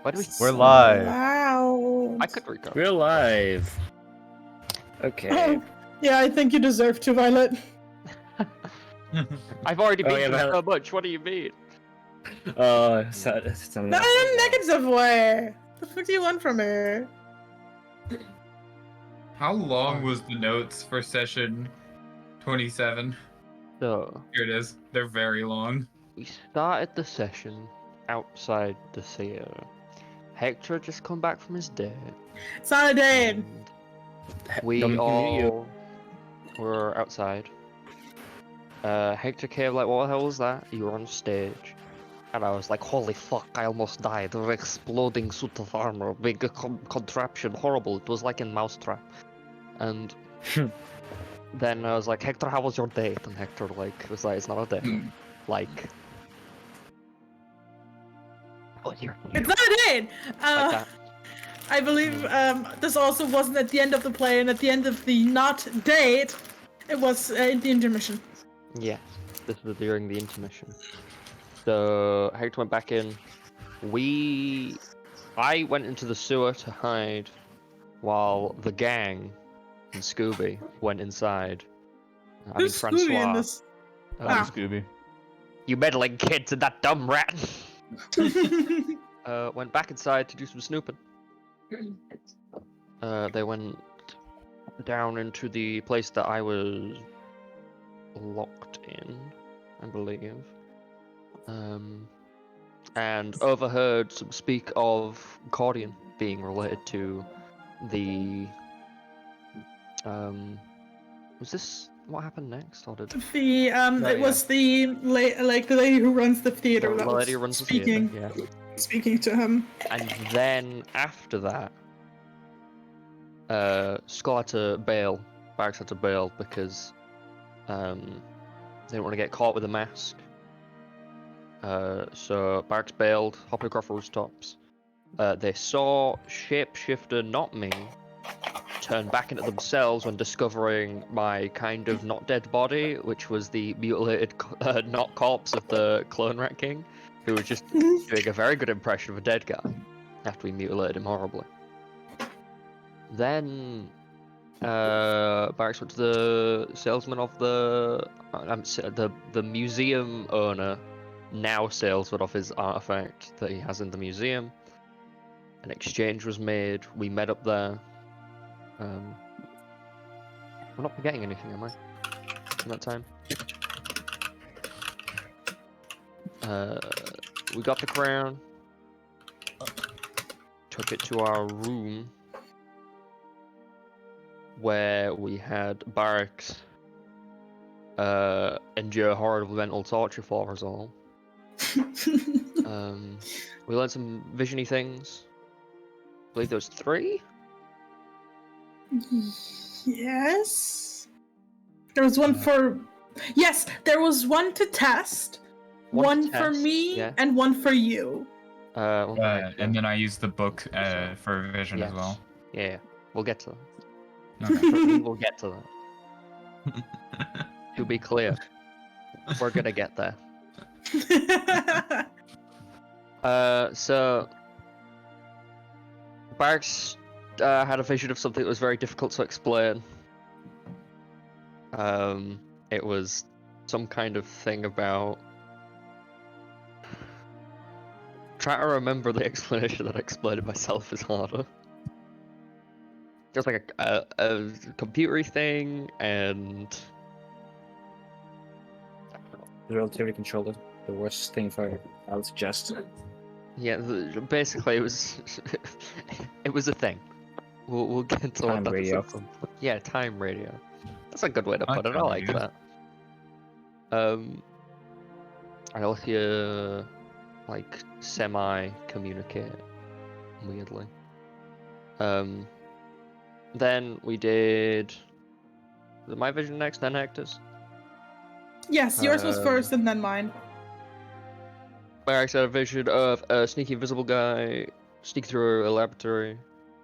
Why do we? We're live. Loud. I could record. We're live. Okay. Yeah, I think you deserve to, Violet. I've already Oh, been yeah, through but- so much. What do you mean? Something Not in a negative way. What the fuck do you want from me? How long was the notes for session 27? So Here it is. They're very long. we started the session outside the theater. Hector had just come back from his date. It's not a date. and We all were outside. Hector came like, "What the hell was that?" You were on stage. And I was like, "Holy fuck, I almost died. An exploding suit of armor, big contraption, horrible. It was like in Mousetrap." And then I was like, "Hector, how was your date?" And Hector was like, "It's not a date." Like, oh, you're It's not a date. like that. I believe this also wasn't at the end of the play, and at the end of the not date, it was in the intermission. Yes, this was during the intermission. So Hector went back in. I went into the sewer to hide, while the gang and Scooby went inside. I mean, Who's Scooby in this? I'm Ah. Scooby. You meddling kids and that dumb rat. Went back inside to do some snooping. They went down into the place that I was locked in, I believe. And overheard some speak of Cordian being related to the. Was this what happened next, or did It was the the lady who runs the theater the that lady was runs the speaking theater? Yeah. speaking to him. And then after that, Skull had to bail. Barracks had to bail because they didn't want to get caught with a mask. So Barracks bailed, hopped across rooftops. They saw Shapeshifter, not me, turn back into themselves when discovering my kind of not dead body, which was the mutilated not corpse of the Clone Rat King, who was just doing a very good impression of a dead guy after we mutilated him horribly. Then Barracks went to the salesman of the museum owner, now salesman of his artifact that he has in the museum. An exchange was made. We met up there. I'm not forgetting anything, am I? In that time. We got the crown. Took it to our room, where we had Barracks endure horrible mental torture for us all. We learned some visiony things. I believe there was 3. Yes. There was one for. Yes, there was one to test. One One to for test, me yeah. and one for you. And then I used the book for vision as Yes. well. Yeah, we'll get to Okay. that. We'll get to that. To be clear, we're gonna get there. So Barracks had a vision of something that was very difficult to explain. It was some kind of thing about. Trying to remember the explanation that I explained it myself is harder. There's like a computery thing and. The relativity controller. The worst thing I would suggest. Yeah, basically it was it was a thing. We'll get into Time what that is radio. at some point. Yeah, time radio. That's a good way to I put it. I time like radio. that. I let you like semi-communicate weirdly. Then we did my vision next, then Hector's. Yes, yours was first and then mine. Barracks had a vision of a sneaky invisible guy sneak through a laboratory,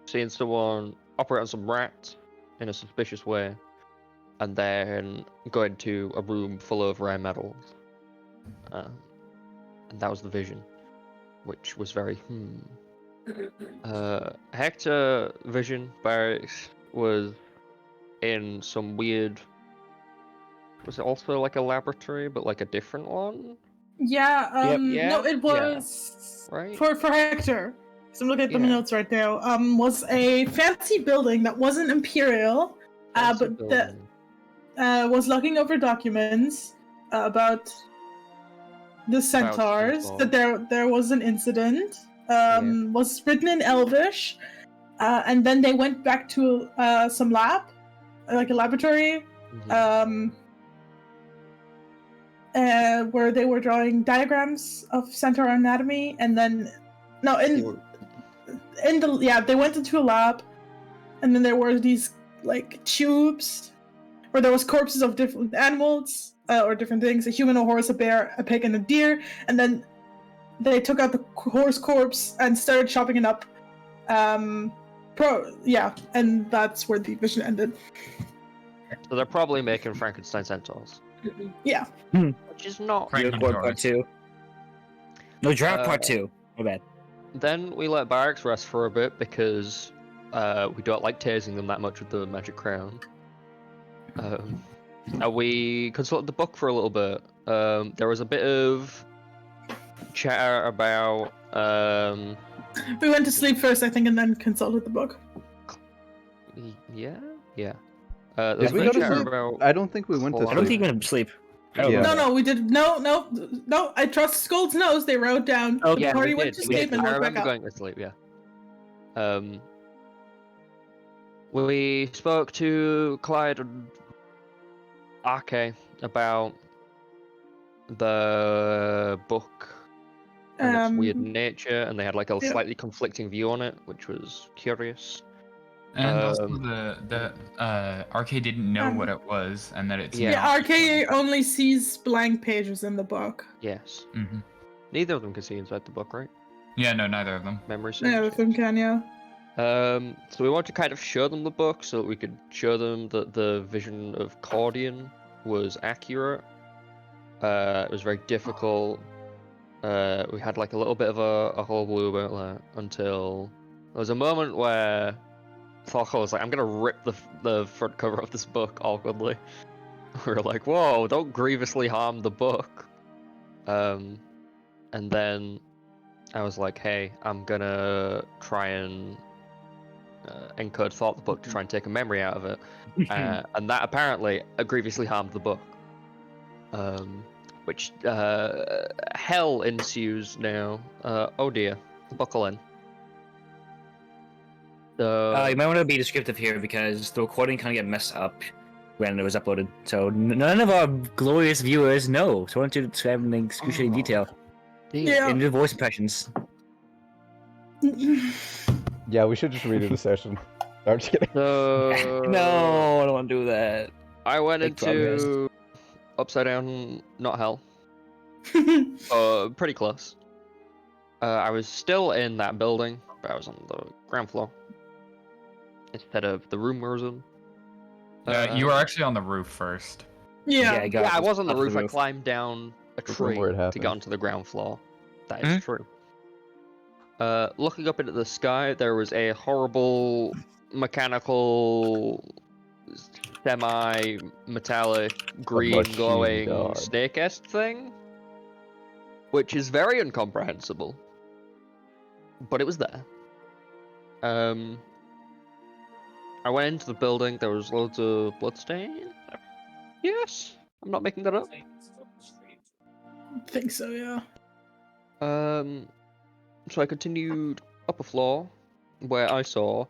seeing someone operate on some rats in a suspicious way, and then going to a room full of rare metals. And that was the vision, which was very Hector Vision Barracks was in some weird. Was it also like a laboratory, but like a different one? Yeah, Yep. no, Yeah, it was right? for Hector. So I'm looking at the Yeah. notes right now. Was a fancy building that wasn't imperial, Fancy but that building. was looking over documents about the centaurs. That Centaurs. there was an incident. Yeah. Was written in Elvish, and then they went back to some lab, like a laboratory. Mhm. Where they were drawing diagrams of centaur anatomy, and then no, They were- they went into a lab, and then there were these like tubes where there was corpses of different animals or different things: a human, a horse, a bear, a pig, and a deer. And then they took out the horse corpse and started chopping it up. And that's where the vision ended. So they're probably making Frankenstein centaurs. Yeah. Which is not. Unicorn Part 2. No, Giraffe Part 2. My bad. Then we let Barracks rest for a bit because we don't like tasing them that much with the magic crown. And we consulted the book for a little bit. There was a bit of chatter about. We went to sleep first, I think, and then consulted the book. Yeah. Did we go to sleep? About I don't think we went to I don't think you're gonna sleep. Yeah. No, we did. No. I trust Scold's nose. They wrote down. Oh, The yeah, party we went did. to We sleep did. and I woke back remember up. going to sleep. Yeah. We spoke to Clyde and Ake about the book and its weird nature, and they had like a slightly conflicting view on it, which was curious. And also the RK didn't know what it was, and that it's not RK only sees blank pages in the book. Yes. Mm-hmm. Neither of them can see inside the book, right? Yeah, no, neither of them. Memory Neither of them can, yeah. So we want to kind of show them the book so that we could show them that the vision of Cordian was accurate. It was very difficult. We had like a little bit of a hullabaloo about that until there was a moment where Thorkel was like, "I'm gonna rip the front cover of this book awkwardly." We were like, "Whoa! Don't grievously harm the book." And then I was like, "Hey, I'm gonna try and encode thought the book to try and take a memory out of it," and that apparently grievously harmed the book. Which hell ensues now. Oh dear, buckle in. You might want to be descriptive here because the recording kind of got messed up when it was uploaded. So none of our glorious viewers know. So I want you to describe in excruciating detail. Yeah. In your voice impressions. Yeah, we should just redo the session. No, I'm just kidding. No, I don't want to do that. I went Big into upside down, not hell. Pretty close. I was still in that building, but I was on the ground floor instead of the room we was in. You were actually on the roof first. Yeah. I was on the off roof. I climbed down a The room tree where it to happened. get onto the ground floor. That is true. Looking up into the sky, there was a horrible mechanical, semi-metallic, green machine glowing god. snake-esque thing, which is very incomprehensible. But it was there. I went into the building. There was loads of bloodstain. Yes, I'm not making that up. I think so, yeah. So I continued up a floor where I saw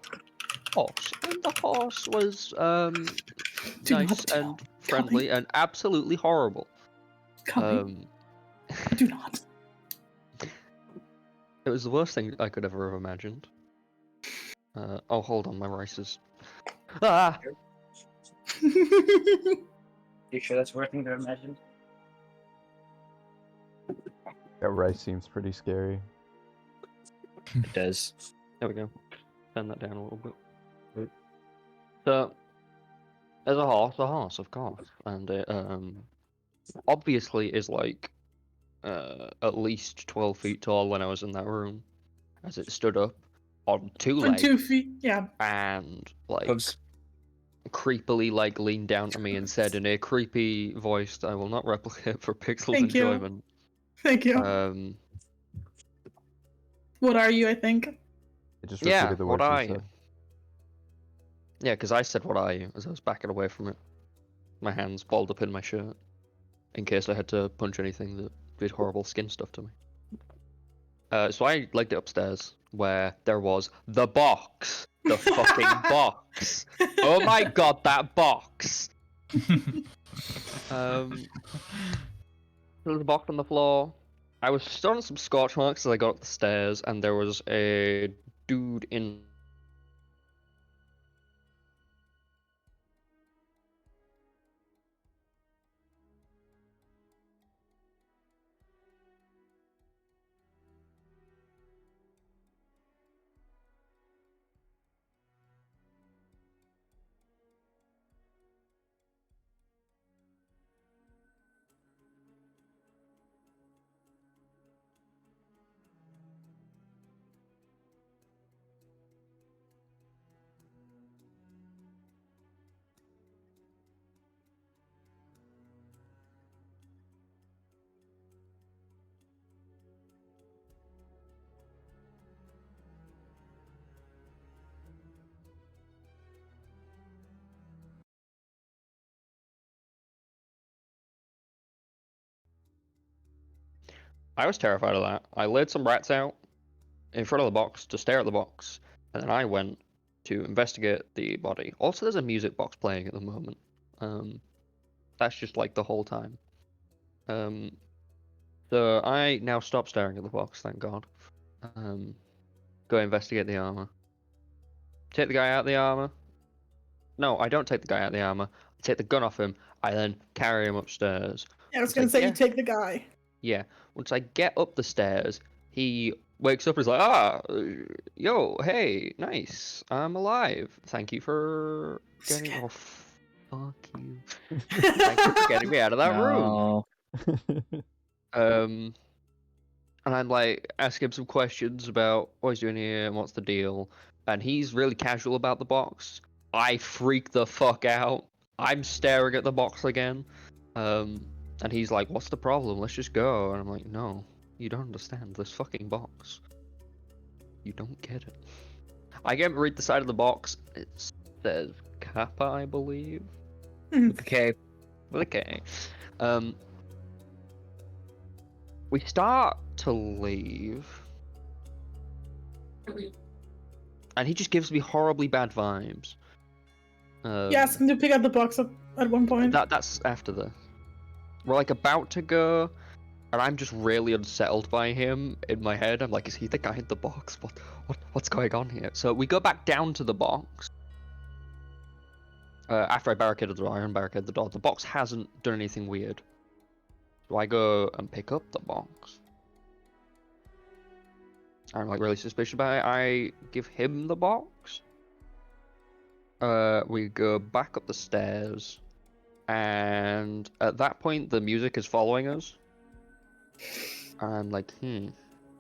horse, and the horse was Do nice not tell and friendly and absolutely horrible. Do not. It was the worst thing I could ever have imagined. Oh, hold on, my rice is. Ah! You sure that's worth to imagine? That rice seems pretty scary. It does. There we go. Turn that down a little bit. So, there's a horse, of course, and it obviously is like at least 12 feet tall when I was in that room, as it stood up. on 2 On legs 2 feet. Yeah. and like Oops. creepily like leaned down to me and said in a creepy voice that I will not replicate for Pixel's Thank you. enjoyment. Thank you. What are you? I think. It just Yeah, repeated the what words are you you? said. Yeah, because I said what are you as I was backing away from it. My hands balled up in my shirt in case I had to punch anything that did horrible skin stuff to me. So I legged it upstairs where there was the box. The fucking box. Oh my god, that box. There was a box on the floor. I was still on some scorch marks as I got up the stairs, and there was a dude in. I was terrified of that. I laid some rats out in front of the box to stare at the box, and then I went to investigate the body. Also, there's a music box playing at the moment. That's just like the whole time. So I now stop staring at the box, thank God. Go investigate the armor. Take the guy out of the armor. No, I don't take the guy out of the armor. I take the gun off him. I then carry him upstairs. Yeah, I was Once gonna say you get- take the guy. Yeah. Once I get up the stairs, he wakes up and is like, ah, yo, hey, nice. I'm alive. Thank you for getting. Oh, fuck you. Thank you for getting me out of that room. No. And I'm like asking him some questions about what he's doing here and what's the deal. And he's really casual about the box. I freak the fuck out. I'm staring at the box again. And he's like, what's the problem? Let's just go. And I'm like, no, you don't understand this fucking box. You don't get it. I get to read the side of the box. It says Kappa, I believe. Okay. With a K. We start to leave. And he just gives me horribly bad vibes. You ask him to pick up the box at one point. That's after this. We're like about to go, and I'm just really unsettled by him in my head. I'm like, is he the guy in the box? What's going on here? So we go back down to the box. After I barricaded the door, I unbarricaded the door. The box hasn't done anything weird. So I go and pick up the box. I'm like really suspicious about it. I give him the box. We go back up the stairs, and at that point the music is following us. I'm like,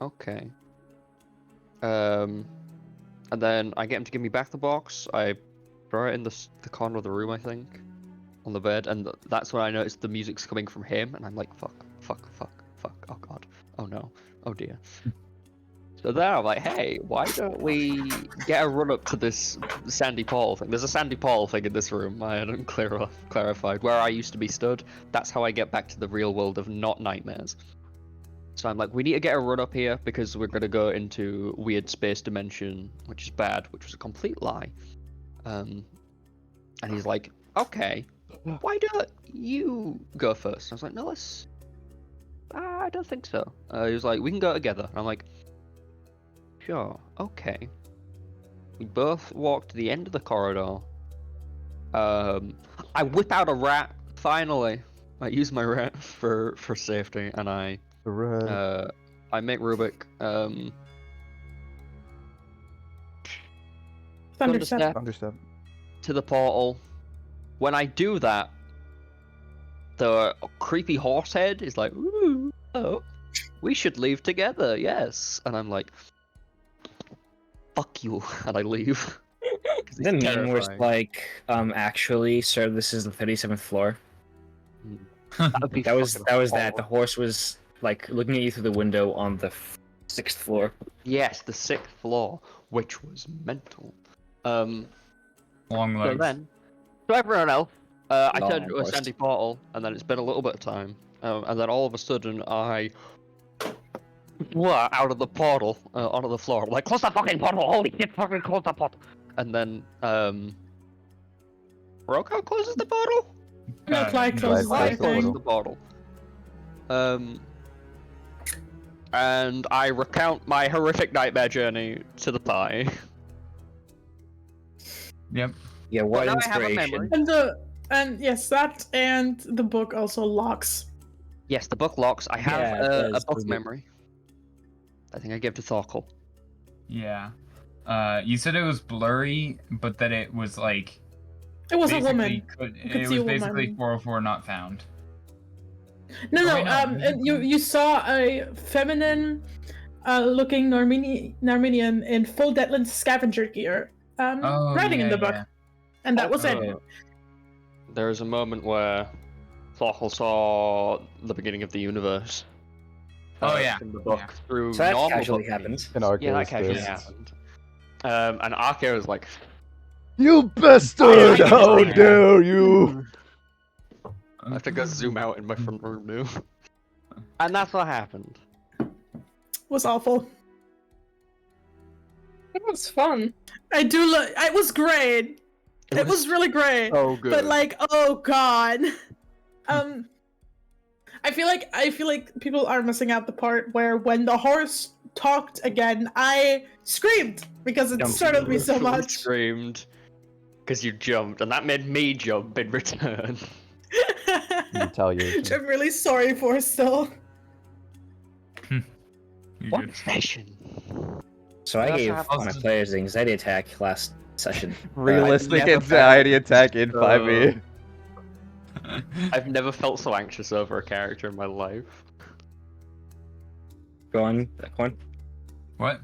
okay. And then I get him to give me back the box. I throw it in the corner of the room, I think, on the bed, and that's when I notice the music's coming from him, and I'm like, fuck, oh god, oh no, oh dear. So then I'm like, hey, why don't we get a run up to this sandy portal thing? There's a sandy portal thing in this room. I hadn't clarified where I used to be stood. That's how I get back to the real world of not nightmares. So I'm like, we need to get a run up here because we're gonna go into weird space dimension, which is bad, which was a complete lie. And he's like, okay, why don't you go first? I was like, no, I don't think so. He was like, we can go together. And I'm like, sure, okay. We both walk to the end of the corridor. I whip out a rat, finally. I use my rat for safety, and I make Rubik Thunderstep. to the portal. When I do that, the creepy horse head is like, ooh, oh, we should leave together, yes. And I'm like, fuck you, and I leave. 'Cause The it's meme where it's terrifying. like, actually, sir, this is the 37th floor. That'd be That was fucking that. The awful. horse was like looking at you through the window on the 6th floor. Yes, the 6th floor, which was mental. Long So legs. then, to everyone else, I Long turned into a horse. sandy portal, and then it's been a little bit of time, and then all of a sudden I out of the portal onto the floor. I'm like, close the fucking portal! Holy shit! Fucking close the portal! And then Roko closes the portal. No, Clyde closes Clyde the closes Closes thing. the portal. And I recount my horrific nightmare journey to the pie. Yep. Yeah, what now I have a inspiration. memory. And yes, that and the book also locks. Yes, the book locks. I have Yeah, it a does, book doesn't it? memory. I think I gave to Thorkel. Yeah. You said it was blurry, but that it was like It was a basically woman. could, You could it see was a basically woman. 404 not found. No, Oh, no. wait, no, And you saw a feminine, looking Armenian in full Deadland scavenger gear, Oh, writing in yeah, the book, yeah. and that was it. Also, there is a moment where Thorkel saw the beginning of the universe. Oh, yeah. In the book Yeah. through So that normal casually book happened. means. And Arceus Yeah, that casually did. happened. And Arceus was like, You bastard! How dare you! I have to go zoom out in my front room now. And that's what happened. It was awful. It was fun. I do. It was great. It was really great. so good. But like, oh god. I feel like people are missing out the part where when the horse talked again, I screamed because it Jumped. startled me so Literally much. Screamed because you jumped, and that made me jump in return. Retaliation. Which I'm really sorry for still. You're One good. session. So I That's gave happened. my players the anxiety attack last session. Realistic I've never anxiety felt attack in so- 5e. I've never felt so anxious over a character in my life. Go on, Corn. What?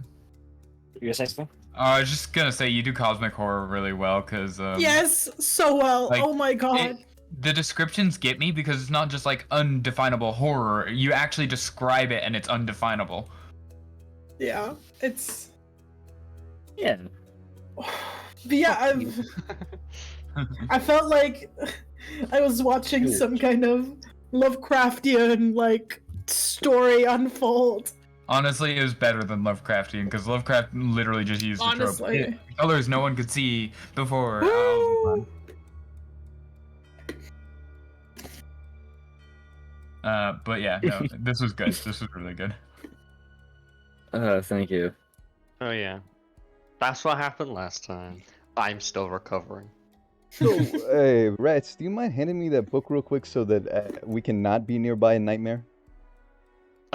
You gonna say something? I was just gonna say you do cosmic horror really well because Yes, so well. like, Oh my god. the descriptions get me because it's not just like undefinable horror. You actually describe it and it's undefinable. Yeah, it's. Yeah. Yeah, I felt like I was watching Ooh. some kind of Lovecraftian like story unfold. Honestly, it was better than Lovecraftian because Lovecraft literally just used the trope. Honestly. Yeah, colors no one could see before. Woo! But yeah, no, this was good. This was really good. Thank you. Oh yeah. That's what happened last time. I'm still recovering. So, hey, Rats, do you mind handing me that book real quick so that we can not be nearby in Nightmare?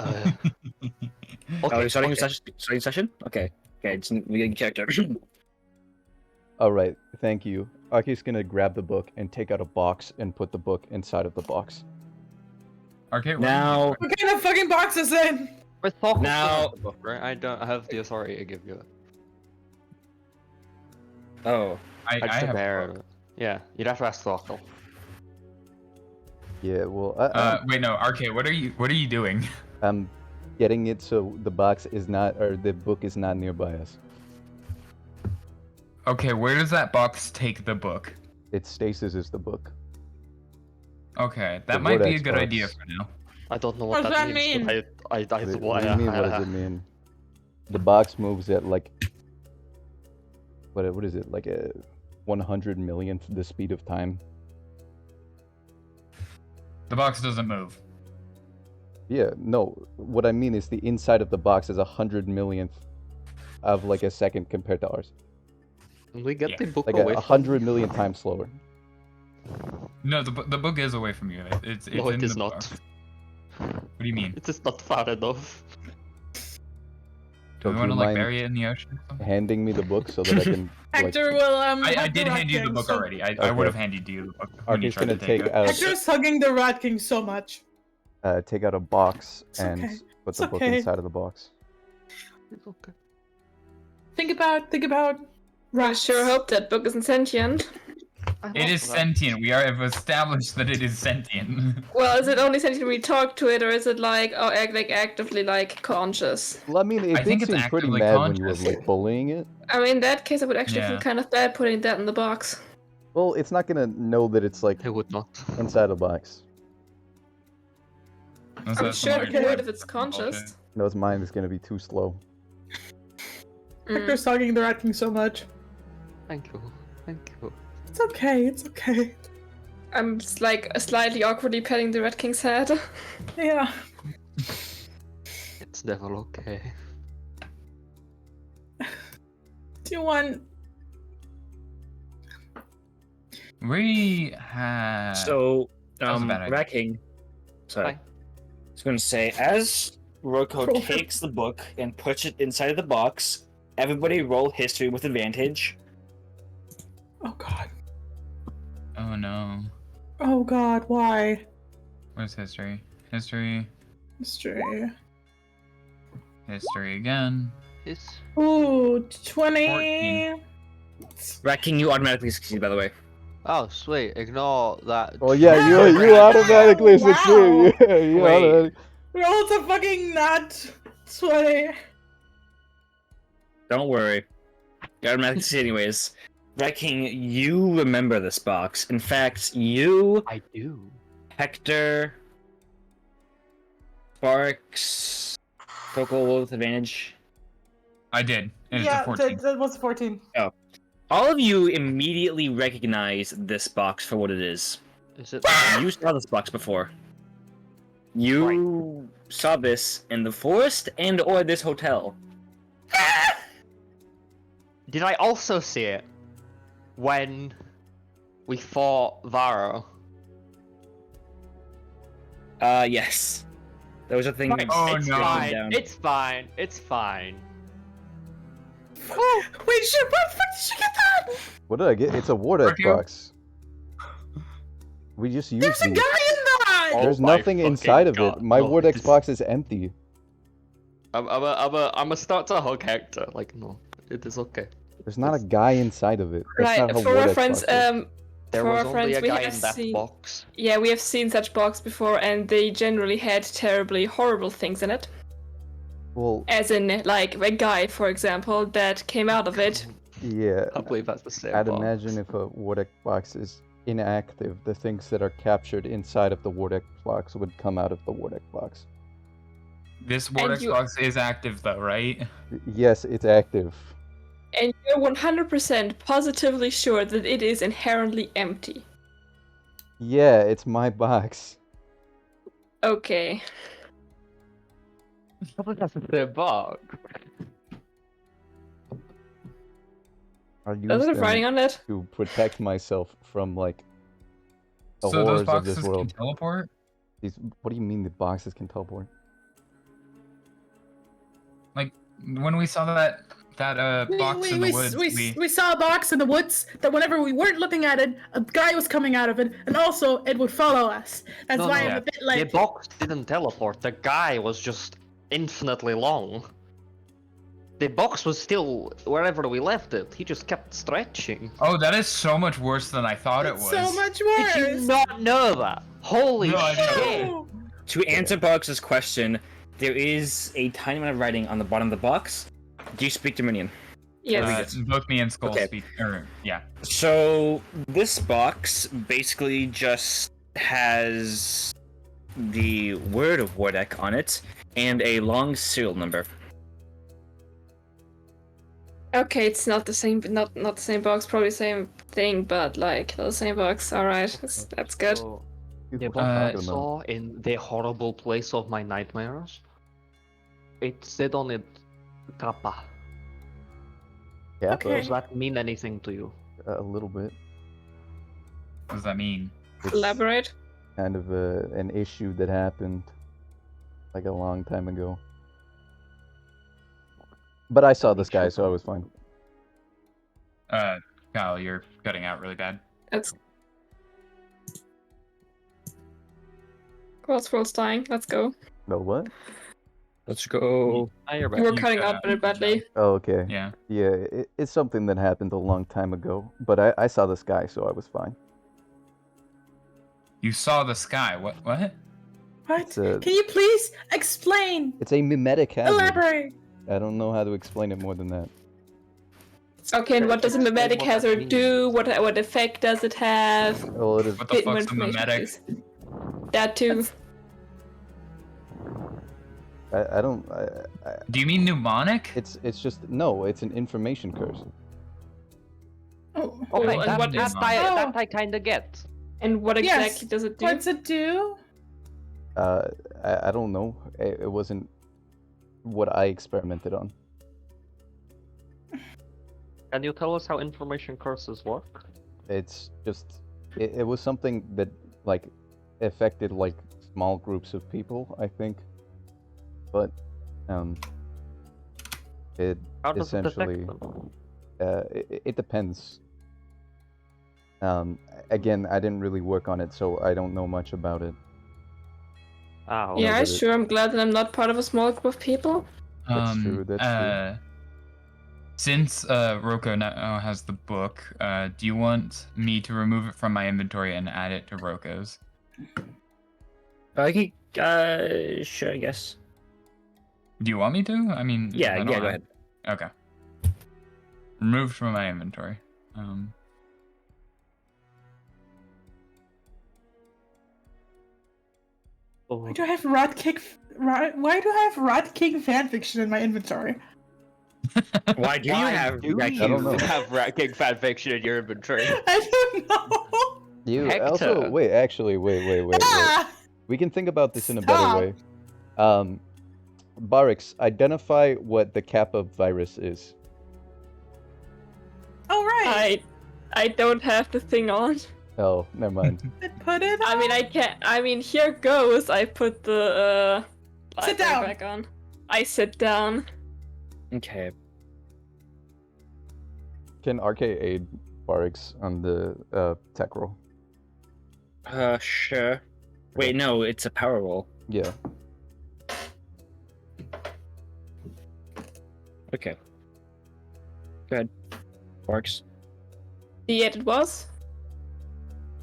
Okay, Oh, you're starting okay. starting session? Okay. Okay, it's we get character. Alright, thank you. Aki's gonna grab the book and take out a box and put the book inside of the box. Okay, Now- What kind of fucking box is it? With Thorkel Now- still has the book, right? I don't have the authority to give you it. Oh. I I just have. bear it. Yeah, you'd have to ask Thorkel. Yeah, well, Wait, no, RK, what are you doing? I'm getting it so the box is not, or the book is not nearby us. Okay, where does that box take the book? Its stasis is the book. Okay, that The might be a Vortex good box. idea for now. I don't know What what, does that that means. mean? But I What do you mean? What does it mean? The box moves at like, what is it? Like a 100 millionth the speed of time. The box doesn't move. Yeah, no. What I mean is the inside of the box is 100 millionth of like a second compared to ours. We get Yeah. the book Like away 100 million times slower. No, the book is away from you. It's No, in it is the not. box. What do you mean? It is not far enough. Do we Do want to you like mind bury it in the ocean or something? handing me the book so that I can? like, Hector will I hug the did Rat hand you the King, book so- already. I Okay. would have handed you the book when you Arky's tried gonna to take take it. out Hector's hugging the Rat King so much. take out a box It's and okay. put It's the book okay. inside of the box. It's okay. Think about I rats. sure hope that book isn't sentient. It is sentient. We have established that it is sentient. Well, is it only sentient when we talk to it, or is it like actively like conscious? Well, I mean, it I think did it's seem pretty actively mad when you were conscious. like bullying it. I mean, in that case, I would actually feel Yeah. kind of bad putting that in the box. Well, it's not gonna know that it's like Who would not? inside a box. Unless I'm that's sure some it weird would if it's bullshit. conscious. No, its mind is gonna be too slow. Hector's talking the Rat King so much. Thank you. Thank you. It's okay. It's okay. I'm like slightly awkwardly petting the Red King's head. Yeah. It's never okay. Do you want? We have. So, That was a bad idea. Rat King. Sorry. Hi. I was gonna say, as Roko Roll. takes the book and puts it inside of the box, everybody roll history with advantage. Oh God. Oh no. Oh God. Why? Where's history? History. History. History again. His Ooh, 20. 14. Rat King, you automatically succeed, by the way. Oh, sweet. Ignore that. Oh yeah, you Wow. automatically Wow. succeed. Yeah, you Wait. automatically. Rolled a fucking nut. 20. Don't worry. You automatically succeed anyways. Rat King, you remember this box. In fact, you, I do. Hector, Sparks, Focal roll with advantage. I did. It is Yeah, a 14. that was 14. All of you immediately recognize this box for what it is. Is it? You saw this box before. You saw this in the forest and or this hotel. Did I also see it when we fought Varro? Yes. There was a thing. Oh, it's no. fine. Down. It's fine. It's fine. Oh, wait, shit, where the fuck did you get that? What did I get? It's a Wardeck Review. box. We just used There's a guy in these. that! Oh There's my nothing fucking inside of God. it. My No, Wardex this- box is empty. I'm start to hug Hector. Like, no, it is okay. There's not a guy inside of it. That's Right, not how for Wardeck reference, box is. There for was reference, only a we guy have in that seen. box. Yeah, we have seen such box before, and they generally had terribly horrible things in it. Well, As in, like a guy, for example, that came out of it. yeah. I believe that's the same I'd box. imagine if a Wardeck box is inactive, the things that are captured inside of the Wardeck box would come out of the Wardeck box. This Vortex you- box is active though, right? Yes, it's active. And you're 100% positively sure that it is inherently empty. Yeah, it's my box. Okay. I believe that's the same box. I use Doesn't have them writing on it? to protect myself from like the So those horrors of boxes this can world. teleport? What do you mean the boxes can teleport? When we saw that box in the woods, we saw a box in the woods that whenever we weren't looking at it, a guy was coming out of it, and also it would follow us. That's No, why no. I'm a bit The like. box didn't teleport. The guy was just infinitely long. The box was still wherever we left it. He just kept stretching. Oh, that is so much worse than I thought it It's was. so much worse. Did you not know that? Holy No, I didn't. shit! No. To answer Box's question, there is a tiny amount of writing on the bottom of the box. Do you speak Dominion? Yes. Both me and Skull Okay. speak. Or, yeah. So this box basically just has the word of Wardeck on it and a long serial number. Okay, it's not the same, not the same box, probably same thing, but like the same box. All right, that's good. So, Dude, the what are you box I talking about? saw in the horrible place of my nightmares. It said on it, Kappa. Yeah, Okay. Does that mean anything to you? a little bit. What does that mean? It's Elaborate. kind of an issue that happened like a long time ago. But I saw this guy, so I was fine. Kyle, you're cutting out really bad. That's. Crossworld's dying. Let's go. No, what? Let's go. You were cutting out very badly. Oh, okay. Yeah. Yeah, it's something that happened a long time ago, but I saw the sky, so I was fine. You saw the sky. What? What? It's a- Can you please explain? It's a mimetic hazard. Elaborate. I don't know how to explain it more than that. Okay, and what does a mimetic hazard do? What effect does it have? Well, it is. What the Bit more fuck's a information, mimetic? please. That too. I don't. Do you mean mnemonic? It's just no. It's an information curse. Oh. Okay, Oh, and what that's is fine. That I kinda get. and what Yes. exactly does it do? What's it do? I don't know. It wasn't what I experimented on. Can you tell us how information curses work? It's just it was something that like affected like small groups of people, I think. But it How does it essentially affect them? it depends. Again, I didn't really work on it, so I don't know much about it. Ah, Yeah, Yeah, but sure. I'm glad that I'm not part of a small group of people. That's true, that's true. Since Roko now has the book, do you want me to remove it from my inventory and add it to Roko's? Okay, sure, I guess. Do you want me to? I mean, Yeah, I don't go know. ahead. Okay. Removed from my inventory. Why do I have Why do I have Rat King fanfiction in my inventory? Why do you have do Rat you I don't know. have Rat King fanfiction in your inventory? I don't know. You Hector. also wait. Actually, wait. Ah! We can think about this in a better Stop. way. Barix, identify what the Kappa virus is. Oh right. I don't have the thing on. Oh, never mind. I put it. I mean, I can't. I mean, here goes. I put the Sit library down. back on. I sit down. Okay. Can RK aid Barix on the tech roll? Sure. Wait, no, it's a power roll. Yeah. Okay. Go ahead. Works. D8 it was.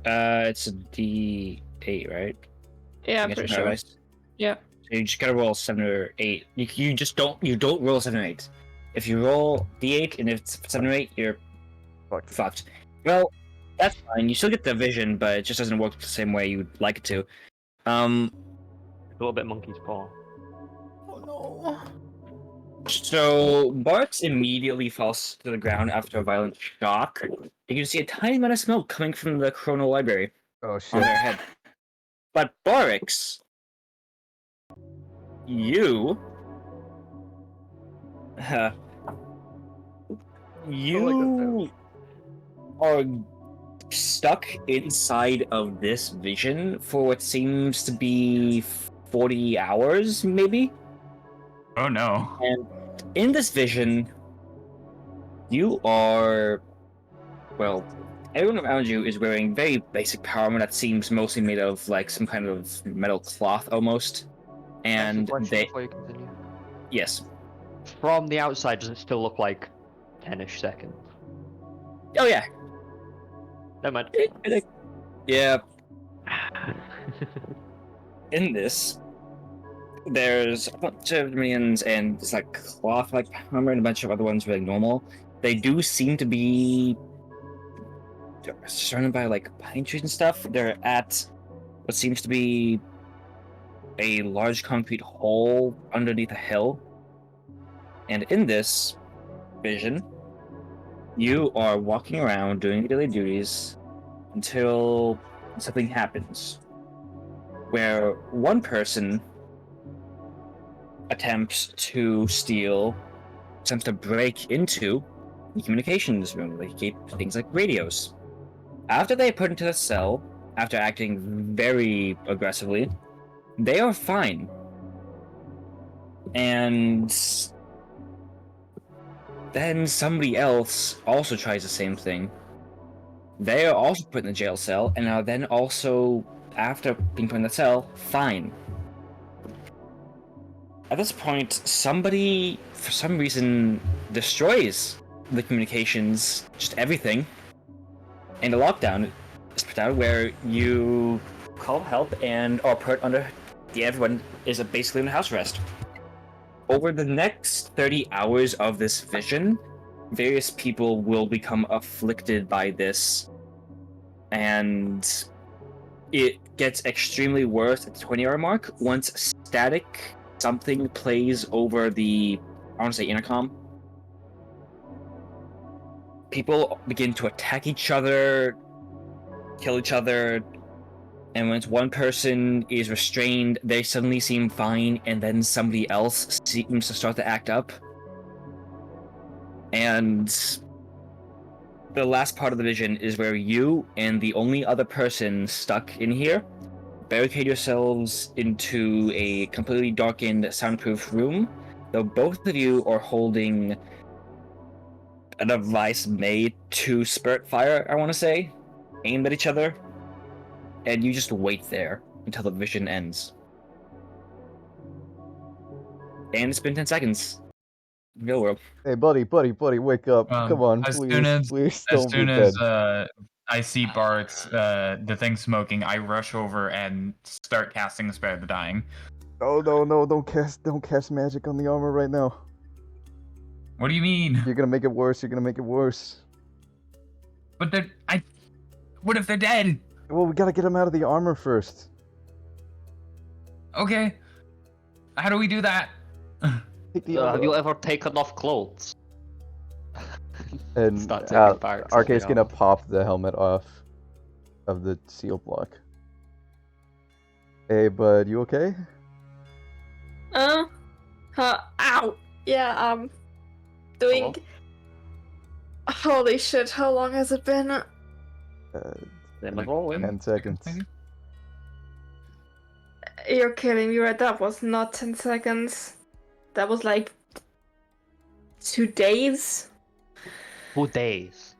It's a D8, right? Yeah, I'm Against pretty your sure. dice? Yeah. So you just gotta roll 7 or 8. You just don't roll 7 or 8. If you roll D8 and if it's 7 or 8, you're fucked. Well, that's fine. You still get the vision, but it just doesn't work the same way you'd like it to. A little bit monkey's paw. Oh no. So Barks immediately falls to the ground after a violent shock. You can see a tiny amount of smoke coming from the Chrono Library Oh on shit. their head. But Barix, you are stuck inside of this vision for what seems to be 40 hours, maybe? Oh no. And in this vision, you are, well, everyone around you is wearing very basic power armor that seems mostly made of like some kind of metal cloth almost. And Question they, before you continue. yes. From the outside, does it still look like 10-ish seconds? Oh yeah. Never mind. Yeah. In this, there's a bunch of minions and it's like cloth-like armor and a bunch of other ones really normal. They do seem to be surrounded by like pine trees and stuff. They're at what seems to be a large concrete hole underneath a hill. And in this vision, you are walking around doing your daily duties until something happens. Where one person attempts to break into the communications room. They keep things like radios. After they put into the cell, after acting very aggressively, they are fine. And then somebody else also tries the same thing. They are also put in the jail cell and are then also, after being put in the cell, fine. At this point, somebody, for some reason, destroys the communications, just everything, and a lockdown is put out where you call help and are put under. Everyone is basically in house arrest. Over the next 30 hours of this vision, various people will become afflicted by this, and it gets extremely worse at the 20-hour mark once static something plays over the, I want to say, intercom. People begin to attack each other, kill each other, and once one person is restrained, they suddenly seem fine, and then somebody else seems to start to act up. And the last part of the vision is where you and the only other person stuck in here barricade yourselves into a completely darkened, soundproof room, though both of you are holding a device made to spurt fire, I want to say, aimed at each other, and you just wait there until the vision ends. And it's been 10 seconds. Real world. Hey, buddy, wake up! Come on, please As don't soon be as dead. I see Bart's the thing smoking, I rush over and start casting Spare the Dying. Oh no! Don't cast magic on the armor right now. What do you mean? You're gonna make it worse. But what if they're dead? Well, we gotta get them out of the armor first. Okay. How do we do that? Take the Have you ever taken off clothes? And Start taking parts of Arcade's the gonna armor. pop the helmet off of the seal block. Hey, bud, you okay? Ow. Yeah, doing. Hello? Holy shit! How long has it been? Am I rolling? 10 seconds. maybe? You're kidding me, right? That was not 10 seconds. That was like 2 days. 2 days.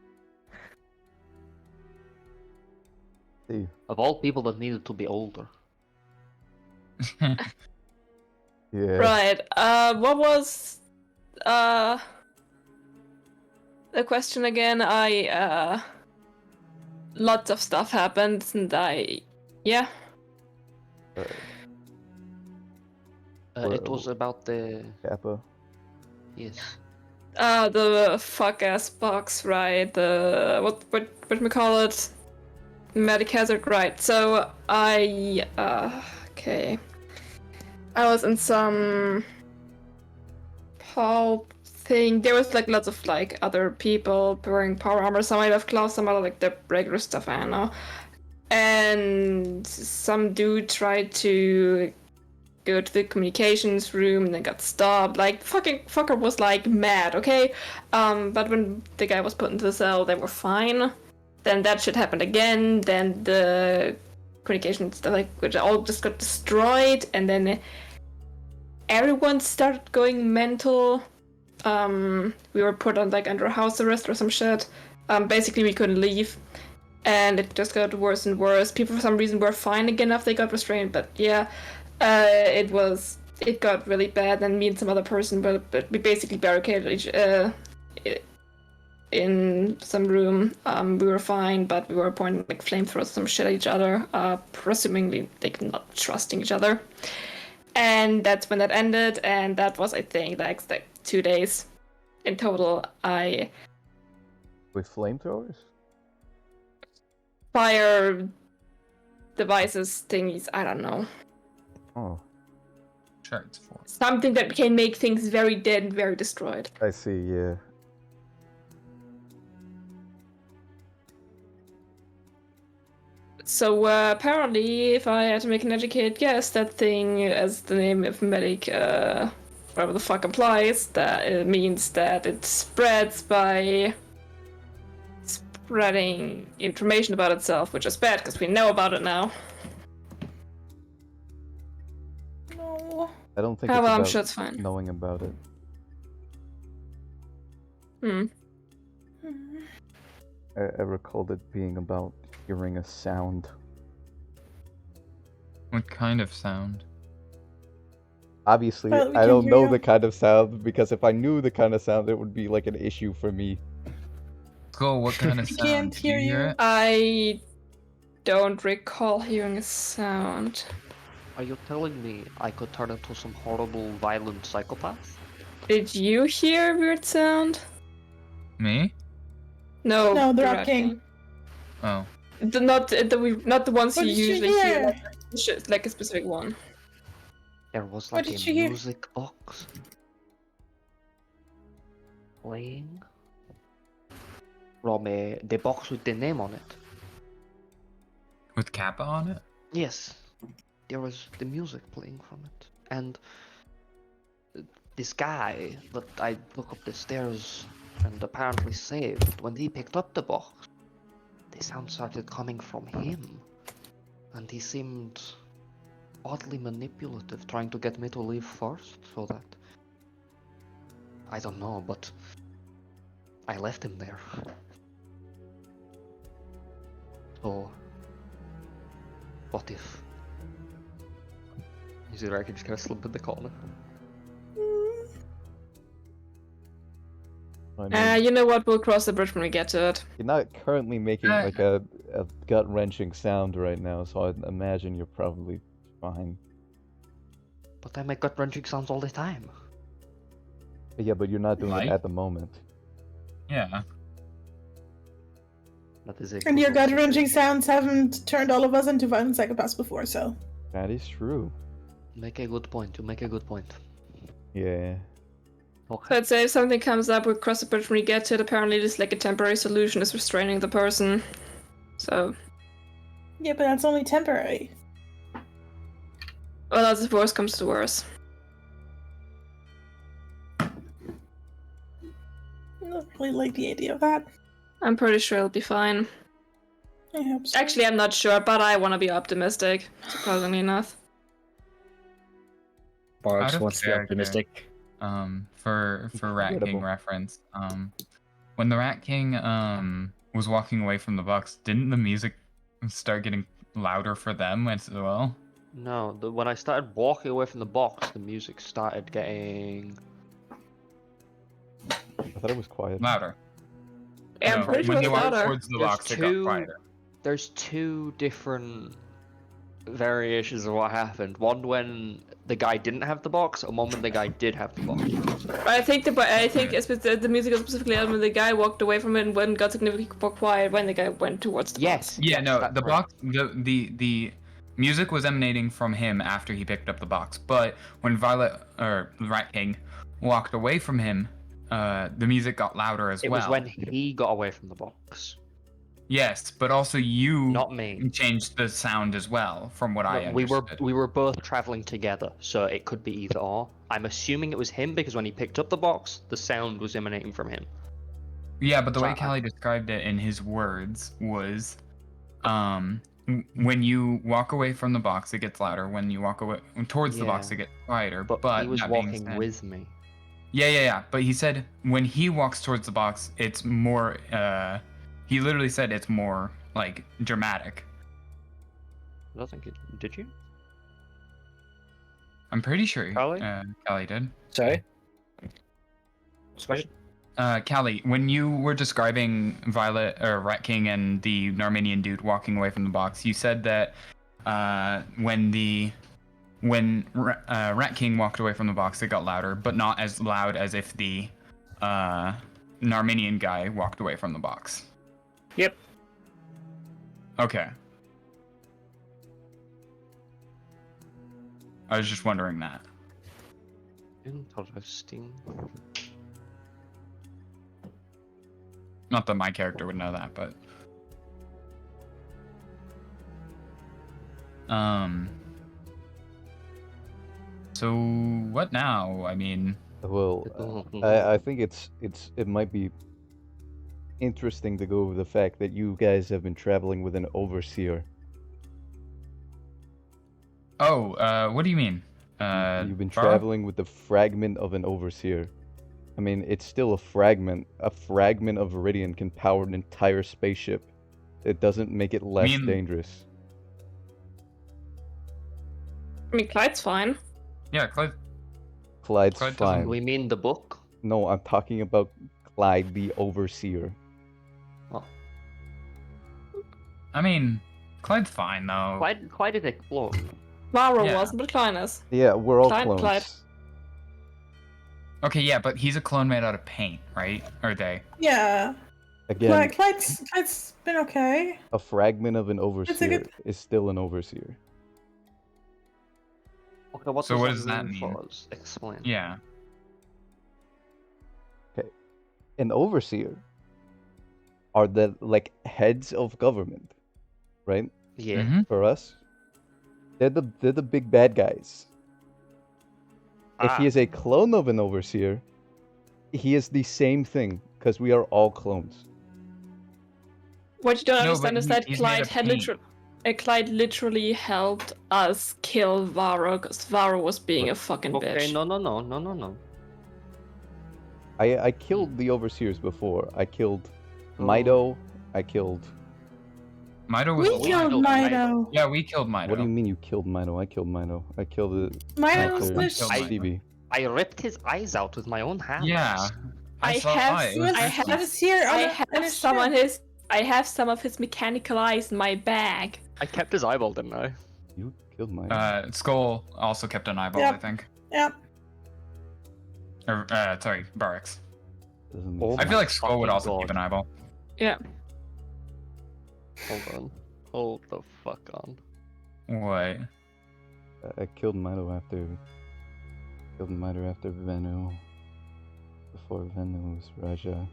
See. Of all people that needed to be older. Yeah. Right. What was the question again? Lots of stuff happened, and yeah. It was about the... Kappa. Yes. The fuck ass box, right? The what we call it? Medic hazard, right? So okay. I was in some pulp thing. There was like lots of like other people wearing power armor. Some might have gloves, some might have like the regular stuff. I don't know. And some dude tried to go to the communications room and then got stopped. Like fucker was like mad, okay? But when the guy was put into the cell, they were fine. Then that shit happened again. Then the communications which all just got destroyed, and then everyone started going mental. We were put on like under house arrest or some shit. Basically we couldn't leave. And it just got worse and worse. People for some reason were fine again after they got restrained, but yeah. It got really bad, and me and some other person, but we basically barricaded in some room. We were fine, but we were pointing like flamethrowers, some shit at each other, presumably like not trusting each other. And that's when that ended, and that was, I think, like 2 days in total. With flamethrowers? Fire devices, thingies, I don't know. Oh, Shards for. Something that can make things very dead and very destroyed. I see, yeah. So apparently, if I had to make an educated guess, that thing, as the name of medic, whatever the fuck implies, that it means that it spreads by spreading information about itself, which is bad because we know about it now. No. I don't think Oh, it's well, I'm about sure it's fine. knowing about it. I recalled it being about hearing a sound. What kind of sound? Obviously, But we I can don't hear know you. the kind of sound, because if I knew the kind of sound, it would be like an issue for me. Skull, what kind of We sound? can't Did you hear hear you. it? I don't recall hearing a sound. Are you telling me I could turn into some horrible, violent psychopath? Did you hear a weird sound? Me? No, The the Rat Rat King. King. Oh. Not the ones What you did you usually hear? hear, like a specific one. There was What like a did you hear? music box playing from the box with the name on it. With Kappa on it? Yes, there was the music playing from it, and this guy that I look up the stairs and apparently saved, when he picked up the box, the sound started coming from him, and he seemed oddly manipulative, trying to get me to leave first, so that... I don't know, but I left him there. So, what if? You see, I can just kind of slip in the corner. I mean, You know what? We'll cross the bridge when we get to it. you're not currently making like a gut-wrenching sound right now, so I imagine you're probably fine. But I make gut-wrenching sounds all the time. Yeah, but you're not doing Like? it at the moment. Yeah. That is a And your good gut-wrenching observation. sounds haven't turned all of us into violent psychopaths before, so. That is true. Make a good point. You make a good point. Yeah. Okay. Let's say if something comes up, we'll cross the bridge when we get to it. Apparently, there's like a temporary solution is restraining the person. So, Yeah, but that's only temporary. well, that's if worse comes to worse. I don't really like the idea of that. I'm pretty sure it'll be fine. I hope so. Actually, I'm not sure, but I want to be optimistic, surprisingly enough. Barks Out of wants to be character. optimistic. For Rat King Incredible. reference, when the Rat King was walking away from the box, didn't the music start getting louder for them as well? No, when I started walking away from the box, the music started getting... I thought it was quiet. Louder. Yeah, I'm No, pretty sure when it's they walked louder. towards the There's box, it got two- quieter. There's two different variations of what happened. One when the guy didn't have the box, and one when the guy did have the box. I think the music is specifically when the guy walked away from it and when got significantly more quiet when the guy went towards the Yes. Yeah, yes, no, that's the right. box, the music was emanating from him after he picked up the box. But when Rat King walked away from him, the music got louder as It well. was when he got away from the box. Yes, but also you Not me. changed the sound as well, from what I No, understood. we were both traveling together, so it could be either or. I'm assuming it was him because when he picked up the box, the sound was emanating from him. Yeah, but the way So I- Callie described it in his words was, when you walk away from the box, it gets louder. When you walk away towards the box, Yeah. it gets quieter. But he was that being walking said- with me. Yeah. But he said when he walks towards the box, it's more. He literally said it's more like dramatic. I don't think it... Did you? I'm pretty sure Callie? Callie did. Sorry? What's the question? Callie, when you were describing Violet or Rat King and the Narminian dude walking away from the box, you said that when Rat King walked away from the box, it got louder, but not as loud as if the Narminian guy walked away from the box. Yep. Okay. I was just wondering that. Interesting. Not that my character would know that, but so what now? I mean, Well, I think it might be interesting to go over the fact that you guys have been traveling with an overseer. what do you mean? You've been Farah? traveling with the fragment of an overseer. I mean, it's still a fragment. A fragment of Viridian can power an entire spaceship. It doesn't make it less mean- dangerous. I mean, Clyde's fine. Yeah, Clyde. Clyde's Clyde doesn't- fine. We mean the book? No, I'm talking about Clyde, the overseer. Oh. I mean, Clyde's fine though. Why did it clone? Varro Yeah. wasn't, but Klein is. Yeah, we're all Clyde- clones. Clyde. Okay, yeah, but he's a clone made out of paint, right? Or they? Yeah. Again, Clyde's been okay. a fragment of an It's a overseer good- is still an overseer. Okay, what So does what that does that mean mean? for us? Explain. Yeah. An overseer are the like heads of government, right? Yeah. Mhm. For us, they're the big bad guys. If Ah, he is a clone of an overseer, he is the same thing because we are all clones. What you don't No, but understand is that he's made of Clyde literally helped us kill Varro because Varro was being a fucking okay, bitch. no. I killed the overseers before. I killed Oh. Mido. I killed. Mido was We alive. killed Mido. Yeah, we killed Mido. What do you mean you killed Mido? I killed Mido. I killed the Mido's sniper, this. killed Mido. CB. I ripped his eyes out with my own hands. Yeah. I saw have- it was I risky. have- was here. I have some of his mechanical eyes in my bag. I kept his eyeball, didn't I? You killed Mido. Skull also kept an eyeball, Yep. I think. Yep. Or, sorry, Barracks. Doesn't Oh make I sense. feel like Skull would fucking also God. keep an eyeball. Yeah. Hold on. Hold the fuck on. What? I killed Mido after. Killed Mido after Venu. Before Venu was Raja.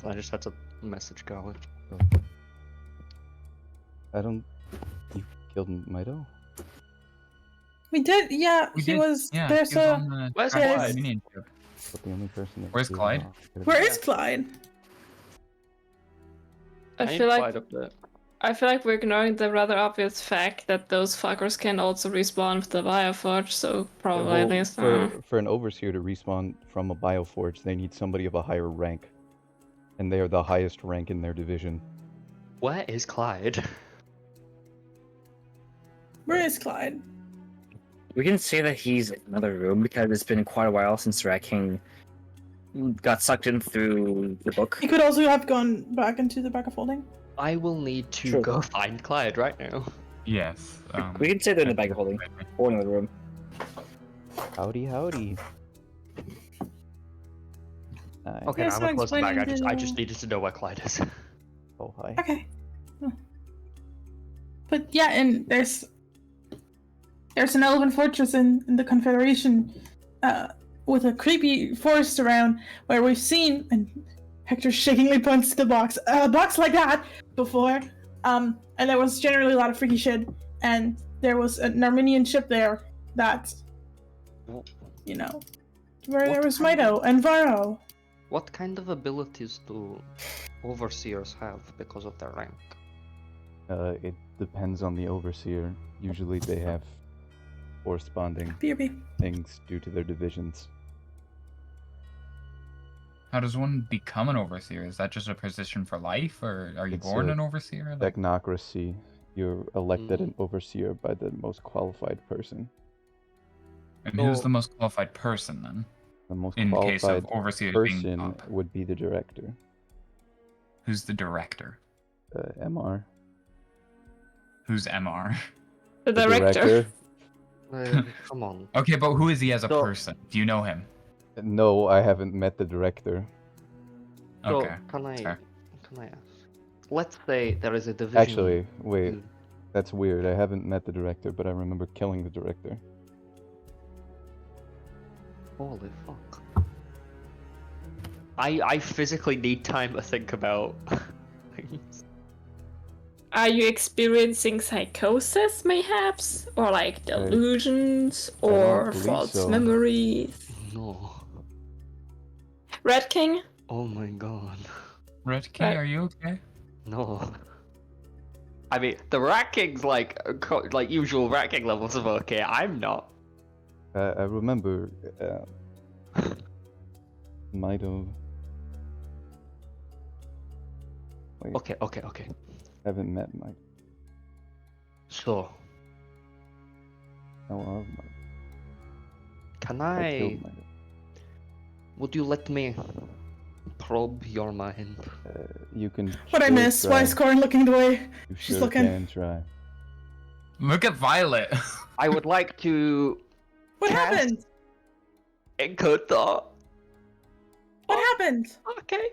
I just had to message Garlic. I don't. You killed Mido? We did. Yeah. We he did- was. Yeah, There's he was a. on the Where's Dragon Clyde? Minion ship. But the only person that Where's killed Clyde? him- Where is Clyde? I need feel like Clyde up there. I feel like we're ignoring the rather obvious fact that those fuckers can also respawn with the Bioforge, so probably Well, at least. for an overseer to respawn from a bioforge, they need somebody of a higher rank, and they are the highest rank in their division. Where is Clyde? Where is Clyde? We can say that he's in another room because it's been quite a while since Rat King got sucked in through the book. He could also have gone back into the back of holding. I will need to True. go find Clyde right now. Yes. We can say they're in the bag of holding or in another room. Howdy, howdy. Nice. Okay, Yes, now I'm I'm close to the bag. explaining I just the- needed to know where Clyde is. Oh, hi. Okay. Oh. But yeah, and there's an elven fortress in the Confederation, with a creepy forest around where we've seen, and Hector shakingly points to the box, a box like that before. And there was generally a lot of freaky shit, and there was an Armenian ship there that, you know, where What there was kind Mido and Varro. What kind of abilities do overseers have because of their rank? It depends on the overseer. Usually they have corresponding BRB. things due to their divisions. How does one become an overseer? Is that just a position for life, or are you It's born a an overseer? Like, Technocracy. You're elected an overseer by the most qualified person. and who's So- the most qualified person then? The most In case qualified of overseers being person up. would be the director. Who's the director? MR. Who's MR? The The director. Come on. Okay, but who is he as a So- person? Do you know him? No, I haven't met the director. So, Okay. can I fair. ask? Let's say there is a division. Actually, wait. Mm. That's weird. I haven't met the director, but I remember killing the director. Holy fuck. I physically need time to think about things. Are you experiencing psychosis, mayhaps? Or like delusions? don't Or believe false so. memories? No. Red King? Oh my god. Red King, are you okay? No. I mean, the Rat King's like usual Rat King levels of okay. I'm not. I remember Mido. Wait, Okay. haven't met Mike. So, No, of Mike. Can I killed I? Mido. Would you let me probe your mind? You can. What I sure miss? Why try. is Corin looking the way You she's sure looking? can try. Look at Violet. I would like to What cast happened? Encode Thought. What happened? Okay.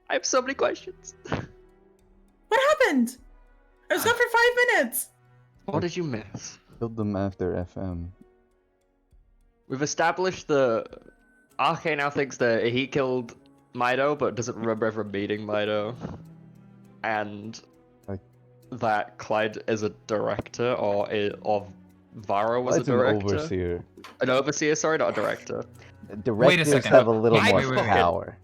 I have so many questions. What happened? I was gone for 5 minutes. What did you miss? Killed them after FM. We've established that RK now thinks that he killed Mido, but doesn't remember ever meeting Mido. And Like- that Clyde is a director, or Varo was Clyde's a an director. overseer. An overseer, sorry, not a director. Directors second. have a little Wait, more wait, wait. power.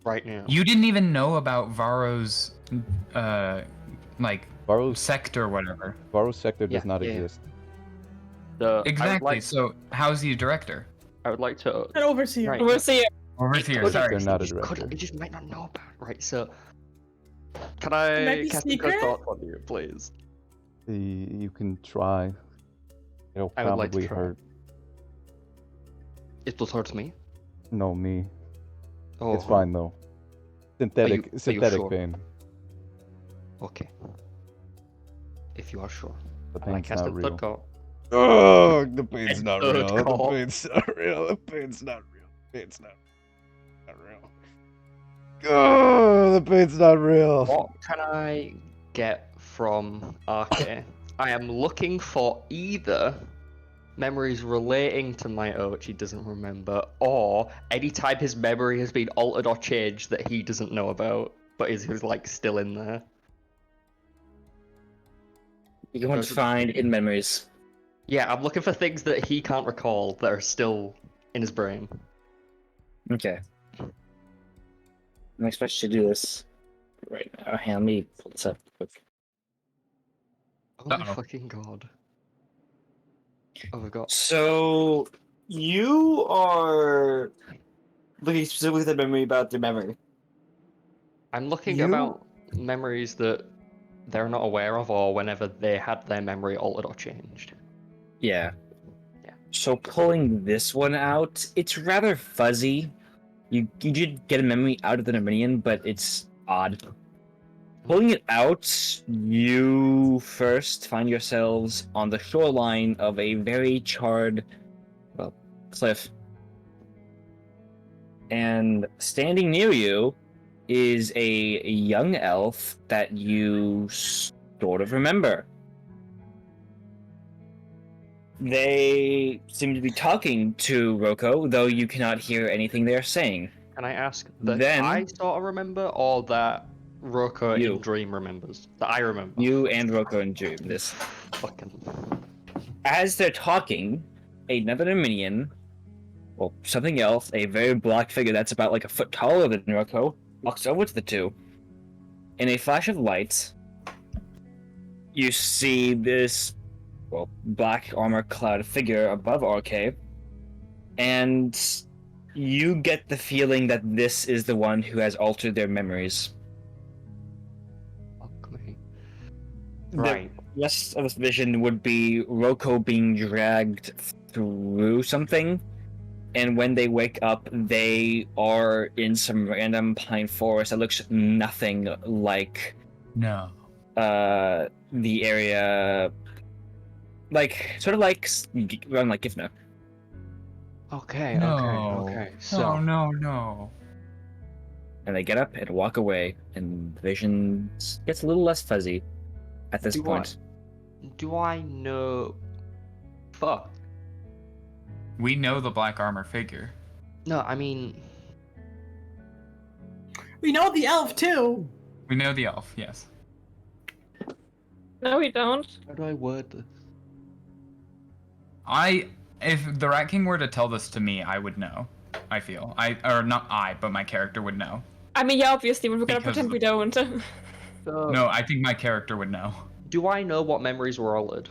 Right now. You didn't even know about Varro's, like, Varro's sect or whatever. sector does Yeah, not yeah. exist. Exactly. So how's he a director? I would like to. An overseer. Right. Overseer. Overseer. Could- Sorry. They're not a He director. just might not know about it, right? So, can Can I I be cast a secret? good thought on you, please? You can try. It'll I would like to probably try. hurt. It will hurt me. No, me. Oh, It's fine though. Synthetic are you sure? pain. Okay. If you are sure. The I pain's cast a not real. third call. Oh, the pain's not Third real. The call. pain's not real. The pain's not real. The pain's not real. Oh, the pain's not real. What can I get from RK? I am looking for either memories relating to Mido, which he doesn't remember, or any time his memory has been altered or changed that he doesn't know about, but is like still in there. You want to find in memories. Yeah, I'm looking for things that he can't recall that are still in his brain. Okay. I'm expecting you to do this right now. Hey, let me pull this up quick. Oh my Uh-oh. fucking god. Oh my god. So you are looking specifically at the memory about the memory. I'm looking You- about memories that they're not aware of, or whenever they had their memory altered or changed. Yeah. Yeah. So pulling this one out, it's rather fuzzy. You did get a memory out of the Dominion, but it's odd. Pulling it out, you first find yourselves on the shoreline of a very charred, well, cliff. And standing near you is a young elf that you sort of remember. They seem to be talking to Roko, though you cannot hear anything they're saying. Can I ask that Then- I sort of remember, or that Roko You. in Dream remembers? That I remember. You and Roko and Dream this. Fucking. As they're talking, another Dominion, well, something else, a very black figure that's about like a foot taller than Roko, walks over to the two. In a flash of light, you see this, well, black armor-clad figure above RK, and you get the feeling that this is the one who has altered their memories. Fuck me. The Right. rest of this vision would be Roko being dragged through something, and when they wake up, they are in some random pine forest that looks nothing like No. the area, like sort of like around like Gifna. Okay, No. okay. So, No. And they get up and walk away, and the vision gets a little less fuzzy at this Do point. do I know? Fuck. We know the black armor figure. No, I mean, We know the elf too. We know the elf, yes. No, we don't. how do I word this? If the Rat King were to tell this to me, I would know. I feel. But my character would know. I mean, yeah, obviously, but we're gonna Because pretend of- we don't. So, No, I think my character would know. do I know what memories were altered?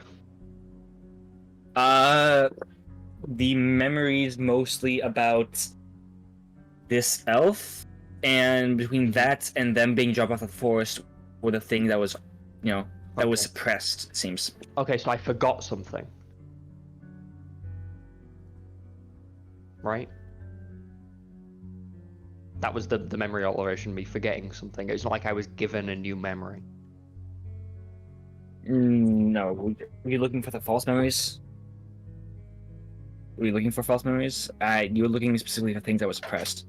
The memories mostly about this elf, and between that and them being dropped off the forest were the thing that was, that was Okay. suppressed, it seems. Okay, so I forgot something. right? That was the memory alteration, me forgetting something. It's not like I was given a new memory. No. Were you looking for the false memories? Were you looking for false memories? You were looking specifically for things that were suppressed.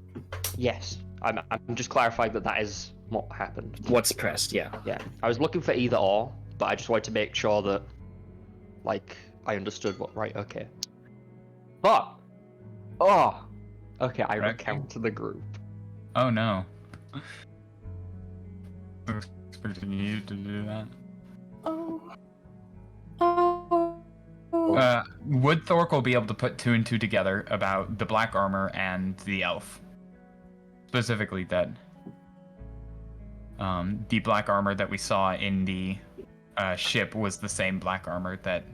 Yes, I'm just clarifying that that is what happened. What's suppressed? Yeah. Yeah, I was looking for either or, but I just wanted to make sure that, like, I understood what. Right, okay. But, oh, okay, I Right. recount to the group. Oh no. I was expecting you to do that. Oh. Oh. Would Thorkel be able to put 2 and 2 together about the black armor and the elf? Specifically that the black armor that we saw in the ship was the same black armor that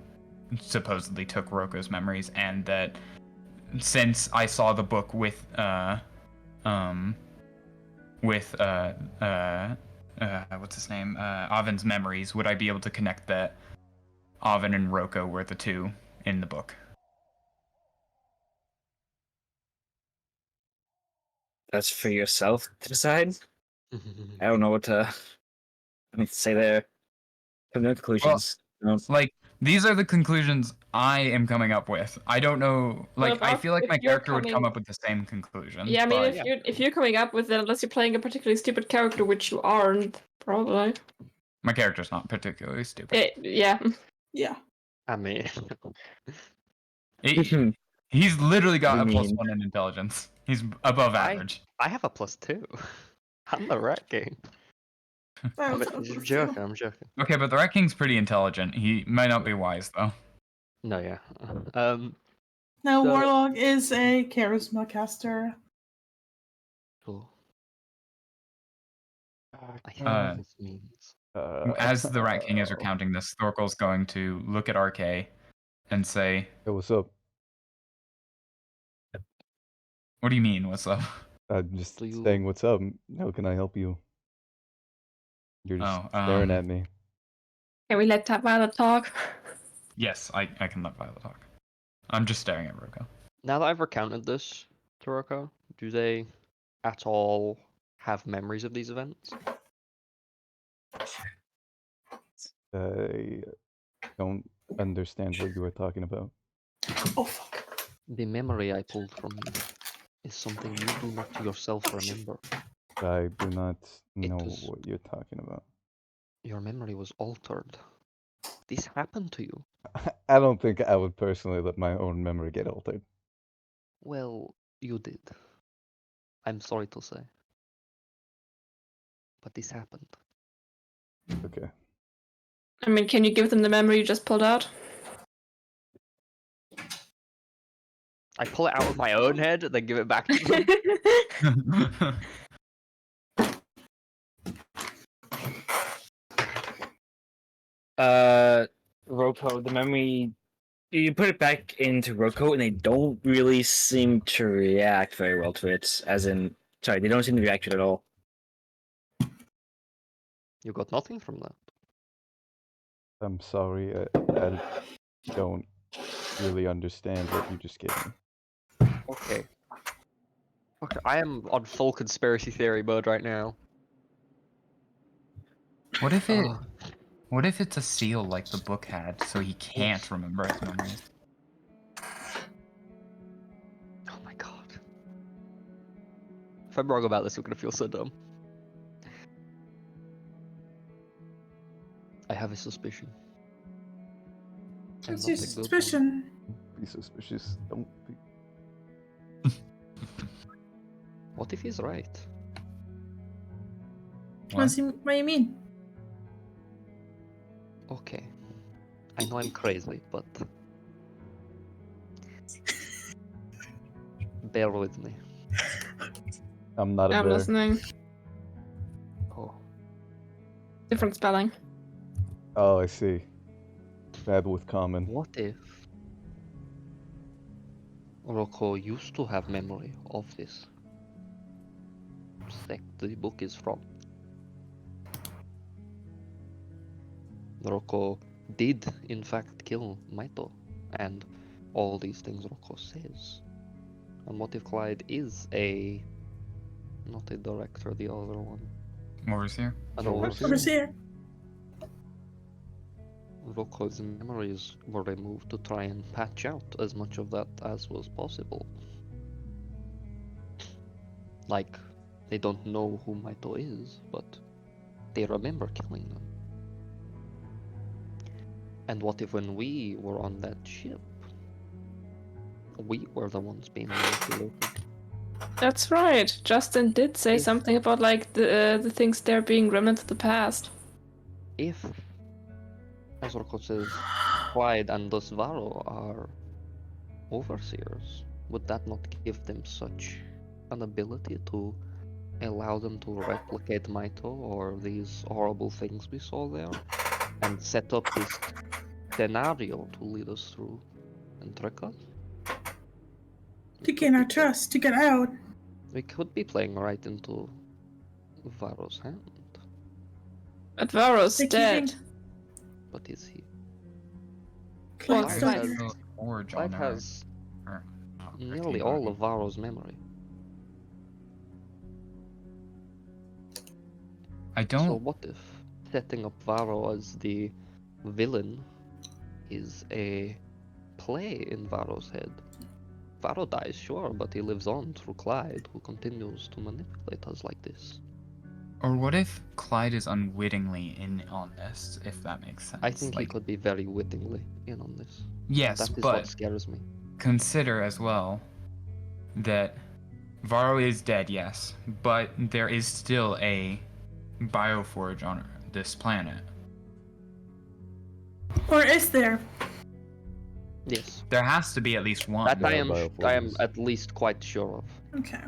supposedly took Roko's memories, and that since I saw the book with what's his name? Oven's memories, would I be able to connect that Oven and Roko were the 2 in the book? That's for yourself to decide. I don't know what to say there. Come to no conclusions. No. Like, these are the conclusions I am coming up with. I don't know. Like, Well, I feel like if my you're character would come coming- up with the same conclusion. Yeah, I mean, but... if you're coming up with it, unless you're playing a particularly stupid character, which you aren't, probably. My character's not particularly stupid. Yeah. Yeah. I mean, He's literally got I a mean- +1 in intelligence. He's above average. I have a +2. I'm the Rat King. I'm joking. I'm joking. Okay, but the Rat King's pretty intelligent. He might not be wise though. No, yeah. Now, So- Warlock is a charisma caster. Cool. I think Uh, what this means. As the Rat King is recounting this, Thorkel's going to look at RK and say, Hey, what's up? "What do you mean? What's up?" I'm just Do you- saying what's up. How can I help you? You're just Oh, staring at me. Can we let Violet talk? Yes, I can let Violet talk. I'm just staring at Roko. Now that I've recounted this to Roko, do they at all have memories of these events? I don't understand what you were talking about. Oh, fuck. The memory I pulled from you is something you do not yourself remember. I do not know is- what you're talking about. Your memory was altered. This happened to you. I don't think I would personally let my own memory get altered. Well, you did. I'm sorry to say. But this happened. Okay. I mean, can you give them the memory you just pulled out? I pull it out of my own head, then give it back to them. Roko, the memory. You put it back into Roko, and they don't really seem to react very well to it. As in, sorry, they don't seem to react to it at all. You got nothing from that. I'm sorry. I don't really understand what you just gave me. Okay. Okay, I am on full conspiracy theory mode right now. What if it? Oh. What if it's a seal like the book had, so he can't remember his memories? Oh my god. If I'm wrong about this, I'm gonna feel so dumb. I have a suspicion. And What's your not a good one. suspicion? Be suspicious. Don't be. What if he's right? What do you mean? Okay. I know I'm crazy, but bear with me. I'm not a I'm bear. listening. Oh. Different spelling. Oh, I see. Bad with common. What if Rocco used to have memory of this sect the book is from? Rocco did in fact kill Maito, and all these things Rocco says And what if Clyde is not a director, the other one? Overseer? An Overseer? Overseer. Rocco's memories were removed to try and patch out as much of that as was possible. Like, they don't know who Maito is, but they remember killing them. And what if when we were on that ship, we were the ones being manipulated? That's right. Justin did say If- something about like the things there being remnants of the past. If, as Rocco says, Clyde and thus Varro are overseers, would that not give them such an ability to allow them to replicate Maito or these horrible things we saw there, and set up this scenario to lead us through and trick us? To gain our trust, to get out. We could be playing right into Varro's hand, But Varro's They're dead. keeping- but is he? Clyde's Clyde still has- here. The forge Clyde on there. has Or, no, nearly 15 all body. of Varro's memory. I don't. So what if setting up Varro as the villain is a play in Varro's head? Varro dies, sure, but he lives on through Clyde, who continues to manipulate us like this. Or what if Clyde is unwittingly in on this, if that makes sense? I think he Like, could be very wittingly in on this. yes, That is but what scares me. consider as well that Varro is dead, yes, but there is still a bioforge on this planet. Or is there? Yes, There has to be at least one. that I There are am bioforges. at least quite sure of. Okay.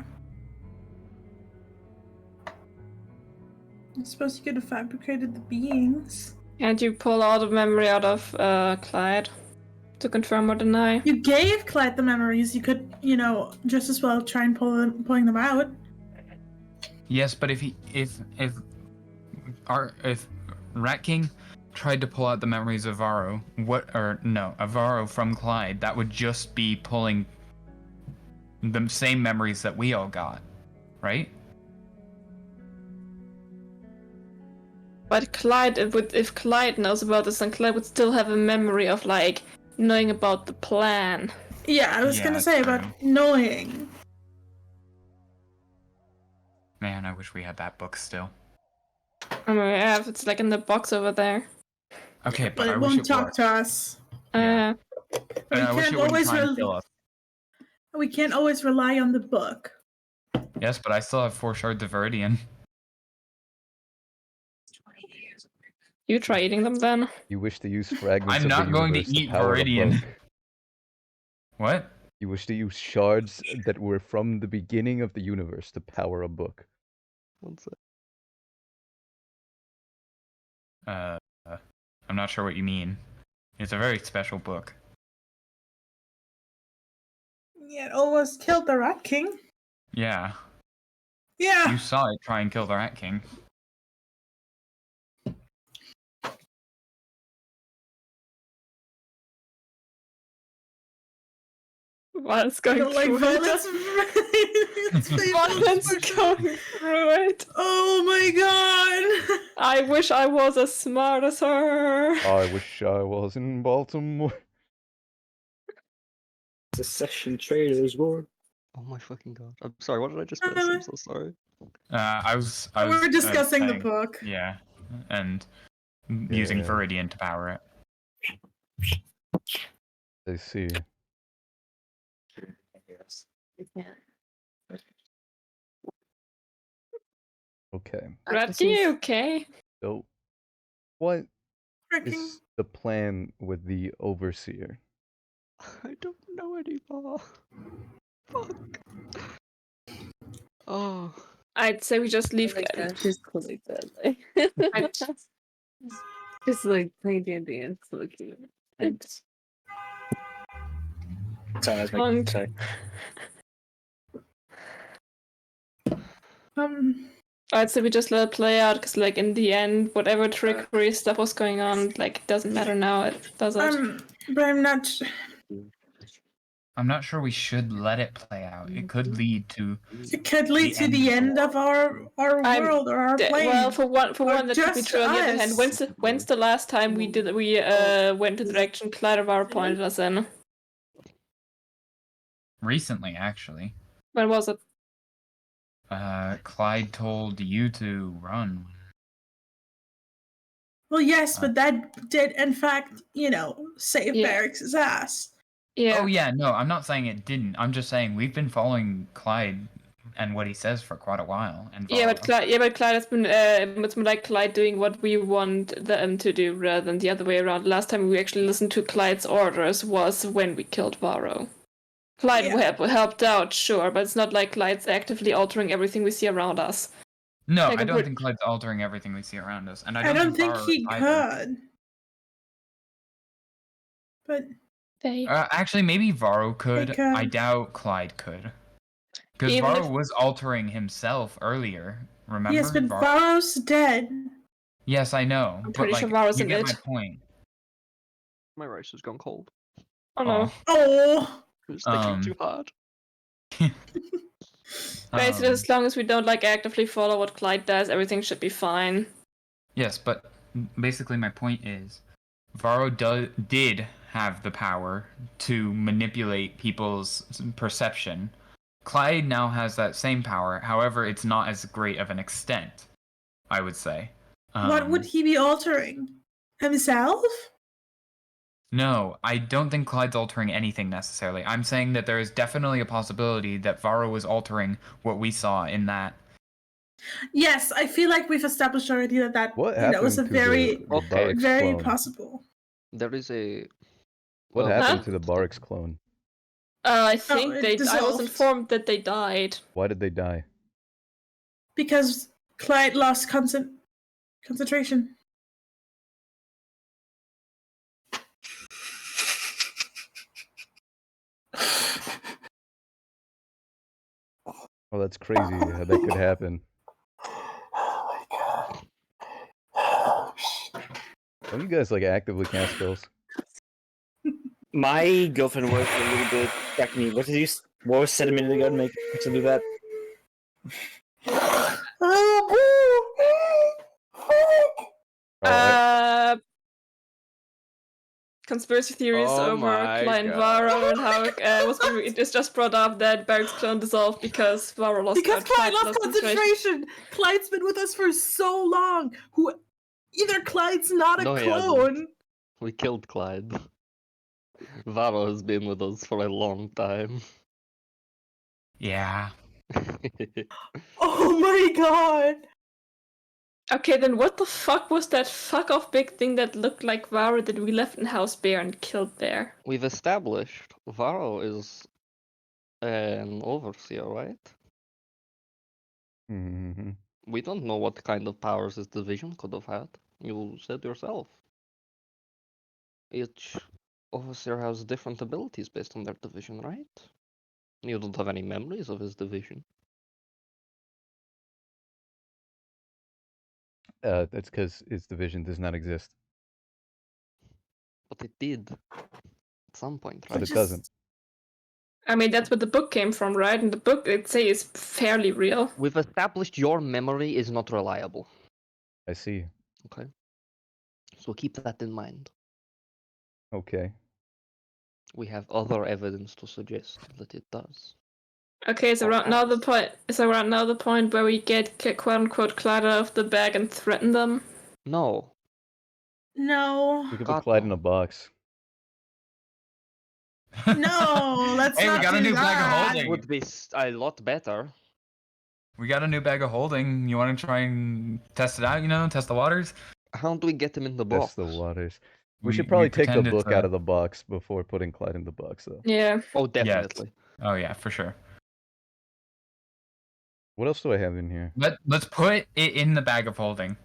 I suppose you could have fabricated the beings. Can't you pull all the memory out of Clyde to confirm or deny? You gave Clyde the memories. You could, just as well try and pulling them out. Yes, but if Rat King tried to pull out the memories of Varro, of Varro from Clyde, that would just be pulling the same memories that we all got, right? But Clyde, if Clyde knows about this, then Clyde would still have a memory of like knowing about the plan. Yeah, I was Yeah, gonna say true. about knowing. Man, I wish we had that book still. I mean, yeah, it's like in the box over there. Okay, But but I it wish won't it talk was. to us. Yeah. We And I wish can't it wouldn't always try and rel- kill us. We can't always rely on the book. Yes, but I still have 4 shards of Viridian. You try eating them then. You wish to use fragments I'm of not the going to universe eat power a Viridian. book. What? You wish to use shards that were from the beginning of the universe to power a book. One sec. I'm not sure what you mean. It's a very special book. Yeah, it almost killed the Rat King. Yeah, Yeah. you saw it try and kill the Rat King. What's I going don't like through violence. it? It's Violence going through it. Oh my god. I wish I was as smart as her. I wish I was in Baltimore. Secession traders war. Oh my fucking god. I'm sorry, what did I just miss? I'm so sorry. I was We're discussing the saying- book. Yeah, and using Yeah. Viridian to power it. I see. Okay. Rat, you okay? So, what Rat King. is the plan with the Overseer? I don't know anymore. Fuck. Oh. I'd say we just leave. She's clearly dead. Just like playing D&D and so cute. Sorry, I was Monk. making sorry. I'd say we just let it play out, because like in the end, whatever trickery stuff was going on, like it doesn't matter now. It doesn't. But I'm not. I'm not sure we should let it play out. It could lead to. It could lead to the end of our world or our plane. Well, for one, that could be just true. On the other hand, us. when's the last time we went to the direction Clyde of our pointed us in? Recently, actually. When was it? Clyde told you to run. Well, yes, but that did, in fact, save Yeah. Barracks' ass. Yeah. Oh yeah, no, I'm not saying it didn't. I'm just saying we've been following Clyde and what he says for quite a while. And Yeah, but Clyde has been it's more like Clyde doing what we want them to do rather than the other way around. Last time we actually listened to Clyde's orders was when we killed Varro. Clyde helped out, sure, but it's not like Clyde's actively altering everything we see around us. No, Like I don't think Clyde's altering everything we see around us, and I don't think Varro he either. could. But actually, maybe Varro could. could. I doubt Clyde could. Because Varro was altering himself earlier, remember? Yes, but Varro's dead. Yes, I know. I'm pretty but, sure Varro's you in get it. my point. My rice has gone cold. Oh no. Oh! I was thinking too hard. Basically, as long as we don't actively follow what Clyde does, everything should be fine. Yes, but basically my point is, Varro did have the power to manipulate people's perception. Clyde now has that same power, however, it's not as great of an extent, I would say. What would he be altering? Himself? No, I don't think Clyde's altering anything necessarily. I'm saying that there is definitely a possibility that Varro was altering what we saw in that. Yes, I feel like we've established already that What happened was a to very, the Barracks very clone? possible. There is a. What happened to the Barracks clone? I think I was dissolved. informed that they died. Why did they die? Because Clyde lost concentration. Oh, that's crazy how that could happen. Oh my god. Don't you guys actively cast spells? My girlfriend was a little bit back me. What was said a minute ago to make to do that? Conspiracy theories over Clyde and Varro and how it was just brought up that Barracks clone dissolved because Varro lost Clyde lost concentration. Clyde's been with us for so long. Either Clyde's not a clone. We killed Clyde. Varro has been with us for a long time. Yeah. Oh my god. Okay, then what the fuck was that fuck-off big thing that looked like Varro that we left in House Bear and killed there? We've established Varro is an overseer, right? Mm-hmm. We don't know what kind of powers this division could have had. You said yourself. Each overseer has different abilities based on their division, right? You don't have any memories of his division. That's because his division does not exist. But it did. At some point, right? But it doesn't. I mean, that's what the book came from, right? And the book, it says, fairly real. We've established your memory is not reliable. I see. Okay. So keep that in mind. Okay. We have other evidence to suggest that it does. Okay, so around now the point where we get quote unquote Clyde out of the bag and threaten them? No. No. We could put Clyde in a box. No, let's hey, not we got a new bag of holding. Would be a lot better. We got a new bag of holding. You want to try and test it out, test the waters? How do we get him in the box? Test the waters. We should probably take the pretend book it's out of the box before putting Clyde in the box, though. Yeah. Oh, definitely. Yes. Oh, yeah, for sure. What else do I have in here? Let's put it in the bag of holding.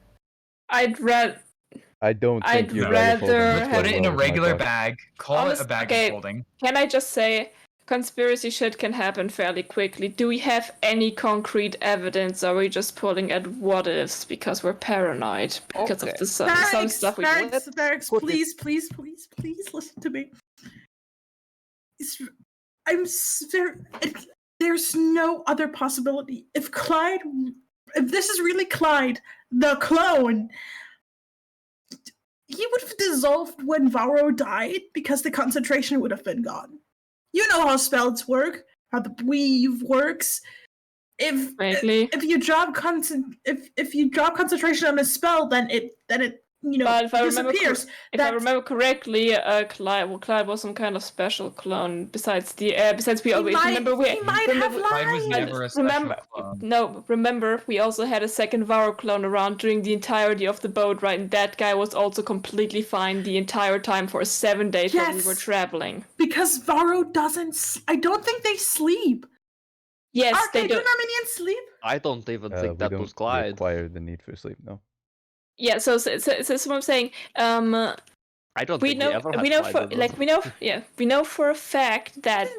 I don't think your bag of holding. rather Let's put it in a regular bag. Call it a bag of holding. Can I just say, conspiracy shit can happen fairly quickly. Do we have any concrete evidence, or are we just pulling at what ifs because we're paranoid because of the some stuff we Barracks, please listen to me. There's no other possibility. If this is really Clyde, the clone, he would have dissolved when Varro died because the concentration would have been gone. You know how spells work, how the weave works. If you drop concentration on a spell, then it but if disappears. I remember correctly, Clyde was some kind of special clone. Besides we might have Clyde was lied. never a special clone. Remember, we also had a second Varro clone around during the entirety of the boat ride, and that guy was also completely fine the entire time for 7 days while we were traveling. Because Varro doesn't. I don't think they sleep. Yes, they do. Armenians sleep? I don't even think that was Clyde. Require the need for sleep, no. Yeah, so what I'm saying. I don't think we know for a fact that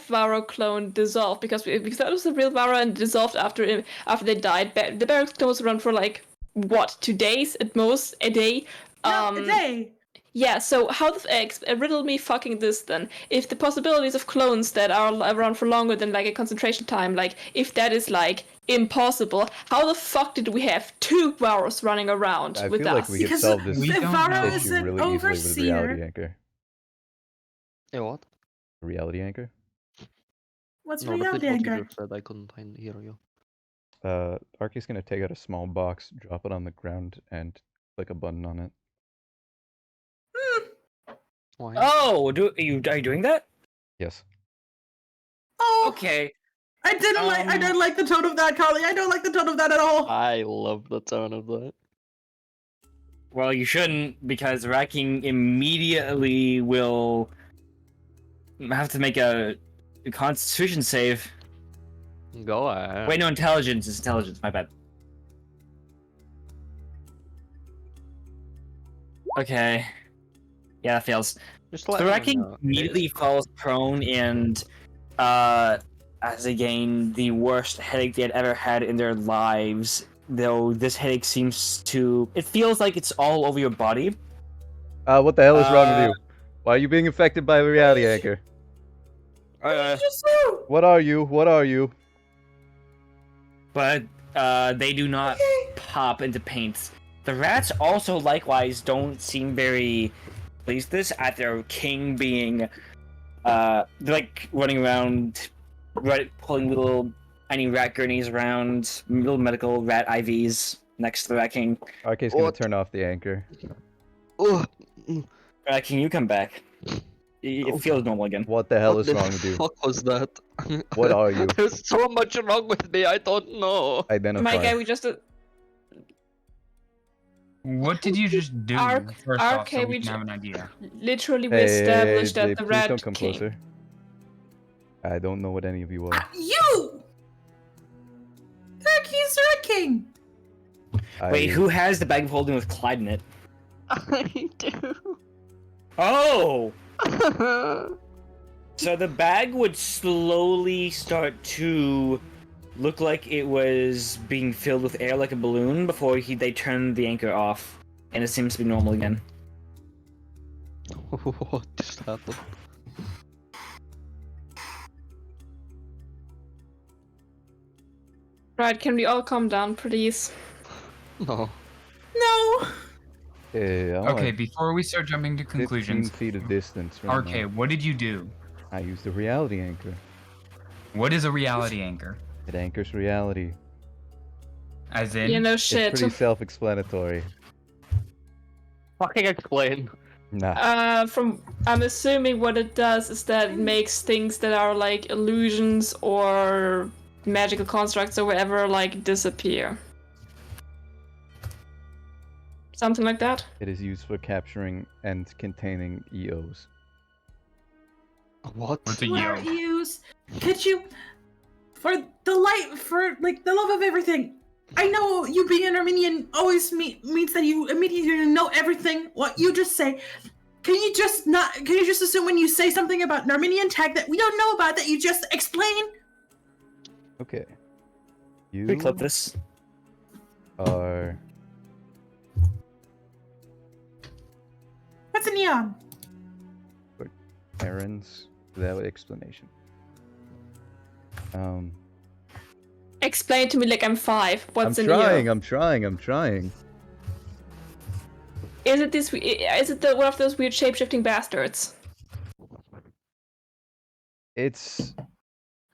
Varro clone dissolved because that was the real Varro and dissolved after they died. The barracks clones run for like what, 2 days at most, a day. A day. Yeah, so how riddle me fucking this then. If the possibilities of clones that are around for longer than like a concentration time, like if that is like impossible, how the fuck did we have 2 Varros running around with us? I feel like we could solve this issue Varro is an really easily with overseer. Reality Anchor. Yeah, what? Reality Anchor? What's No, Reality repeat what Anchor? you just said. I couldn't hear you. Arky's gonna take out a small box, drop it on the ground, and click a button on it. Why? Oh, are you doing that? Yes. Oh, Okay. I didn't like the tone of that, Carly. I don't like the tone of that at all. I love the tone of that. Well, you shouldn't, because Racking immediately will have to make a Constitution save. Go ahead. Wait, no, intelligence. It's intelligence. My bad. Okay. Yeah, that fails. Just let So me Racking know. immediately falls prone and as they gain the worst headache they had ever had in their lives. Though this headache it feels like it's all over your body. What the hell is wrong with you? Why are you being affected by Reality Anchor? What are you? What are you? But they do not pop into paint. The rats also likewise don't seem very pleased this at their king being they're like running around, pulling little tiny rat gurneys around, little medical rat IVs next to the rat king. Arky's gonna turn off the anchor. Rat king, you come back. It feels normal again. What the hell is wrong with you? What was that? What are you? There's so much wrong with me, I don't know. Identify. My guy, we just What did you just do? First off, so we can have an idea. literally we established that the please rat don't come king. closer. I don't know what any of you are. You! He's Rat King! Wait, who has the bag of holding with Clyde in it? I do. Oh! So the bag would slowly start to look like it was being filled with air like a balloon before they turned the anchor off, and it seems to be normal again. What just happened? Right, can we all calm down, please? No. No! Okay, before we start jumping to 15 conclusions, feet of distance. Right RK, now. what did you do? I used a reality anchor. What is a reality anchor? It anchors reality. As in? You know It's shit. pretty self-explanatory. Fucking explain. Nah. I'm assuming what it does is that it makes things that are like illusions or magical constructs or whatever like disappear. Something like that? It is used for capturing and containing EOs. What? What's a Where yo? use? Could you, for the love of everything, I know you being an Armenian always means that you immediately know everything. What you just say. Can you just assume when you say something about an Armenian tag that we don't know about that you just explain? Okay. Can we You clip this? are... What's a neon? errands without explanation. Explain to me like I'm 5. What's I'm in trying. here? I'm trying. Is it this? Is it one of those weird shape-shifting bastards? It's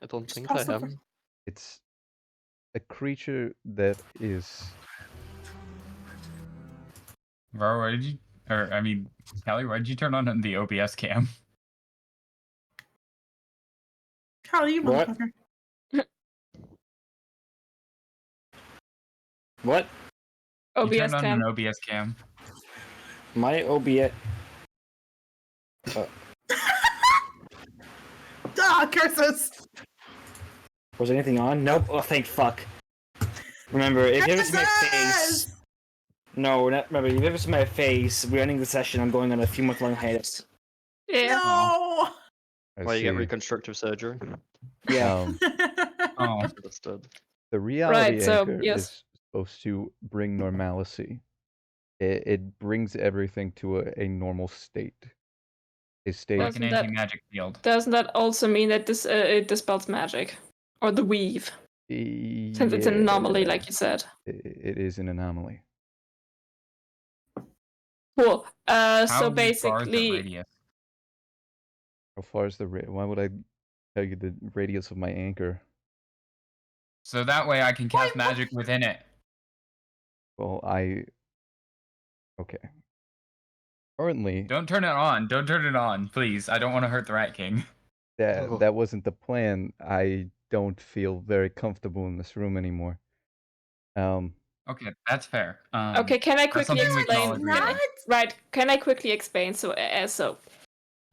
I don't think I possible. am. it's a creature that is Bro, why did you? Or I mean, Callie, why did you turn on the OBS cam? Callie, you What? motherfucker. What? You OBS turned on cam. an OBS cam. My OBS. Ah, curses! Was anything on? Nope. Oh, thank fuck. Remember, if you ever see my face. Curses! No, not, remember, if you ever see my face, we're ending the session. I'm going on a few month long hiatus. Yeah. No! I Why you get see. reconstructive surgery? Yeah. Oh, Understood. The reality Right, so, anchor yes. is supposed to bring normalcy. It brings everything to a normal state. A state. like an Doesn't that- anti-magic field. Doesn't that also mean that this it dispels magic, or the weave? Since it's an anomaly, like you said. It is an anomaly. Cool. So How far is the basically, radius? How far is the why would I tell you the radius of my anchor? So that way I can cast magic within it. Well, okay. Currently, Don't turn it on. Don't turn it on, please. I don't want to hurt the Rat King. that wasn't the plan. I don't feel very comfortable in this room anymore. Okay, that's fair. okay, can I that's quickly something we can all explain? agree on. Right, can I quickly explain? So,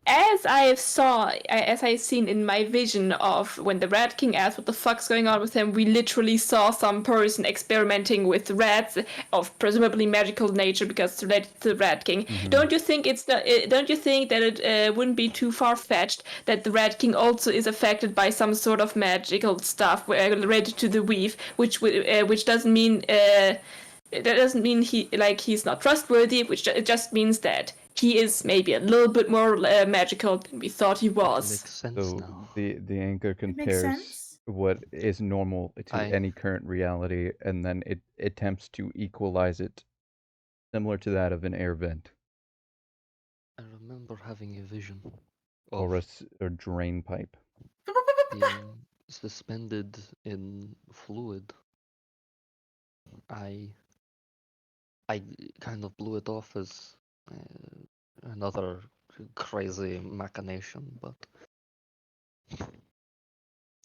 as I've seen in my vision of when the Rat King asked what the fuck's going on with him, we literally saw some person experimenting with rats of presumably magical nature because it's related to the Rat King. Don't you think don't you think that it wouldn't be too far fetched that the Rat King also is affected by some sort of magical stuff related to the weave, which doesn't mean that doesn't mean he's not trustworthy, it just means that he is maybe a little bit more magical than we thought he was. Makes sense So now. the anchor makes compares sense. what is normal to I- any current reality, and then it attempts to equalize it, similar to that of an air vent I remember having a vision or of a drain pipe. being suspended in fluid. I kind of blew it off as another crazy machination, but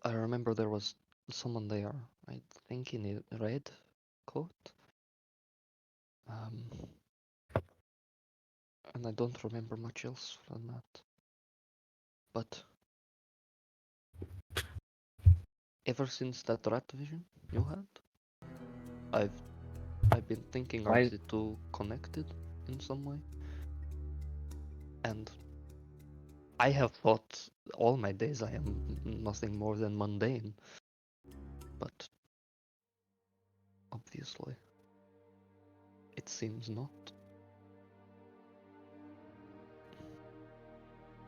I remember there was someone there, I think in a red coat. And I don't remember much else than that. But ever since that rat vision you had, I've been thinking, are Why- the two connected in some way? And I have thought all my days I am nothing more than mundane. But obviously, it seems not.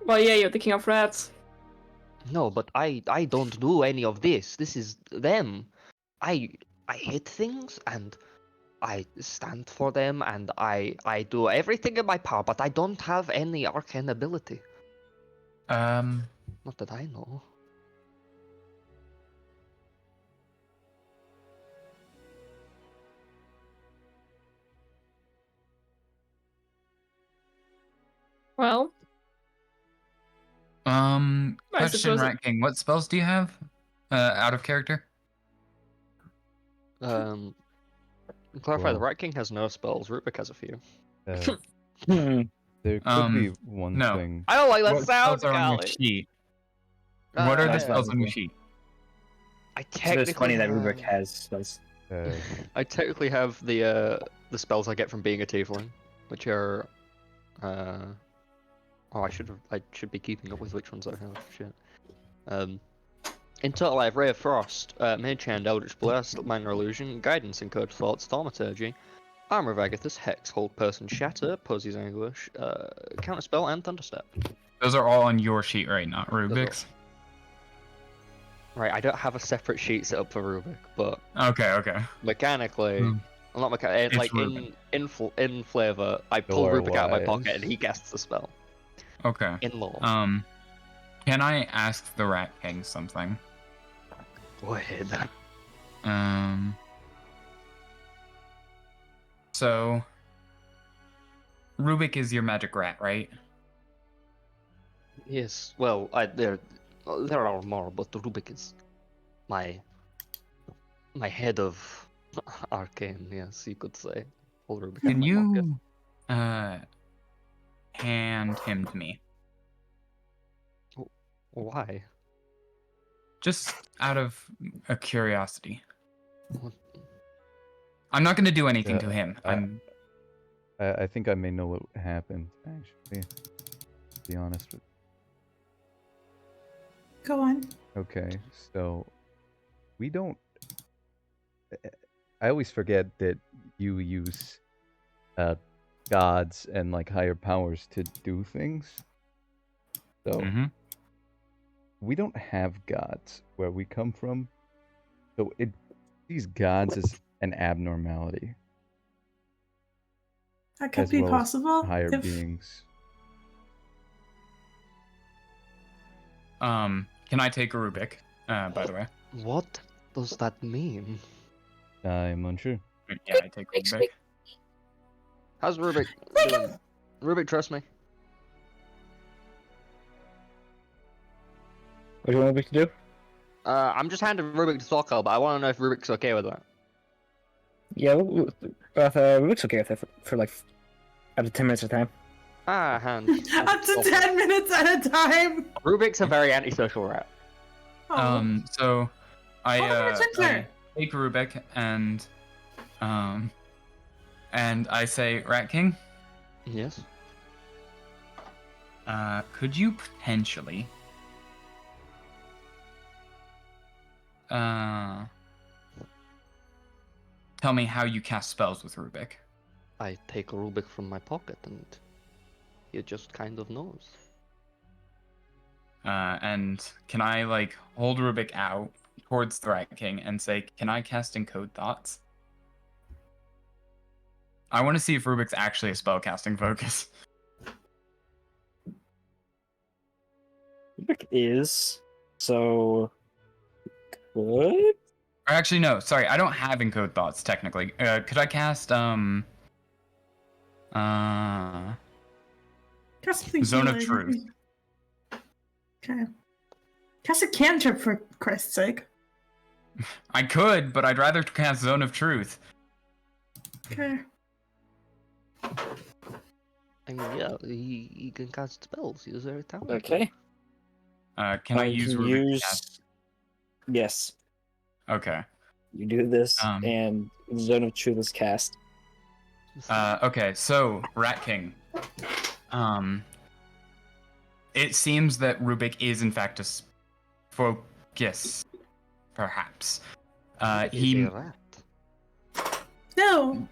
Well, yeah, you're the king of rats. No, but I don't do any of this. This is them. I hit things and I stand for them and I do everything in my power, but I don't have any arcane ability. Not that I know. Well, I Question, suppose Rat King. What spells do you have? Out of character? Clarify, the Well- Rat King has no spells. Rubik has a few. There could be one no. thing. I don't like that What sound, spells are on your Callie. sheet? What are the That's spells on your possible. sheet? I So technically it's funny that Rubric have- has spells. I technically have the spells I get from being a tiefling, which are oh, I should be keeping up with which ones I have. Shit. In total, I have Ray of Frost, Mage Hand, Eldritch Blast, Minor Illusion, Guidance, Encode Thoughts, Thaumaturgy, Armor of Agathis, Hex, Hold Person, Shatter, Posey's Anguish, Counterspell, and Thunderstep. Those are all on your sheet, right? Not Rubik's. Right, I don't have a separate sheet set up for Rubik, but Okay. mechanically, Hmm. well, not mechanic, It's like Rubik. in flavor, I pull Rubik out of my pocket Lore-wise. and he casts the spell. Okay. In lore. Can I ask the Rat King something? Go ahead. So Rubik is your magic rat, right? Yes, well, there are more, but Rubik is my head of arcane. Yes, you could say. Pull Rubik out of Can my pocket. you hand him to me? Why? Just out of a curiosity. What? I'm not going to do anything Yeah, to him. I think I may know what happened, actually. To be honest with Go on. Okay, so we don't. I always forget that you use gods and like higher powers to do things. So Mhm. we don't have gods where we come from. So it these gods is an abnormality That could as be well as possible. higher If beings. Can I take a Rubik? By the way. What does that mean? I'm unsure. Yeah, I take a Rubik. How's Rubik doing? Rubik, trust me. What do you want me to do? I'm just handing Rubik to Sokal, but I want to know if Rubik's okay with that. Yeah, Rubik's okay with it for like up to 10 minutes at a time. Hand. up to 10 minutes at a time. Rubik's a very antisocial rat. Oh. So I Ginger. take Rubik and I say, Rat King, Yes. could you potentially tell me how you cast spells with Rubik? I take a Rubik from my pocket and he just kind of knows. And can I like hold Rubik out towards the Rat King and say, can I cast Encode Thoughts? I want to see if Rubik's actually a spellcasting focus. Rubik is. So. What? Or actually, no, sorry, I don't have Encode Thoughts technically. Could I cast Cast something Zone of healing. Truth? Okay. Cast a cantrip for Christ's sake. I could, but I'd rather cast Zone of Truth. Okay. I mean, yeah, he can cast spells. He's very talented. Okay. Can I use can Rubik to use- cast? Yes. Okay. You do this, and Zone of Truth is cast. Okay, so Rat King. It seems that Rubik is in fact a focus, perhaps. He's a rat. No.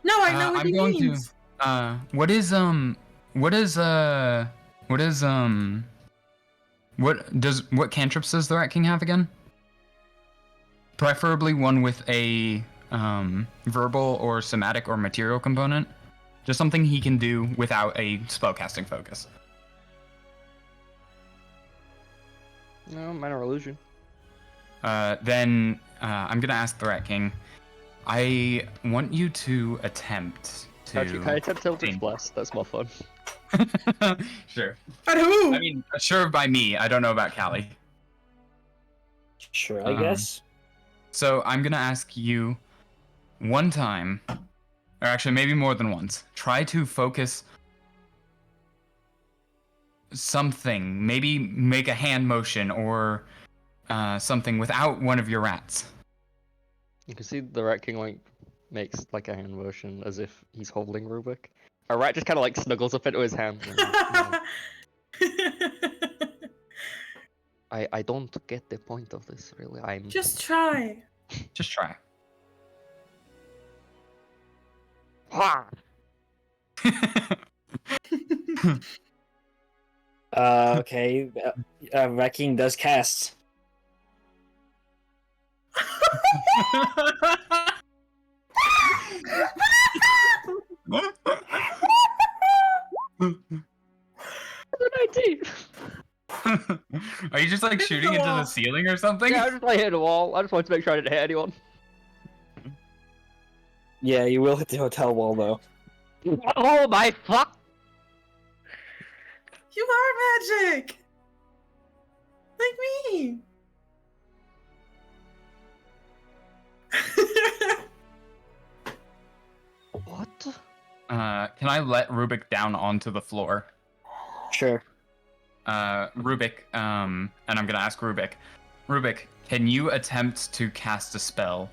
No, I know what I'm he going means. to. What cantrips does the Rat King have again? Preferably one with a verbal or somatic or material component. Just something he can do without a spellcasting focus. No, minor illusion. Then I'm gonna ask the Rat King. I want you to attempt to. Actually, can I attempt Eldritch Blast? That's more fun. Sure. But who? I mean, sure by me. I don't know about Callie. Sure, I guess. So I'm gonna ask you one time, or actually maybe more than once. Try to focus something. Maybe make a hand motion or something without one of your rats. You can see the Rat King like makes like a hand motion as if he's holding Rubik. A rat just kind of like snuggles up into his hand. I don't get the point of this really. I'm Just try. Just try. Ha! Okay. Rat King does cast. Good idea. Are you just like Hit shooting the into the wall. ceiling or something? Yeah, I just like hit a wall. I just wanted to make sure I didn't hit anyone. Yeah, you will hit the hotel wall though. Oh my fuck! You are magic! Like me! What? Can I let Rubik down onto the floor? Sure. Rubik, and I'm gonna ask Rubik. Rubik, can you attempt to cast a spell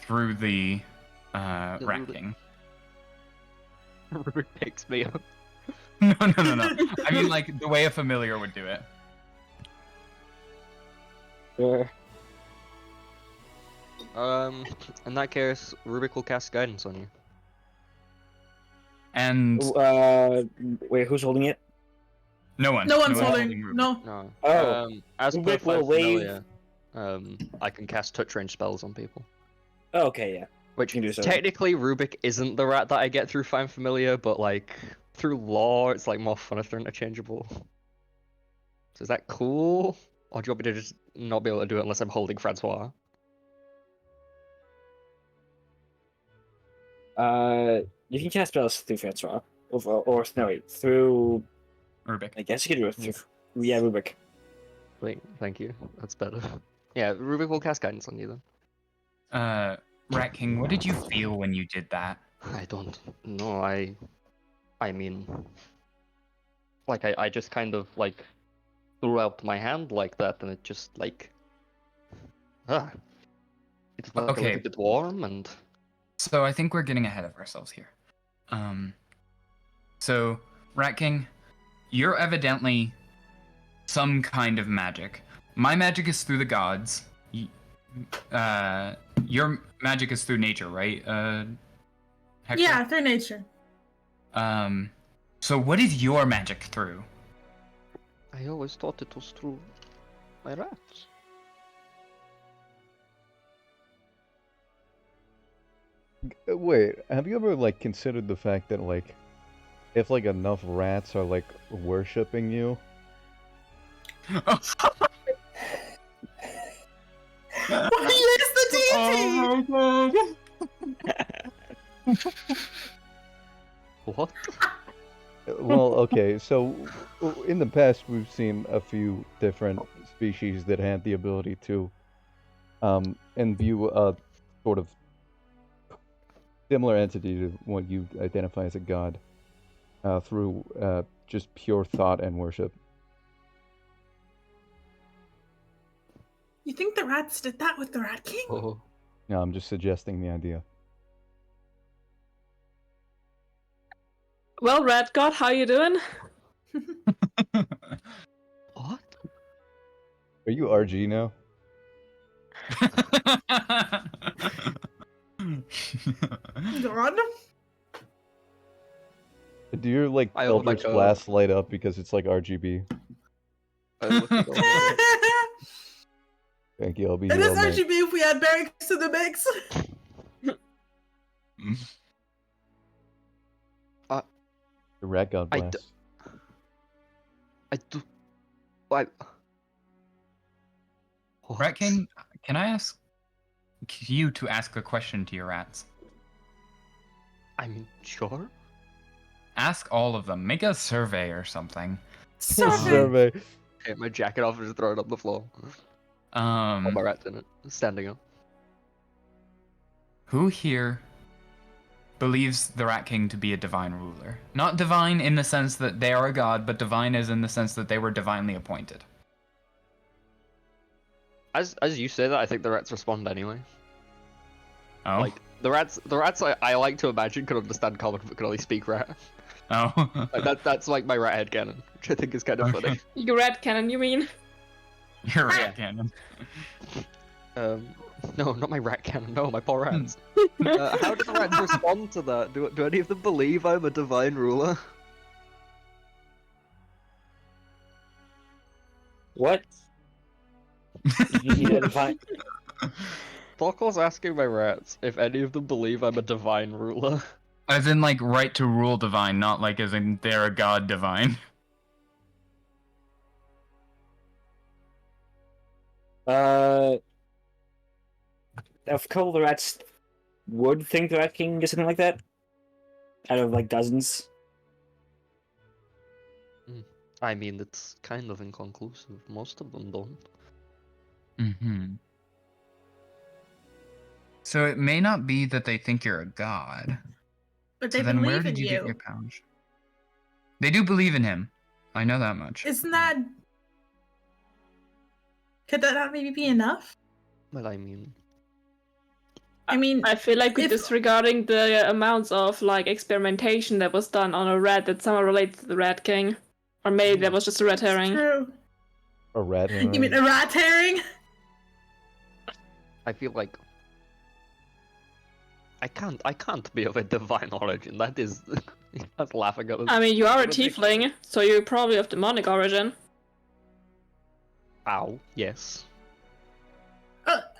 through the Rat Rubik. King? Rubik picks me up. No. I mean, like, the way a familiar would do it. Sure. In that case, Rubik will cast guidance on you. And Wait, who's holding it? no one. No one's one's holding. Rubik. No. No. Oh. As per Rubik will Five wave. Familiar, I can cast touch range spells on people. Oh, okay, yeah. Which You can do so. technically Rubik isn't the rat that I get through Find Familiar, but like through lore, it's like more fun if they're interchangeable. So is that cool? Or do you want me to just not be able to do it unless I'm holding Francois? You can cast spells through Francois. Or no, wait, through. Rubik. I guess you can do it through. Yeah, Rubik. Wait, thank you. That's better. Yeah, Rubik will cast guidance on you then. Rat King, what did you feel when you did that? I don't know. I mean, like I just kind of like threw out my hand like that, and it just like, it felt like a Okay. little bit warm, and So I think we're getting ahead of ourselves here. So Rat King, you're evidently some kind of magic. My magic is through the gods. Your magic is through nature, right? Hector? Yeah, through nature. So what is your magic through? I always thought it was through my rats. Wait, have you ever like considered the fact that like, if like enough rats are like worshipping you, Well, he is the deity! Oh my god! What? well, okay, so in the past we've seen a few different species that had the ability to imbue a sort of similar entity to what you identify as a god through just pure thought and worship. You think the rats did that with the Rat King? Oh. No, I'm just suggesting the idea. Well, Rat God, how you doing? What? Are you RG now? God? Do your like I owe my Eldritch code. Blast light up because it's like RGB? I looked it over. Thank you, I'll be It here is all night. RGB if we add barracks to the mix. The Rat God I Blast. I do. I. Rat King, can I ask you to ask a question to your rats? I mean, sure. Ask all of them. Make a survey or something. Survey. Take my jacket off and just throw it on the floor. All my rats in it, standing up. Who here believes the Rat King to be a divine ruler? Not divine in the sense that they are a god, but divine as in the sense that they were divinely appointed. As you say that, I think the rats respond anyway. Oh. Like the rats I like to imagine can understand common but can only speak rat. Oh. Like that's like my rat head canon, which I think is kind of funny. Okay. You Rat Cannon, you mean? You're a rat cannon. No, not my rat cannon. No, my poor rats. How do the rats respond to that? Do any of them believe I'm a divine ruler? What? You need a divine. Thorkel's asking my rats if any of them believe I'm a divine ruler. As in, like, right to rule divine, not like as in they're a god divine. A couple of the rats would think the Rat King did something like that. Out of like dozens. I mean, it's kind of inconclusive. Most of them don't. Mm-hmm. So it may not be that they think you're a god. But they So then where believe in did you you. get your powers? They do believe in him. I know that much. Isn't that... Could that not maybe be enough? Well, I mean, I feel like we're if- disregarding the amounts of like experimentation that was done on a rat that somehow related to the Rat King. Or maybe that was just a red herring. True. A rat herring. You mean a rat herring? I feel like I can't be of a divine origin. That is, that's laughing at us. I mean, you are a What makes- tiefling, so you're probably of demonic origin. Ow, yes. But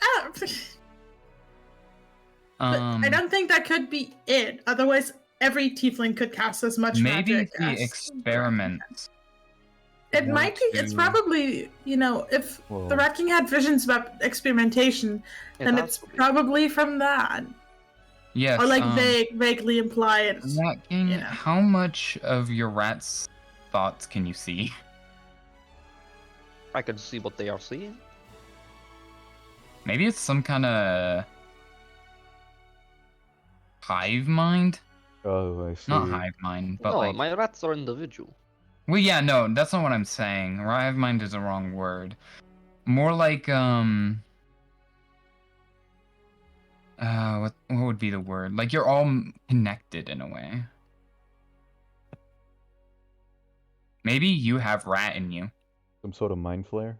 I don't think that could be it. Otherwise, every tiefling could cast as much Maybe magic the as... experiments. It were might be. It's to- probably, you know, if Well, the Rat King had visions about experimentation, Yeah, then that's it's what it- probably from that. Yes. Or like vaguely imply it. Rat King, you know. how much of your rat's thoughts can you see? I can see what they are seeing. Maybe it's some kind of hive mind? oh, I see. Not hive mind, but no, like... my rats are individual. Well, yeah, no, that's not what I'm saying. Hive mind is the wrong word. More like, what would be the word? Like, you're all connected in a way. Maybe you have rat in you. Some sort of mind flare.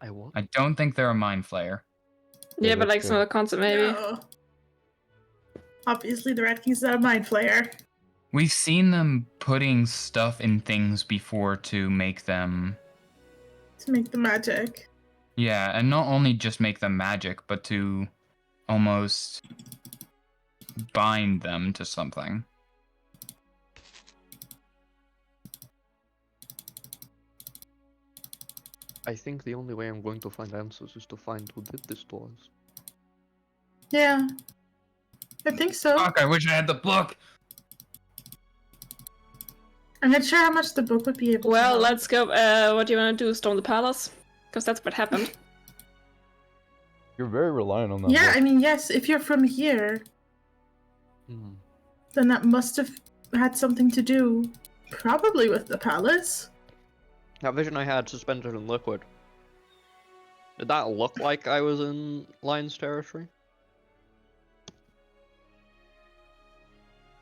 I what? I don't think they're a mind flayer. Yeah, Yeah, but like that's it's not a concept, maybe. No. Obviously, the Rat King's not a mind flayer. We've seen them putting stuff in things before to make them... To make the magic. Yeah, and not only just make them magic, but to almost bind them to something. I think the only way I'm going to find answers is to find who did this to us. Yeah. I think so. Fuck, I wish I had the book! I'm not sure how much the book would be able Well, to help. let's go. What do you want to do? Storm the palace? Because that's what happened. You're very reliant on that. Yeah, book. I mean, yes, if you're from here, Hmm. then that must have had something to do, probably with the palace. That vision I had suspended in liquid. Did that look like I was in Lion's territory?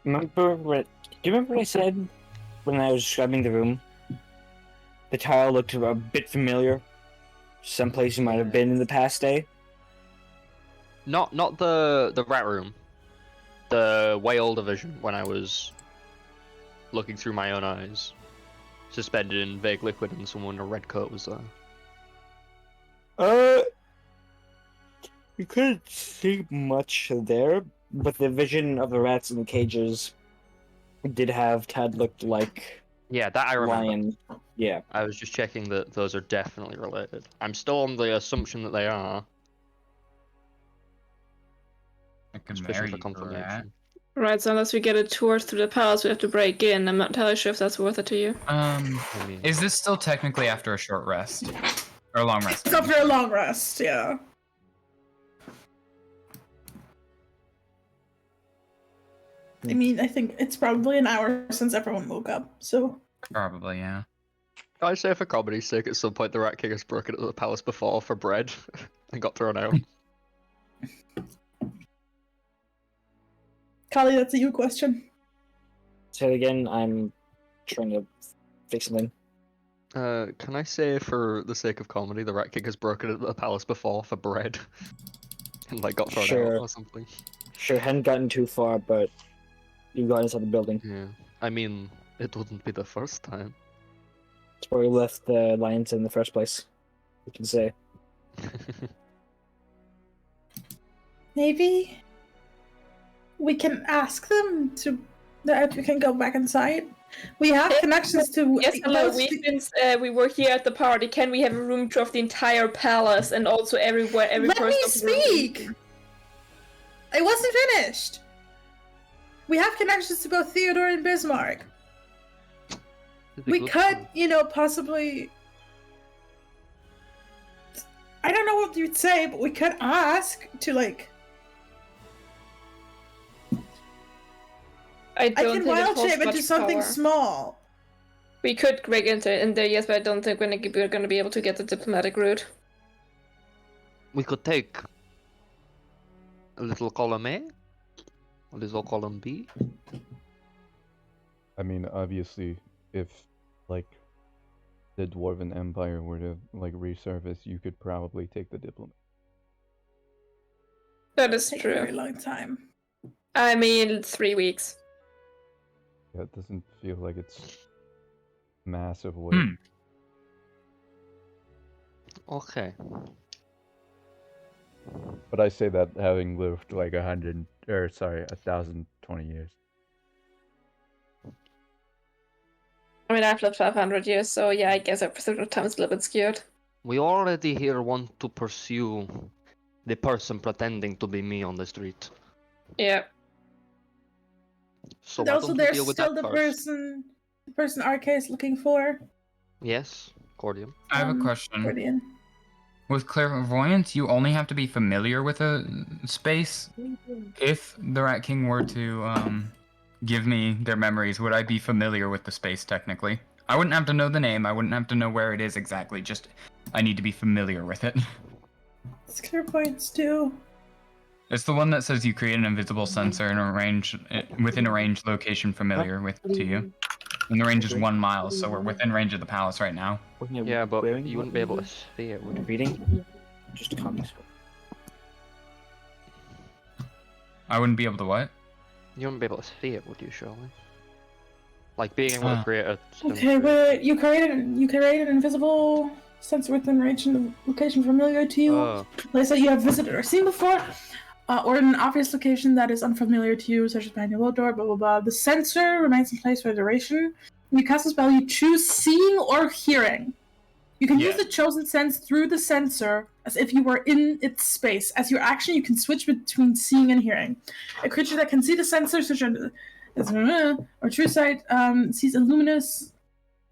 Do you remember what I said when I was describing the room? The tile looked a bit familiar. Someplace you might have been in the past day. Not the rat room. The way older vision when I was looking through my own eyes. Suspended in vague liquid and someone in a red coat was there. You couldn't see much there, but the vision of the rats in the cages did have Tad looked like Yeah, that I remember. lion. Yeah. I was just checking that those are definitely related. I'm still on the assumption that they are. I could Just marry pushing for you for that. confirmation. Right, so unless we get a tour through the palace, we have to break in. I'm not entirely sure if that's worth it to you. I mean, Is this still technically after a short rest? Or a long rest? It's after a long rest, yeah. I mean, I think it's probably an hour since everyone woke up, so... Probably, yeah. can I say for comedy's sake, at some point the Rat King has broken into the palace before for bread and got thrown out. Kali, that's a you question. Say it again. I'm trying to fix something. Can I say for the sake of comedy, the Rat King has broken into the palace before for bread and like got thrown Sure. out or something? Sure, hadn't gotten too far, but you got inside the building. Yeah. I mean, it wouldn't be the first time. It's where we left the lions in the first place. You can say. maybe we can ask them to that we can go back inside. We have connections to. Yes, hello. We were here at the party. Can we have a room tour of the entire palace and also everywhere? Every Let person me of the room? speak. I wasn't finished. We have connections to both Theodore and Bismarck. We could, possibly. I don't know what you'd say, but we could ask to I can think wild it holds shape into much something power. small. We could break into in there, yes, but I don't think we're gonna be able to get the diplomatic route. We could take a little column A, a little column B. I mean, obviously, if the Dwarven Empire were to resurface, you could probably take the diplomat. That is Take a true. very long time. I mean, 3 weeks. Yeah, it doesn't feel like it's massive weight. Okay. But I say that having lived 1,020 years. I mean, I've lived 500 years, so yeah, I guess our perception of time is a little bit skewed. We already here want to pursue the person pretending to be me on the street. Yeah. So And why also, don't we there's deal with still that the first? person RK is looking for. Yes, Cordium. I have a question. Cordian. With clairvoyance, you only have to be familiar with a space. If the Rat King were to give me their memories, would I be familiar with the space technically? I wouldn't have to know the name. I wouldn't have to know where it is exactly. Just I need to be familiar with it. It's clairvoyance too. It's the one that says you create an invisible sensor in a range within a range location familiar with to you. And the range is 1 mile, so we're within range of the palace right now. Yeah, but you wouldn't be able to see it, would you? Reading? Just a copy. I wouldn't be able to what? You wouldn't be able to see it, would you, surely? Like being able to create a Okay, but you create an invisible sensor within range and the location familiar to you. Let's say you have visited or seen before, or in an obvious location that is unfamiliar to you, such as behind your low door, blah blah blah. The sensor remains in place for a duration. When you cast a spell, you choose seeing or hearing. You can use the chosen sense through the sensor as if you were in its space. As your action, you can switch between seeing and hearing. A creature that can see the sensor, such as or true sight, sees a luminous.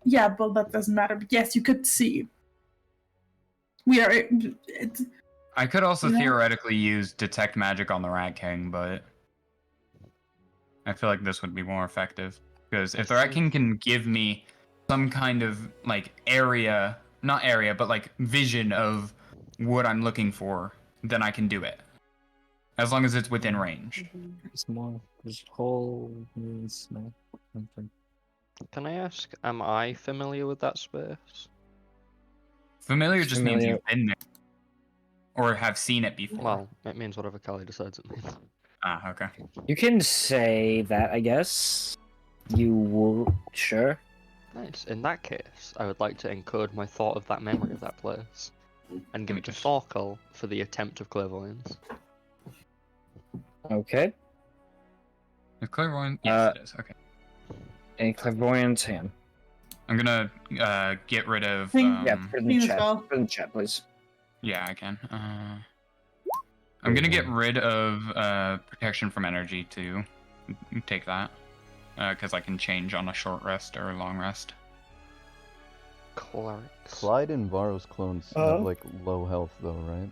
Yeah, well, that doesn't matter. But yes, you could see. I could also theoretically use detect magic on the Rat King, but I feel like this would be more effective. Because if the Rat King can give me some kind of vision of what I'm looking for, then I can do it. As long as it's within range. It's more this whole small something. Can I ask, am I familiar with that space? Familiar just means you've been there. Or have seen it before. Well, it means whatever Callie decides it means. Ah, okay. You can say that, I guess. You will, sure. Nice. In that case, I would like to encode my thought of that memory of that place and give it to Sorkel for the attempt of clairvoyance. Okay. Is clairvoyance? Yes, it is. Okay. A clairvoyance hand. I'm gonna get rid of. Yeah, put it in the chat. Well. Put it in the chat, please. Yeah, I can. I'm gonna get rid of protection from energy to take that, because I can change on a short rest or a long rest. Clerics. Clyde and Varro's clones have low health though, right?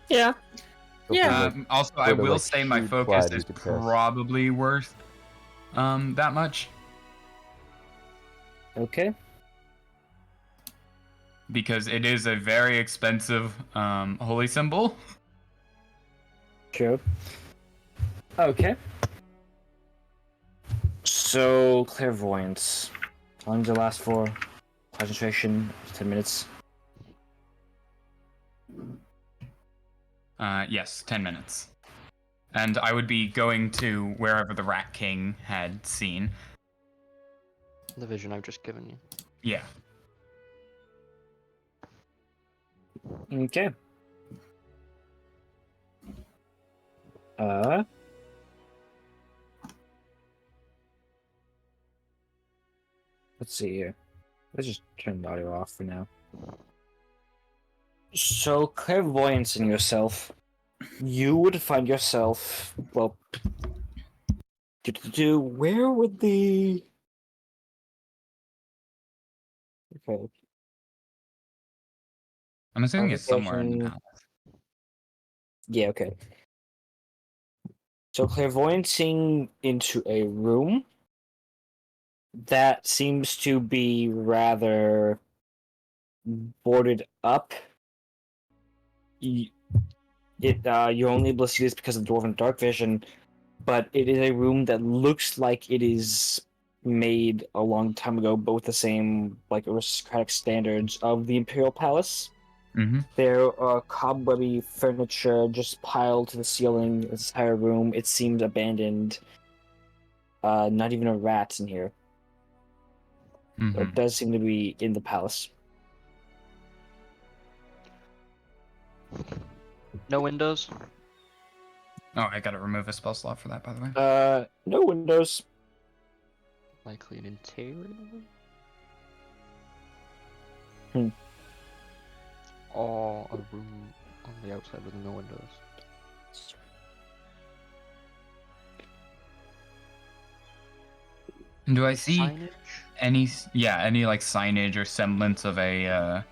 Yeah. So Yeah. Also, I will like, say my shoot focus Clyde, you is could cast. probably worth that much. Okay. Because it is a very expensive holy symbol. Sure. Okay. So, clairvoyance. How long does it last for? Concentration, 10 minutes. Yes, 10 minutes. And I would be going to wherever the Rat King had seen. The vision I've just given you. Yeah. Okay. Let's see here. Let's just turn the audio off for now. So, clairvoyance in yourself, you would find yourself, well, where would the... Okay. I'm assuming it's somewhere in the Application- palace. Yeah, okay. So, clairvoyancing into a room that seems to be rather boarded up. You're only able to see this because of the dwarven dark vision, but it is a room that looks like it is made a long time ago, but with the same like aristocratic standards of the Imperial Palace. Mm-hmm. There are cobwebby furniture just piled to the ceiling. This entire room, it seems abandoned. Not even a rat in here. Mm-hmm. It does seem to be in the palace. No windows. Oh, I gotta remove a spell slot for that, by the way. No windows. Likely an interior. Hmm. Or a room on the outside with no windows. Do I see Signage? any like signage or semblance of a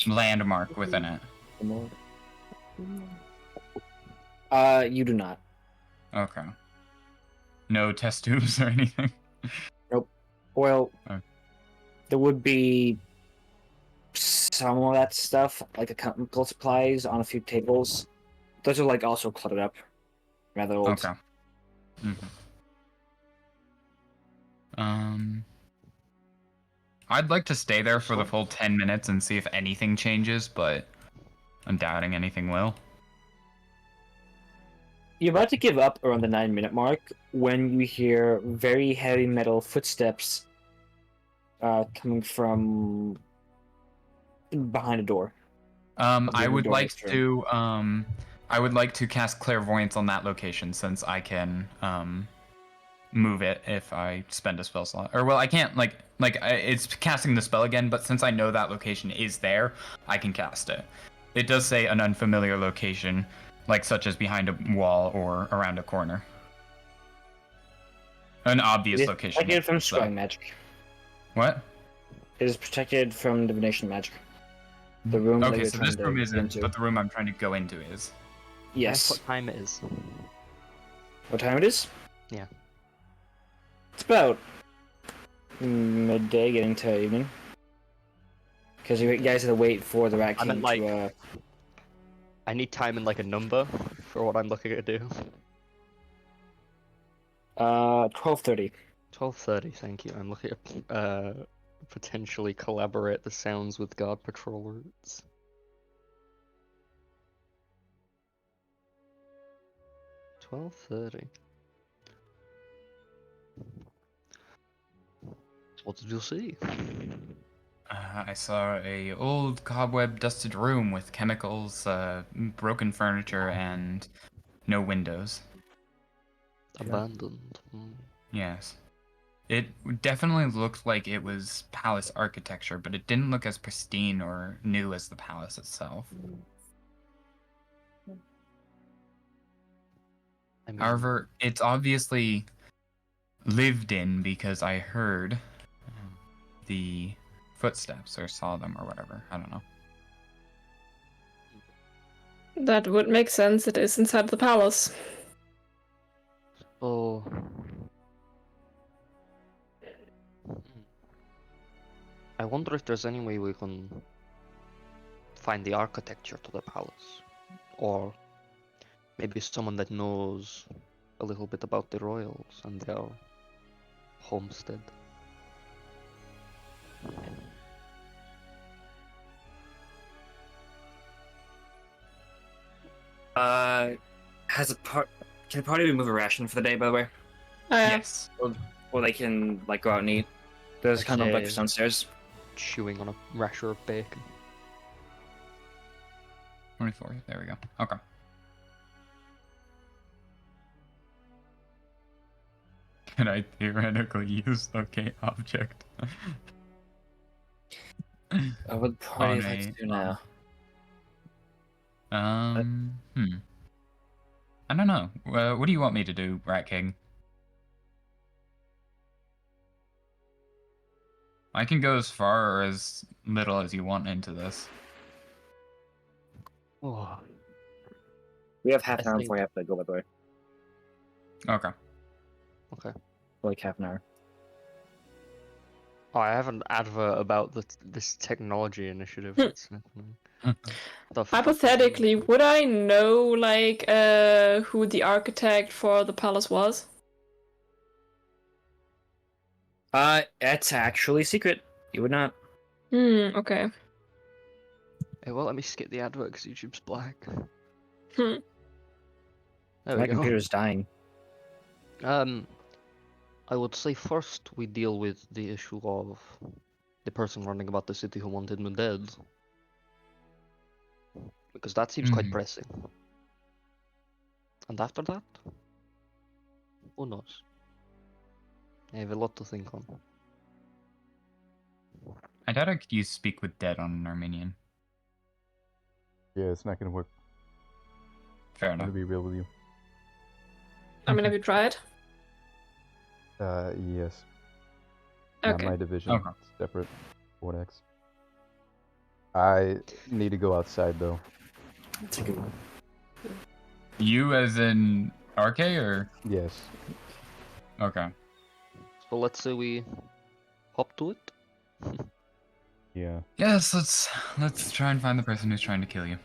landmark within it? You do not. Okay. No test tubes or anything. Nope. Well, Okay. there would be some of that stuff, like chemical supplies, on a few tables. Those are like also cluttered up, rather old. Okay. Mm-hmm. I'd like to stay there for the full 10 minutes and see if anything changes, but I'm doubting anything will. You're about to give up around the 9-minute mark when you hear very heavy metal footsteps coming from behind a door. I would door like next room. to I would like to cast clairvoyance on that location since I can move it if I spend a spell slot. Or well, I can't it's casting the spell again, but since I know that location is there, I can cast it. It does say an unfamiliar location, like such as behind a wall or around a corner. An obvious It is location. protected from so- scrying magic. What? It is protected from divination magic. The room that Okay, you're so trying this to room get isn't, into. but the room I'm trying to go into is. Yes. What time it is? What time it is? Yeah. It's about midday, getting to evening. Because you guys had to wait for the Rat I King meant, like- to. I need time and like a number for what I'm looking to do. 12:30. 12:30, thank you. I'm looking to potentially collaborate the sounds with guard patrol routes. $12:30. What did you see? I saw a old cobweb dusted room with chemicals, broken furniture, and no windows. Abandoned. Yes. It definitely looked like it was palace architecture, but it didn't look as pristine or new as the palace itself. I mean, However, it's obviously lived in because I heard the footsteps or saw them or whatever. I don't know. That would make sense. It is inside the palace. oh. I wonder if there's any way we can find the architecture to the palace. Or maybe someone that knows a little bit about the royals and their homestead. Has a part. Can the party remove a ration for the day, by the way? Yes. Or they can like go out and eat. There's kind of Okay. breakfast downstairs. Chewing on a rasher of bacon. 24. There we go. Okay. Can I theoretically use OK object? I would probably On like a, to do now. I don't know. What do you want me to do, Rat King? I can go as far or as little as you want into this. Oh, We have half I an hour think- before we have to go, by the way. Okay. Like half an hour. Oh, I have an advert about this technology initiative. It's, the fuck is it? Hypothetically, would I know like who the architect for the palace was? It's actually secret. You would not. Okay. Hey, well, let me skip the advert because YouTube's black. Hmm. There My we go. computer's dying. I would say first we deal with the issue of the person running about the city who wanted me dead. Because that seems quite pressing. And after that? Who knows? I have a lot to think on. I doubt I could use Speak with Dead on an Armenian. Yeah, it's not gonna work. Fair I'm enough. gonna be real with you. I mean, have you tried? Yes. Not Okay. my division. Okay. Separate. Vortex. I need to go outside though. You as in RK or? Yes. Okay. So let's say we hop to it. Yeah. Yes, let's try and find the person who's trying to kill you.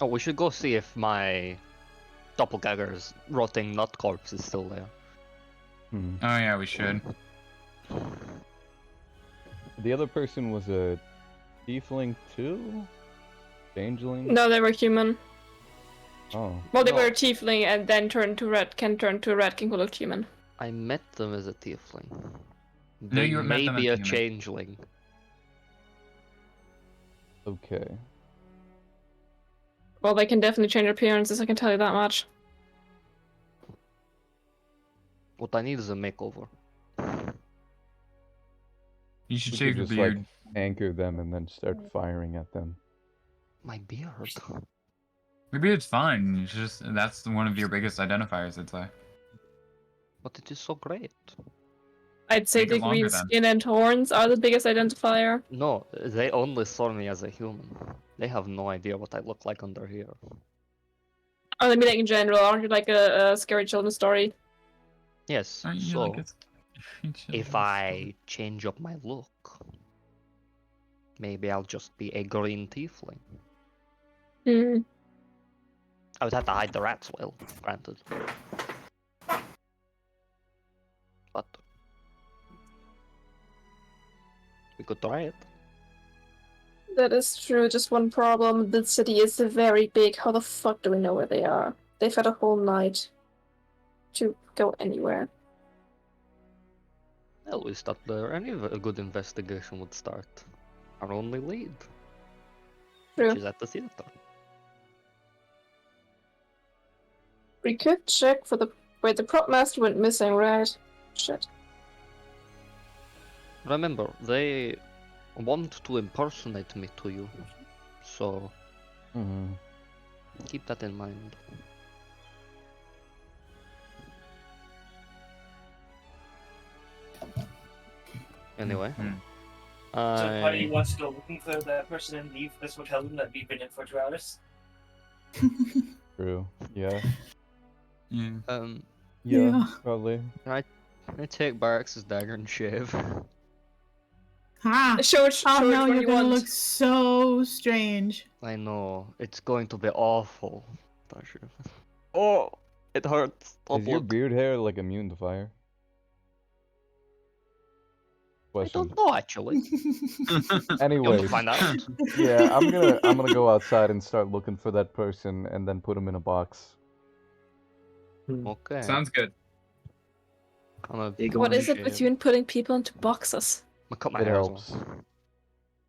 Oh, we should go see if my doppelganger's rotting nut corpse is still there. Hmm. Oh yeah, we should. The other person was a tiefling too? Changeling? No, they were human. Oh. Well, they No. were a tiefling and then turned to red. Can turn to a red king who looked human. I met them as a tiefling. No, They you met may them be as a a human. changeling. Okay. Well, they can definitely change appearances. I can tell you that much. What I need is a makeover. You should We shave could your just beard. like anchor them and then start firing at them. My beard. Your beard's fine. It's just that's one of your biggest identifiers, I'd say. But it is so great. I'd say Make it the longer green then. skin and horns are the biggest identifier. No, they only saw me as a human. They have no idea what I look like under here. Oh, I mean, like in general, aren't you like a scary children's story? Yes, Aren't you so like if I change up my look, maybe I'll just be a green tiefling. Hmm. I would have to hide the rats well, granted. But we could try it. That is true. Just one problem: the city is very big. How the fuck do we know where they are? They've had a whole night to go anywhere. Well, we start there. Any of a good investigation would start. Our only lead, True. which is at the theater. We could check for the wait. The prop master went missing, right? Shit. Remember, they want to impersonate me to you, so Mm-hmm. keep that in mind. Anyway, So Party wants to go looking for that person and leave this hotel room that we've been in for 2 hours? True. Yeah. Yeah. Yeah. Probably. I take Barrax's dagger and shave. Ah! Show it. Oh Show no, it when you're you gonna want. look so strange. I know, it's going to be awful. Oh, it hurts. Stop Is your look. beard hair like immune to fire? I Question. don't know actually. You want to Anyways, find out? yeah, I'm gonna go outside and start looking for that person and then put him in a box. Okay. Sounds good. I'm What is it with you and putting people into boxes? I'm gonna cut my It hair as helps. well.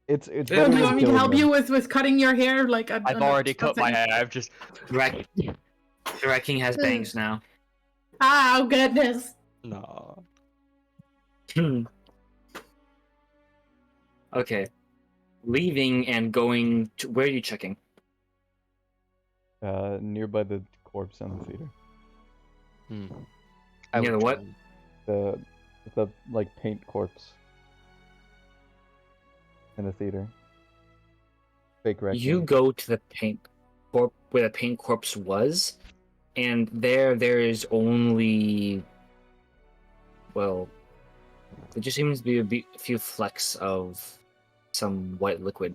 It's Oh, So better do you than want me to killing help them. you with cutting your hair? Like I've already cut my hair. I've just Right. The Rat King has bangs now. Oh goodness. No. Okay. Leaving and going to where are you checking? Nearby the corpse on the theater. I Near would the what? join. The like paint corpse in the theater. Fake Rat You King. go to the paint corp where the paint corpse was, and there is only, well, there just seems to be a few flecks of some white liquid.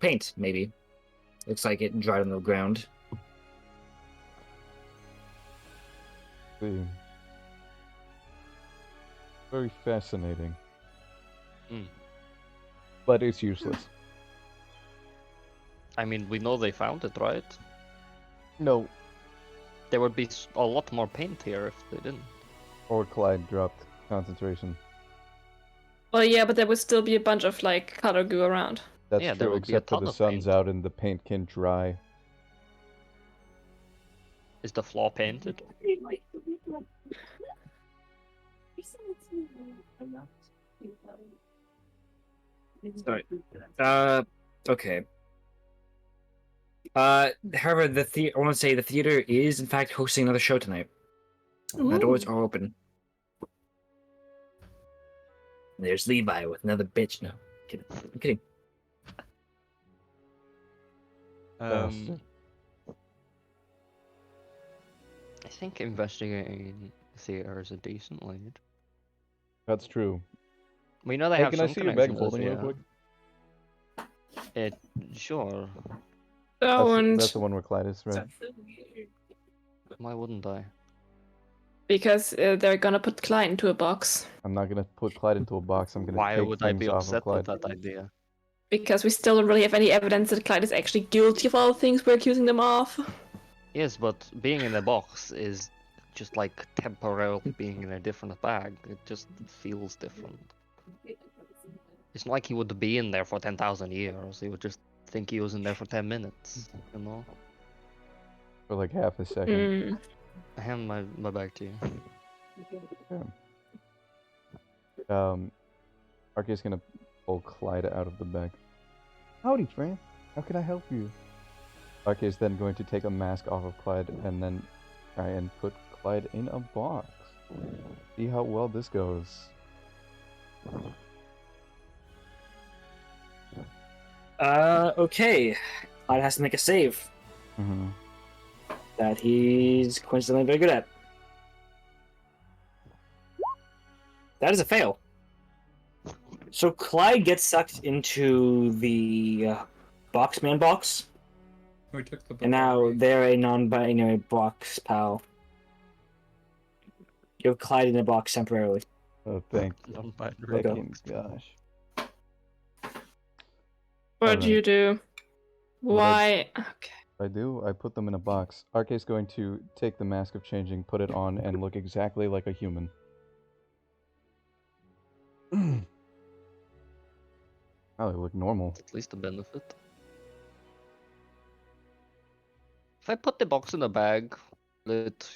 Paint, maybe. Looks like it dried on the ground. See. Very fascinating. But it's useless. I mean, we know they found it, right? No. There would be a lot more paint here if they didn't. Or Clyde dropped concentration. Well, yeah, but there would still be a bunch of like color goo around. That's Yeah, there true, would be a except for ton the of sun's paint. out and the paint can dry. Is the floor painted? Sorry. Okay. However, I want to say the theater is in fact hosting another show tonight. The doors are open. There's Levi with another bitch. No, I'm kidding. Bastard. I think investigating theater is a decent lead. That's true. We know they Hey, have can I some see your bag connection of to the holding real theater. quick? Sure. That's the one where Clyde is, right? Why wouldn't I? Because they're gonna put Clyde into a box. I'm not gonna put Clyde into a box. I'm gonna Why take would I things be off of upset with Clyde. that idea? Because we still don't really have any evidence that Clyde is actually guilty of all the things we're accusing them of. Yes, but being in a box is just like temporarily being in a different bag. It just feels different. It's not like he would be in there for 10,000 years. He would just think he was in there for 10 minutes, you know? For like half a second. I hand my bag to you. Yeah. Arceus gonna pull Clyde out of the bag. Howdy, friend. How can I help you? Arceus is then going to take a mask off of Clyde and then try and put Clyde in a box. See how well this goes. Okay. Clyde has to make a save that he's coincidentally very good at. That is a fail. So Clyde gets sucked into the Boxman box, We took the and now they're a non-binary box pal. You have Clyde in a box temporarily. Oh, thank Non-binary fucking box. gosh. What'd you do? Why? Okay. I do. I put them in a box. Arceus is going to take the mask of changing, put it on, and look exactly like a human. Oh, they look normal. At least a benefit. If I put the box in a bag, will it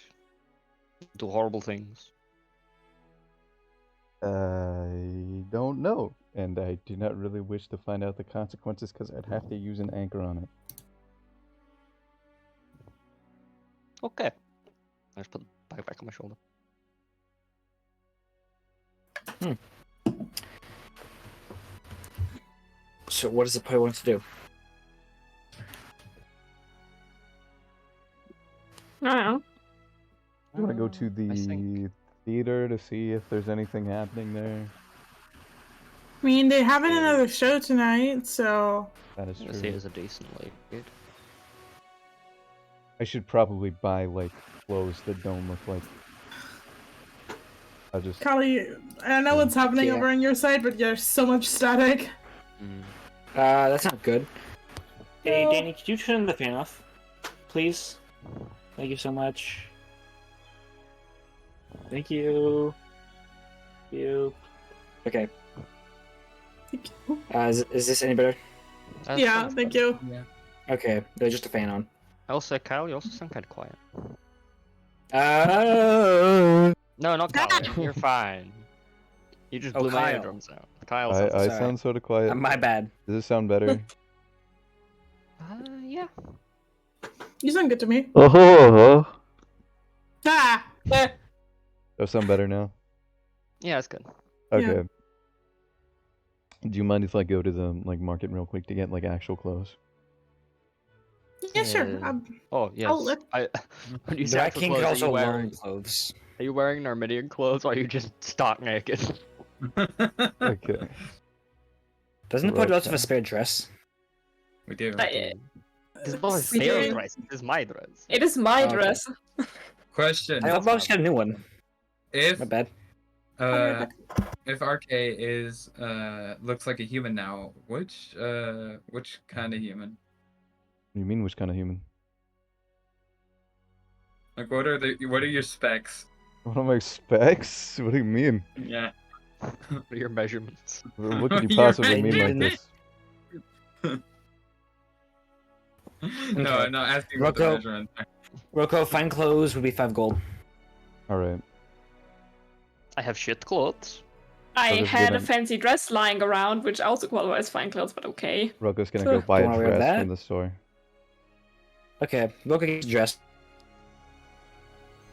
do horrible things? I don't know, and I do not really wish to find out the consequences because I'd have to use an anchor on it. Okay. I just put the bag back on my shoulder. So what does the player want to do? I don't know. You want to go to I think- the theater to see if there's anything happening there? I mean, they have another show tonight, so That is I true. see it as a decent lead. I should probably buy like clothes that don't look like. I just. Kali, I don't know what's happening Yeah. over on your side, but there's so much static. That's not good. Hey, No. Danny, could you turn the fan off, please? Thank you so much. Thank you. Thank you. Okay. Is this any better? Yeah, thank you. Yeah. Okay, there's just a fan on. Also, Kyle, you also sound kind of quiet. No, not Ah! Kyle. You're fine. You just Oh, blew my Kyle. eardrums out. Kyle sounds. I sorry. sound sort of quiet. My bad. Does it sound better? Yeah. You sound good to me. Oh, Ah! does it sound better now? Yeah, it's good. Okay. Do you mind if I go to the market real quick to get actual clothes? Yeah, sure. Oh yes. I'll let- When you The say Rat actual King clothes, could are also you long wearing? clothes. Are you wearing Narminian clothes, or are you just stark naked? Okay. Doesn't the put Right, also have a spare dress? We do. But This is not a We spare do. dress. This is my dress. it is my Oh, okay. dress. Question. I thought Bob's got a new one. If My bad. uh, if RK is looks like a human now, which kind of human? You mean which kind of human? Like, what are your specs? What are my specs? What do you mean? Yeah. What are your measurements? What could you You're possibly right, mean like dude. this? No, Okay. I'm not asking for the Rocco. measurement. Rocco, fine clothes would be 5 gold. Alright. I have shit clothes. I this is had a gonna- fancy dress lying around, which also qualifies fine clothes, but okay. Rocco's gonna So- go buy Don't a wanna wear dress that? from the store. Okay, Rocco gets dressed.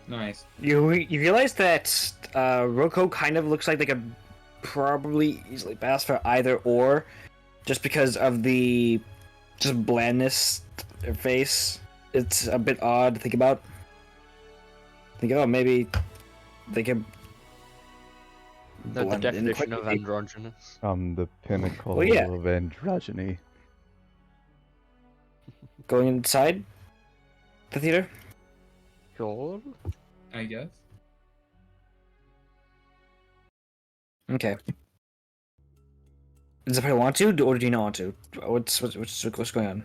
Nice. You realize that Rocco kind of looks like they could probably easily pass for either or, just because of the just blandness of their face. It's a bit odd to think about. Think, oh, maybe they could. The blend in definition of quickly. androgynous. The pinnacle Well, yeah. of androgyny. Going inside the theater. Sure. I guess. Okay. Does the player want to, or do you not want to? What's going on?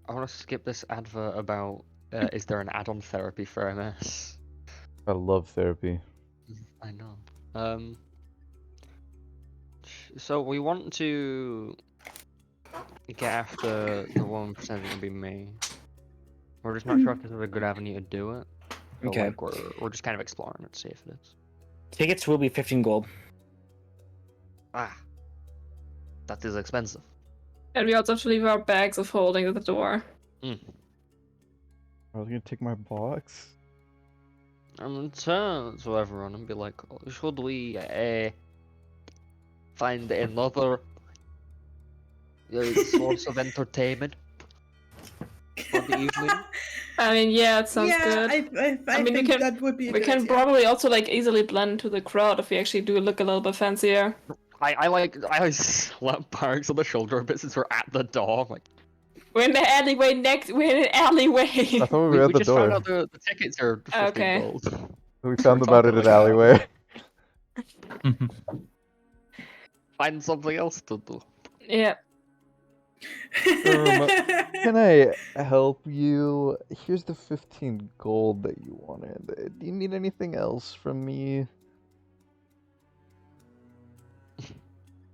I want to skip this advert about is there an add-on therapy for MS? I love therapy. I know. So we want to get after the 1% gonna be me. We're just not sure if this is a good avenue to do it. But Okay. like we're just kind of exploring it to see if it is. Tickets will be 15 gold. Ah, that is expensive. And we also have to leave our bags of holding at the door. I was gonna take my box. I'm gonna turn to everyone and be like, should we find another source of entertainment for the evening? I mean, yeah, it sounds yeah, good. I mean, we think can- that would be a We good can idea. probably also like easily blend into the crowd if we actually do look a little bit fancier. I slap Parks on the shoulder a bit since we're at the door. Like We're in the alleyway next. We're in an alleyway. I thought we were at the just found door. out the tickets are 15 Okay. gold. We found We're them out in talking an alleyway. Find something else to do. Yeah. Can I help you? Here's the 15 gold that you wanted. Do you need anything else from me?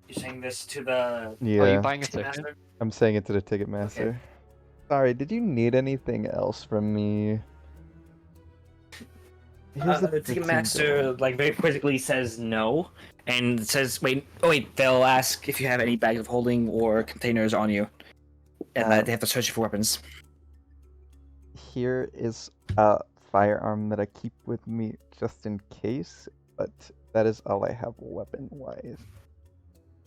You're saying this to the Yeah, Are you buying a ticket? master? I'm saying it to the ticket master. Sorry, did you need anything else from me? Here's The 15 Ticketmaster gold. Like very quizzically says no, and says, "Wait, oh wait." They'll ask if you have any bags of holding or containers on you, and they have to search for weapons. Here is a firearm that I keep with me just in case, but that is all I have weapon-wise.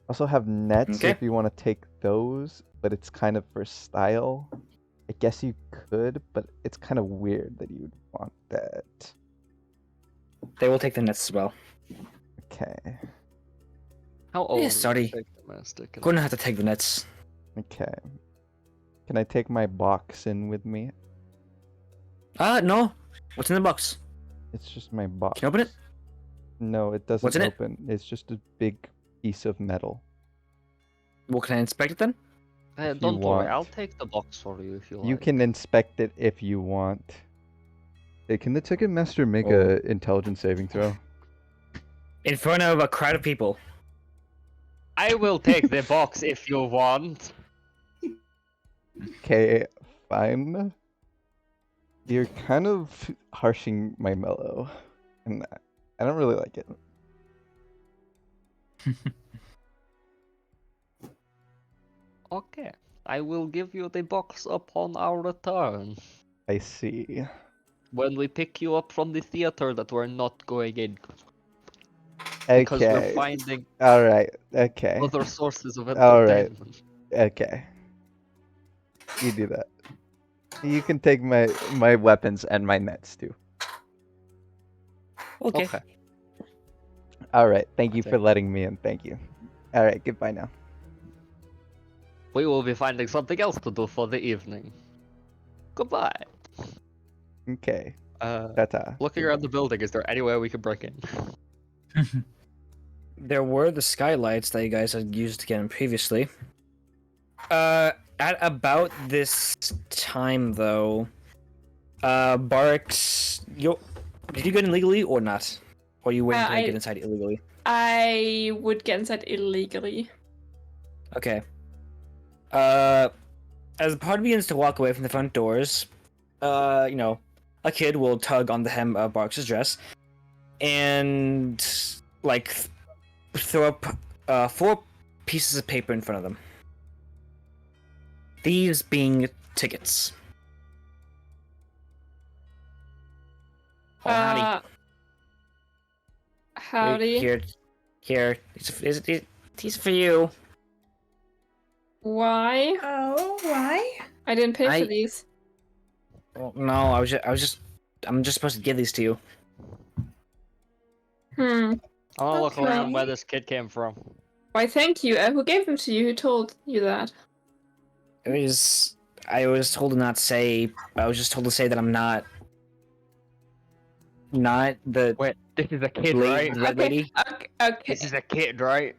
Also have nets Okay. if you want to take those, but it's kind of for style. I guess you could, but it's kind of weird that you'd want that. They will take the nets as well. Okay. How old is sorry. the Ticketmaster? Can Gonna have to take the nets. Okay. Can I take my box in with me? No. What's in the box? It's just my box. Can you open it? No, it doesn't What's in it? open. It's just a big piece of metal. Well, can I inspect it then? If you don't worry, want. I'll take the box for you if you like. You can inspect it if you want. Hey, can the Ticketmaster make Oh. a intelligence saving throw? In front of a crowd of people. I will take the box if you want. Okay, fine. You're kind of harshing my mellow, and I don't really like it. Okay, I will give you the box upon our return. I see. When we pick you up from the theater that we're not going in. Because we're Okay. finding All right. Okay. other sources of All right. entertainment. Okay. You do that. You can take my weapons and my nets too. Okay. Okay. All right. Thank you Okay. for letting me in. Thank you. All right. Goodbye now. We will be finding something else to do for the evening. Goodbye. Okay. Uh, Ta-ta. looking around the building, is there anywhere we can break in? There were the skylights that you guys had used again previously. At about this time, though, Barks, did you get in legally or not? Or you waiting to get inside illegally? I would get inside illegally. Okay. As the party begins to walk away from the front doors, a kid will tug on the hem of Barks' dress and, throw up 4 pieces of paper in front of them. These being tickets. Oh, howdy. Howdy. Here. These for you. Why? Oh, why? I didn't pay for these. Well, no, I'm just supposed to give these to you. I'll look around Okay. where this kid came from. Why, thank you. Who gave them to you? Who told you that? I was told to not say. I was just told to say that I'm not the Wait, this is a kid, right? red lady. Okay. This is a kid, right?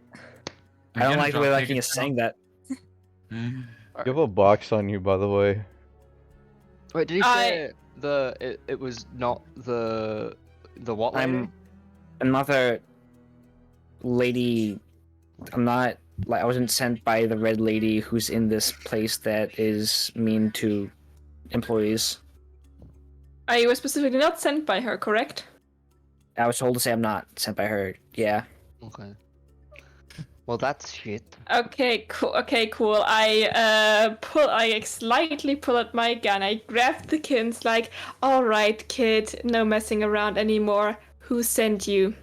I don't like the way Viking is saying that. You have a box on you, by the way. Wait, did he say it was not the what lady? I'm not the lady. I'm not I wasn't sent by the red lady who's in this place that is mean to employees. You were specifically not sent by her, correct? I was told to say I'm not sent by her. Yeah. Okay. Well, that's shit. Okay, cool. I slightly pull out my gun. I grab the kids, all right, kid, no messing around anymore. Who sent you?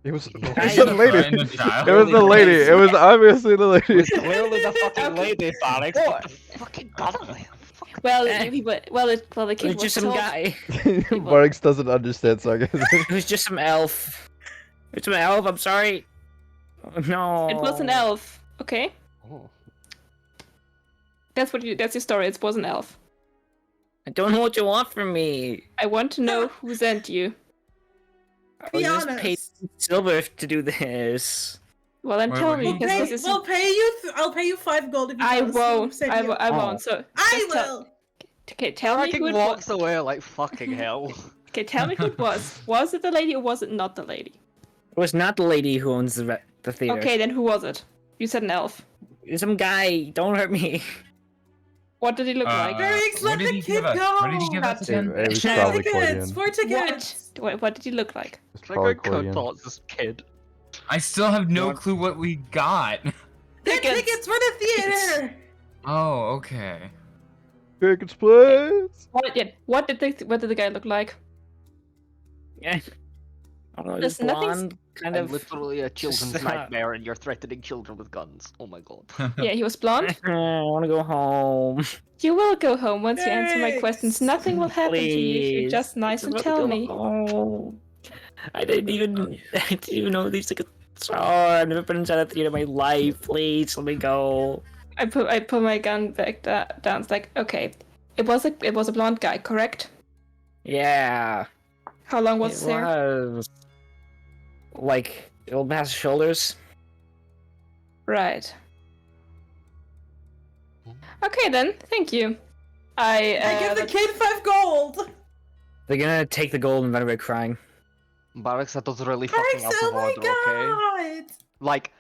It was the lady. It was the lady. It was obviously the lady. It was clearly the fucking lady, Alex. What the fucking godly? Well, the kid It was was just some told. guy. Barks doesn't understand sarcasm. It was just some elf. It's an elf. I'm sorry. No. It was an elf. Okay. Oh. That's your story. It was an elf. I don't know what you want from me. I want to know who sent you. I Be was just honest. paid silver to do this. Well, then Wait, tell what? me. because this is- We'll pay you. I'll pay you 5 gold if you I tell us who won't. sent I you. won't. So I just tell- will. Okay, tell me who Fucking it walks was. away like fucking hell. Okay, tell me who it was. Was it the lady or was it not the lady? It was not the lady who owns the theater. Okay, then who was it? You said an elf. Some guy. Don't hurt me. What did he look like? Barracks, what let did the he kid give us? What did he give go. us again? It was probably Tickets. Cordian. 4 tickets. What did he look like? It's Like probably a Cordian. thought this kid. I still have no What? clue what we got. Get tickets for the theater. Oh, okay. Tickets, please. What did the guy look like? Yeah. I don't know. There's Just nothing- blonde, kind I'm of. literally a children's just, nightmare, and you're threatening children with guns. Oh my god. Yeah, he was blonde. I want to go home. You will go home once you answer my questions. Thanks. Nothing will happen to you if you're Please. just nice I and just tell want to me. go home. I didn't even know these tickets are. I've never been inside a theater in my life. Please let me go. I put my gun back down. It's like, okay, it was a blonde guy, correct? Yeah. How long was his hair? was. Like, it'll pass his shoulders. Right. Okay then, thank you. I give the kid 5 gold. They're gonna take the gold and run away crying. Barracks, that was really fucking Barracks, out oh of my order, okay? god. Like,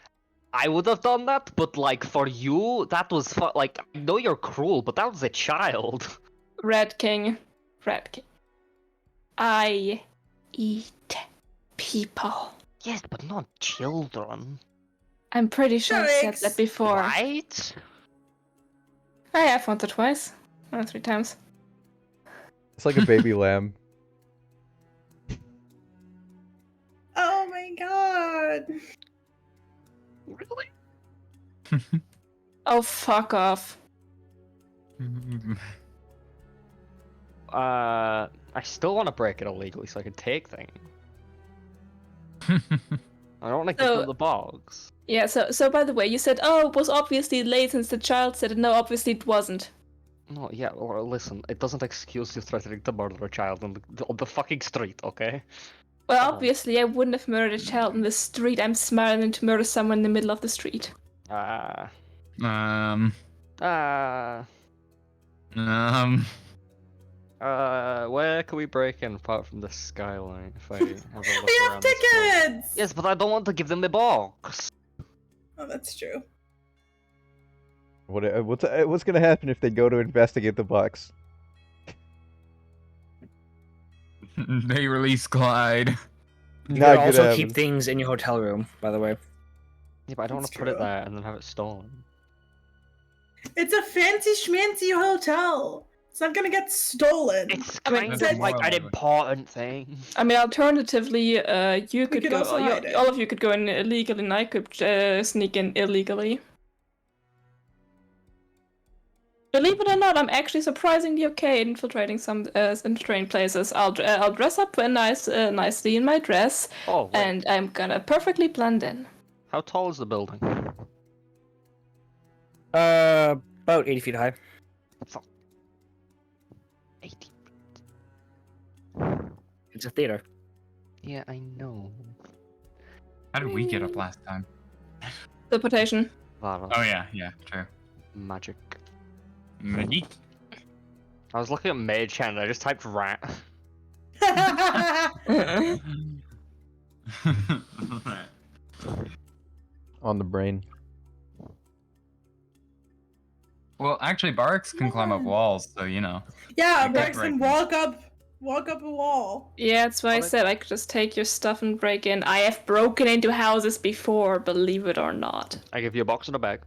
I would have done that, but like, for you, that was like, I know you're cruel, but that was a child. Red King. Rat King. I eat people. Yes, but not children. I'm pretty sure I've said that before. Right? I have once or twice. 1 or 3 times. It's like a baby lamb. Oh my god. Really? Oh, fuck off. I still want to break it illegally so I can take things. I don't want to give So- them the box. Yeah, so by the way, you said, oh, it was obviously late since the child said it. No, obviously it wasn't. No, yeah, or listen, it doesn't excuse you threatening to murder a child on the fucking street, okay? Well, Oh. obviously I wouldn't have murdered a child in the street. I'm smart enough to murder someone in the middle of the street. Ah. Where can we break in apart from the skyline if I have a look We have around this place? tickets! Yes, but I don't want to give them the box. Oh, that's true. What's gonna happen if they go to investigate the box? They release Clyde. You Not can good also heavens. keep things in your hotel room, by the way. Yeah, but I don't want That's to put it true. there and then have it stolen. It's a fancy schmancy hotel. It's not gonna get stolen. It's I mean, kind that's of like more an likely. important thing. I mean, alternatively, you could could go. also hide it. All of you could go in illegally, and I could sneak in illegally. Believe it or not, I'm actually surprisingly okay at infiltrating some infiltrating places. I'll dress up nicely in my dress, Oh, wait. and I'm gonna perfectly blend in. How tall is the building? About 80 feet high. Fuck. 80. It's a theater. Yeah, I know. How did we get up last time? Teleportation. Vara. Oh yeah, true. Magic. Magic. I was looking at mage hand and I just typed rat. On the brain. Well, actually, Barracks can climb up walls, so you know. Yeah, Okay. Rex can walk up a wall. Yeah, that's why I said I could just take your stuff and break in. I have broken into houses before, believe it or not. I give you a box and a bag.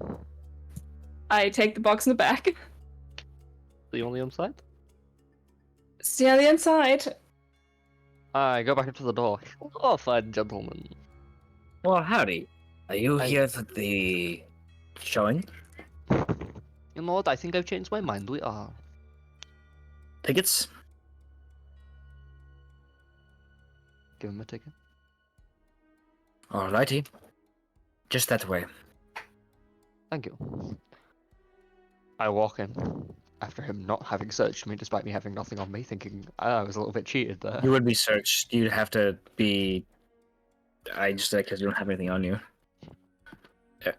I take the box in the back. The only inside? See on the inside. I go back up to the door. Oh, fine, gentlemen. Well, howdy. Are you here for the showing? You know what? I think I've changed my mind. We are. Tickets? Give him a ticket. Alrighty. Just that way. Thank you. I walk in after him not having searched me, despite me having nothing on me, thinking I was a little bit cheated there. You would be searched. You'd have to be. I just said because you don't have anything on you. Yeah.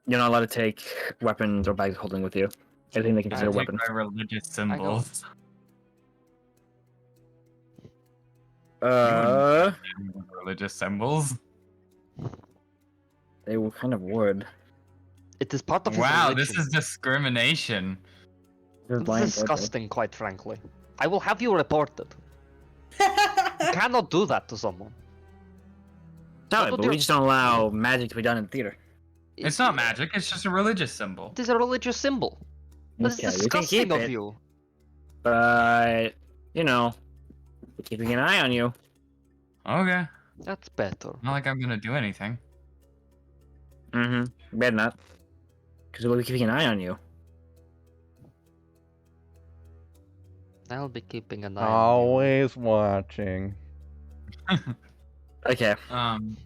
You're not allowed to take weapons or bags holding with you. Anything they can consider a Take weapon. my religious symbols. Religious symbols. They kind of would. It is part of his Wow, religion. this is discrimination. They're It's blind, disgusting, quite frankly. I will have you reported. You cannot do that to someone. Sorry, What but would we you- just don't allow magic to be done in theater. It's not magic, it's just a religious symbol. It is a religious symbol. That is Okay, you can disgusting keep of it, you. but you know, we're keeping an eye on you. Okay. That's better. Not like I'm gonna do anything. Mm-hmm. Better not, because we'll be keeping an eye on you. I'll be keeping an eye on you. Always watching. Okay. I'm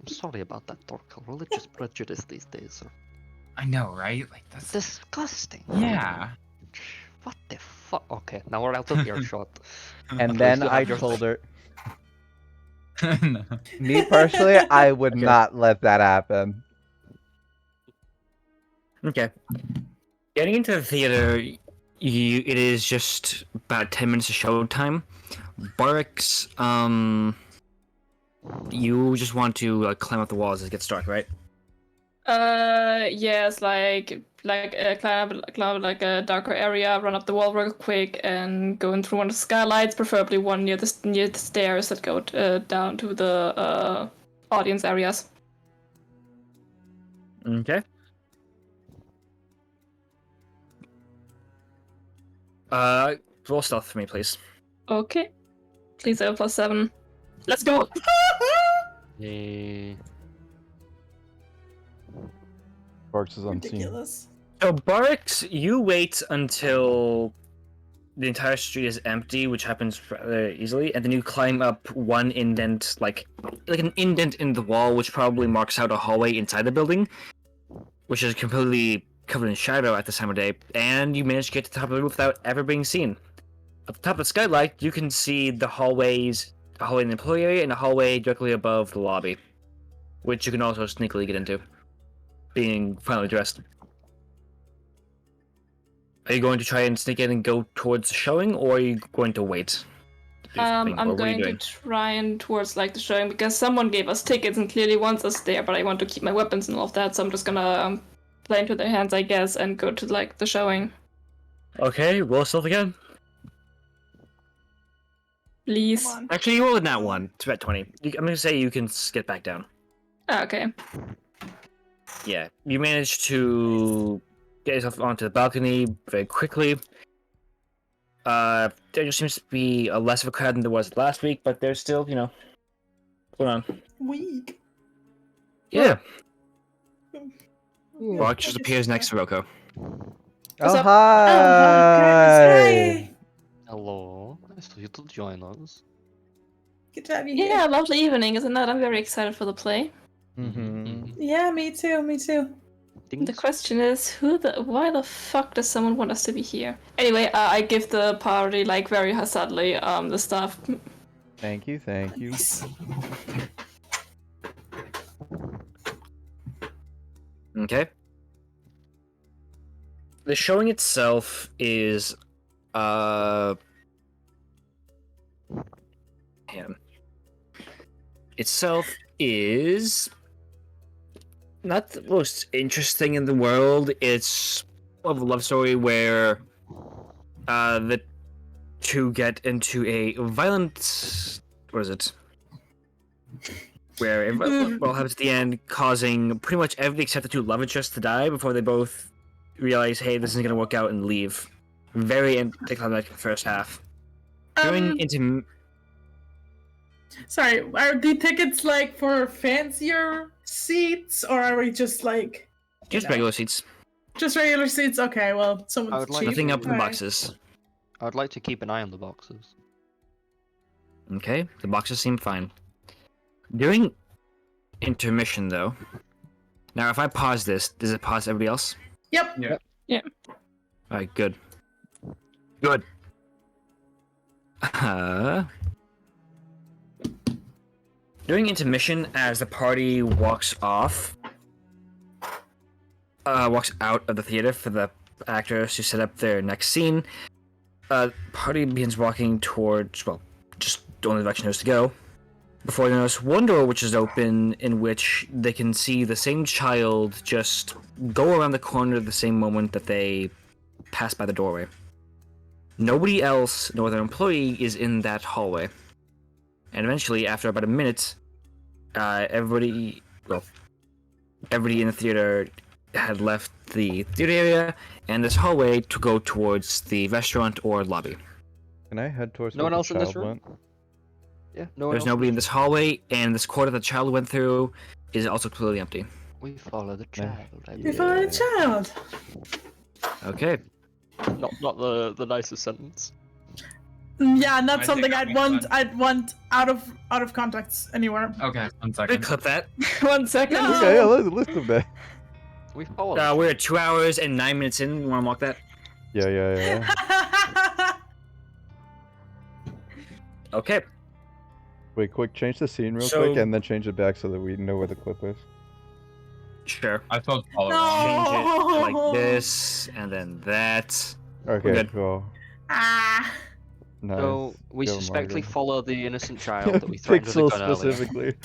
sorry about that, Torkel. Religious prejudice these days are I know, right? Like that's disgusting. yeah. What the fuck? Okay, now we're out of earshot. And least then you'll I have your told her, No. me personally, I would Okay. not let that happen. Okay. Getting into the theater, it is just about 10 minutes of show time. Barracks, you just want to climb up the walls as it gets dark, right? Yes, like climb up like a darker area, run up the wall real quick, and go in through one of the skylights, preferably one near the stairs that go down to the audience areas. Okay. Roll stealth for me, please. Okay. Please have a +7. Let's go! Yay. Barks is unseen. Ridiculous. So, Barks, you wait until the entire street is empty, which happens rather easily, and then you climb up one indent, like an indent in the wall, which probably marks out a hallway inside the building, which is completely covered in shadow at this time of day, and you manage to get to the top of the roof without ever being seen. At the top of the skylight, you can see the hallways, a hallway in the employee area, and a hallway directly above the lobby, which you can also sneakily get into, being finally dressed. Are you going to try and sneak in and go towards the showing, or are you going to wait? I'm going to try and towards like the showing because someone gave us tickets and clearly wants us there, but I want to keep my weapons and all of that, so I'm just gonna play into their hands, I guess, and go to like the showing. Okay, roll stealth again. Please. Come on. Actually, you rolled a nat 1. It's about 20. I'm going to say you can get back down. Okay. Yeah, you managed to get yourself onto the balcony very quickly. There just seems to be a less of a crowd than there was last week, but there's still, going on. Weak. Yeah. Yeah. Rock just appears next to Roko. What's Oh, up? hi! Hello. Nice of you to join us. Good to have you Yeah, here. lovely evening, isn't that? I'm very excited for the play. Mm-hmm. Yeah, me too, me too. The question is, why the fuck does someone want us to be here? Anyway, I give the party, like, very sadly, the stuff. Thank you, thank you. Okay. The showing itself is, itself is not the most interesting in the world. It's a love story where the two get into a violent, what is it? Where it all happens at the end, causing pretty much everybody except the two love interests to die before they both realize, hey, this isn't going to work out, and leave. Very anticlimactic first half. Going into... Sorry, are the tickets like for fancier seats, or are we just like Just regular seats. just regular seats? Okay, well, I someone's would like cheap. Nothing up in the Alright. boxes. I would like to keep an eye on the boxes. Okay, the boxes seem fine. During intermission, though... Now, if I pause this, does it pause everybody else? Yep. Alright, good. Good. During intermission, as the party walks out of the theater for the actors to set up their next scene, party begins walking towards, well, just the only direction there's to go, before they notice one door which is open, in which they can see the same child just go around the corner at the same moment that they pass by the doorway. Nobody else, no other employee, is in that hallway. And eventually, after about a minute, everybody in the theater had left the theater area and this hallway to go towards the restaurant or lobby. Can I head towards No where one the else in this child room? went? Yeah, no one There's else. nobody in this hallway, and this corridor the child went through is also completely empty. We follow the child. We follow the child. Okay. Not the nicest sentence. Yeah, not I something think I'd want out of context anywhere. Okay, 1 Good, second. clip that. 1 second. No. Okay, yeah, listen to that. We follow. the We're at 2 hours and 9 minutes in. You want to mark that? Yeah. Okay. Wait, quick, change the scene real So- quick, and then change it back so that we know where the clip is. Sure. I spelled follow No. wrong. Change it like this, and then that. Okay, good. cool. Ah. Nice. So we Go, suspectly Margo. follow the innocent child that we threatened with a Pixel gun earlier. specifically.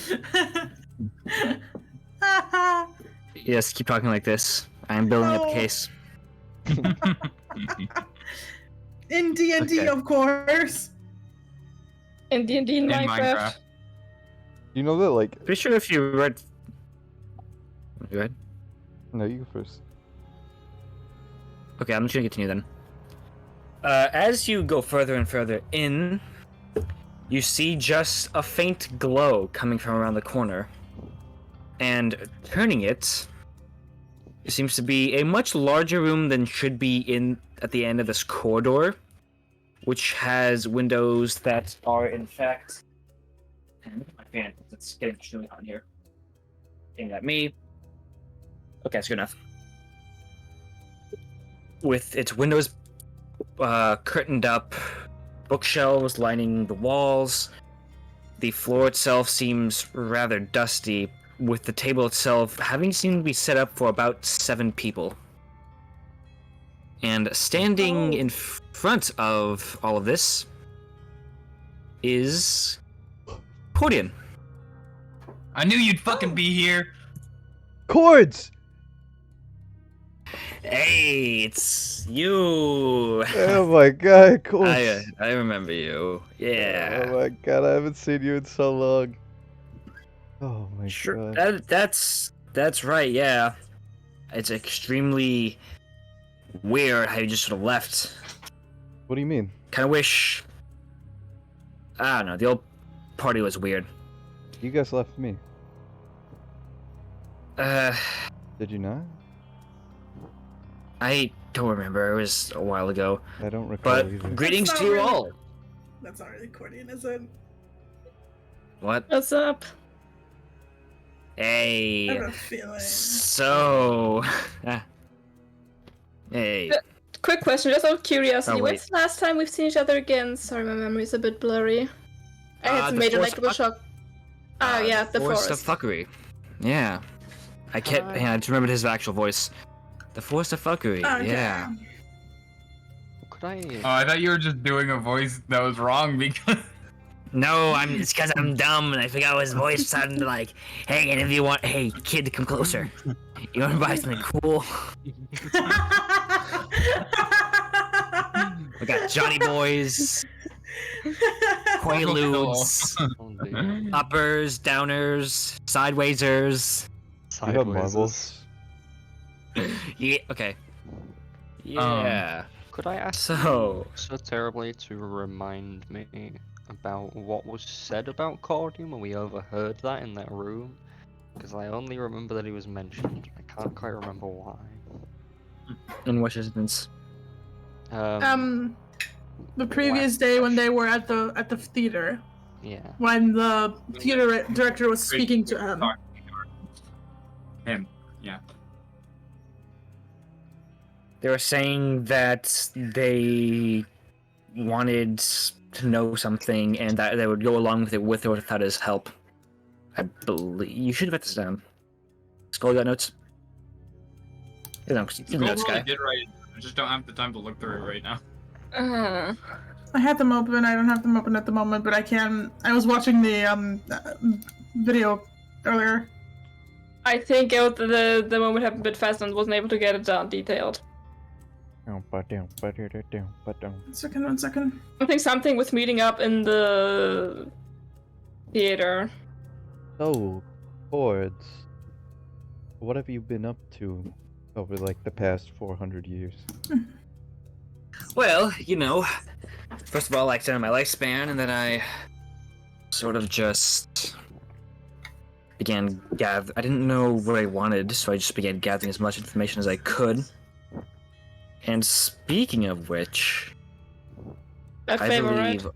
Yes, keep talking like this. I'm building up No. the case. In D&D, Okay. of course. In D&D in In Minecraft. Minecraft. You know that, like... Pretty sure if you read... Go ahead. No, you go first. Okay, I'm just gonna continue then. As you go further and further in, you see just a faint glow coming from around the corner. And turning it, it seems to be a much larger room than should be in at the end of this corridor, which has windows that are in fact... My fan, it's getting extremely hot in here. Aiming at me. Okay, that's good enough. With its windows curtained up, bookshelves lining the walls. The floor itself seems rather dusty, with the table itself having seemed to be set up for about 7 people. And standing in front of all of this is Cordian. I knew you'd fucking be here. Chords! Hey, it's you. Oh my god, Chords. I remember you. Yeah. Oh my god, I haven't seen you in so long. Oh my Sure. god. That's right. Yeah. It's extremely weird how you just sort of left. What do you mean? Kind of wish. I don't know. The old party was weird. You guys left me. Did you not? I don't remember. It was a while ago. I don't recall But either. greetings That's to not you really- all. That's not really Cordian, is it? What? What's up? I Hey. have a feeling. So. Hey. Quick question, just out of curiosity. Oh, wait. When's the last time we've seen each other again? Sorry, my memory's a bit blurry. I had some The major Forest electrical shock. Oh, yeah, the forest. of Fuckery. Yeah. I can't. I just remembered his actual voice. The Forest of Fuckery. Okay. Yeah. Could I? Oh, I thought you were just doing a voice that was wrong because. No, it's because I'm dumb and I forgot what his voice sounded like. Hey, and if you want, hey, kid, come closer. You want to buy something cool? We got Johnny Boys, Quaaludes, Oh, dear. uppers, downers, sidewaysers. You have Sideways. marbles. Yeah. Okay. Yeah. Could I ask So- you so terribly to remind me about what was said about Cordian when we overheard that in that room? Because I only remember that he was mentioned. I can't quite remember why. In what instance? The previous day when they were at the theater, Yeah. when the theater director was speaking to him. Him. Yeah. They were saying that they wanted to know something and that they would go along with it with or without his help. I believe you should have written this down. Skull, you got notes? You know, you're the notes Skull guy. did write. I just don't have the time to look through it right now. I had them open. I don't have them open at the moment, but I can. I was watching the video earlier. I think the moment happened a bit fast and wasn't able to get it down detailed. One second. Something with meeting up in the theater. So, Chords, what have you been up to over like the past 400 years? Well, you know, first of all, I extended my lifespan, and then I sort of just began gather. I didn't know what I wanted, so I just began gathering as much information as I could. And speaking of which, That I favor, right? believe,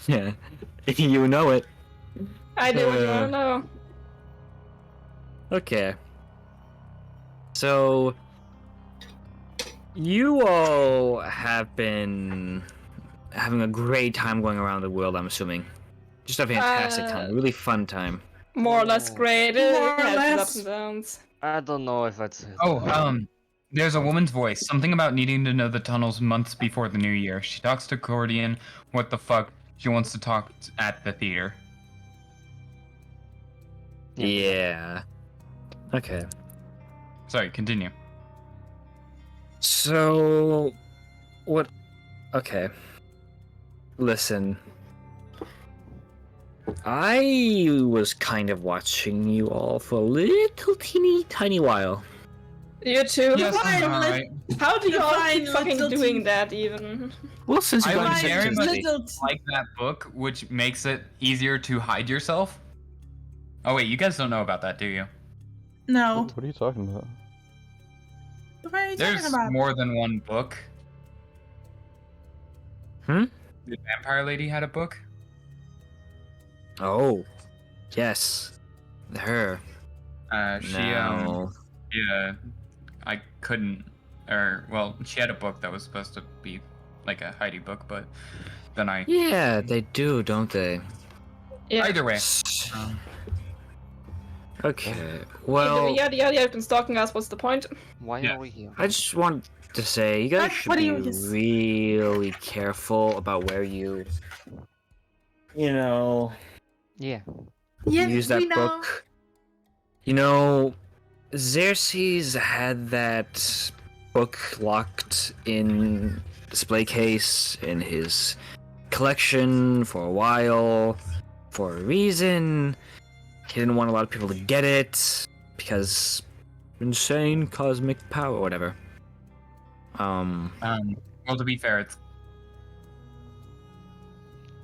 yeah, you know it. I do what you want to know. Okay. So, you all have been having a great time going around the world, I'm assuming. Just a fantastic time, a really fun time. More or less Oh. great. More or It has its less. ups and downs. I don't know if that's. There's a woman's voice. Something about needing to know the tunnels months before the new year. She talks to Cordian. What the fuck? She wants to talk at the theater. Yeah. Okay. Sorry, continue. So, what? Okay. Listen. I was kind of watching you all for a little teeny tiny while. You too. Yes, Fine, I'm let's- alright. How do you all Fine, keep fucking little doing team. that even? Well, since you I got would into very Simpsons, much Little like that book, which makes it easier to hide yourself. Oh wait, you guys don't know about that, do you? No. What are you talking about? What are you There's talking about? more than one book. Hmm? The vampire lady had a book. Oh, yes, her. She Now, yeah, I couldn't, or well, she had a book that was supposed to be like a Heidi book, but then I. yeah, they do, don't they? Yeah. Either way, S- um, Okay, well, You've been stalking us. What's the point? Why Yeah. are we here? I just want to say you guys What should do be you just- really careful about where you Yeah. Yes, use that we know. book. You know, Xerxes had that book locked in display case in his collection for a while for a reason. He didn't want a lot of people to get it because insane cosmic power or whatever. well, to be fair, it's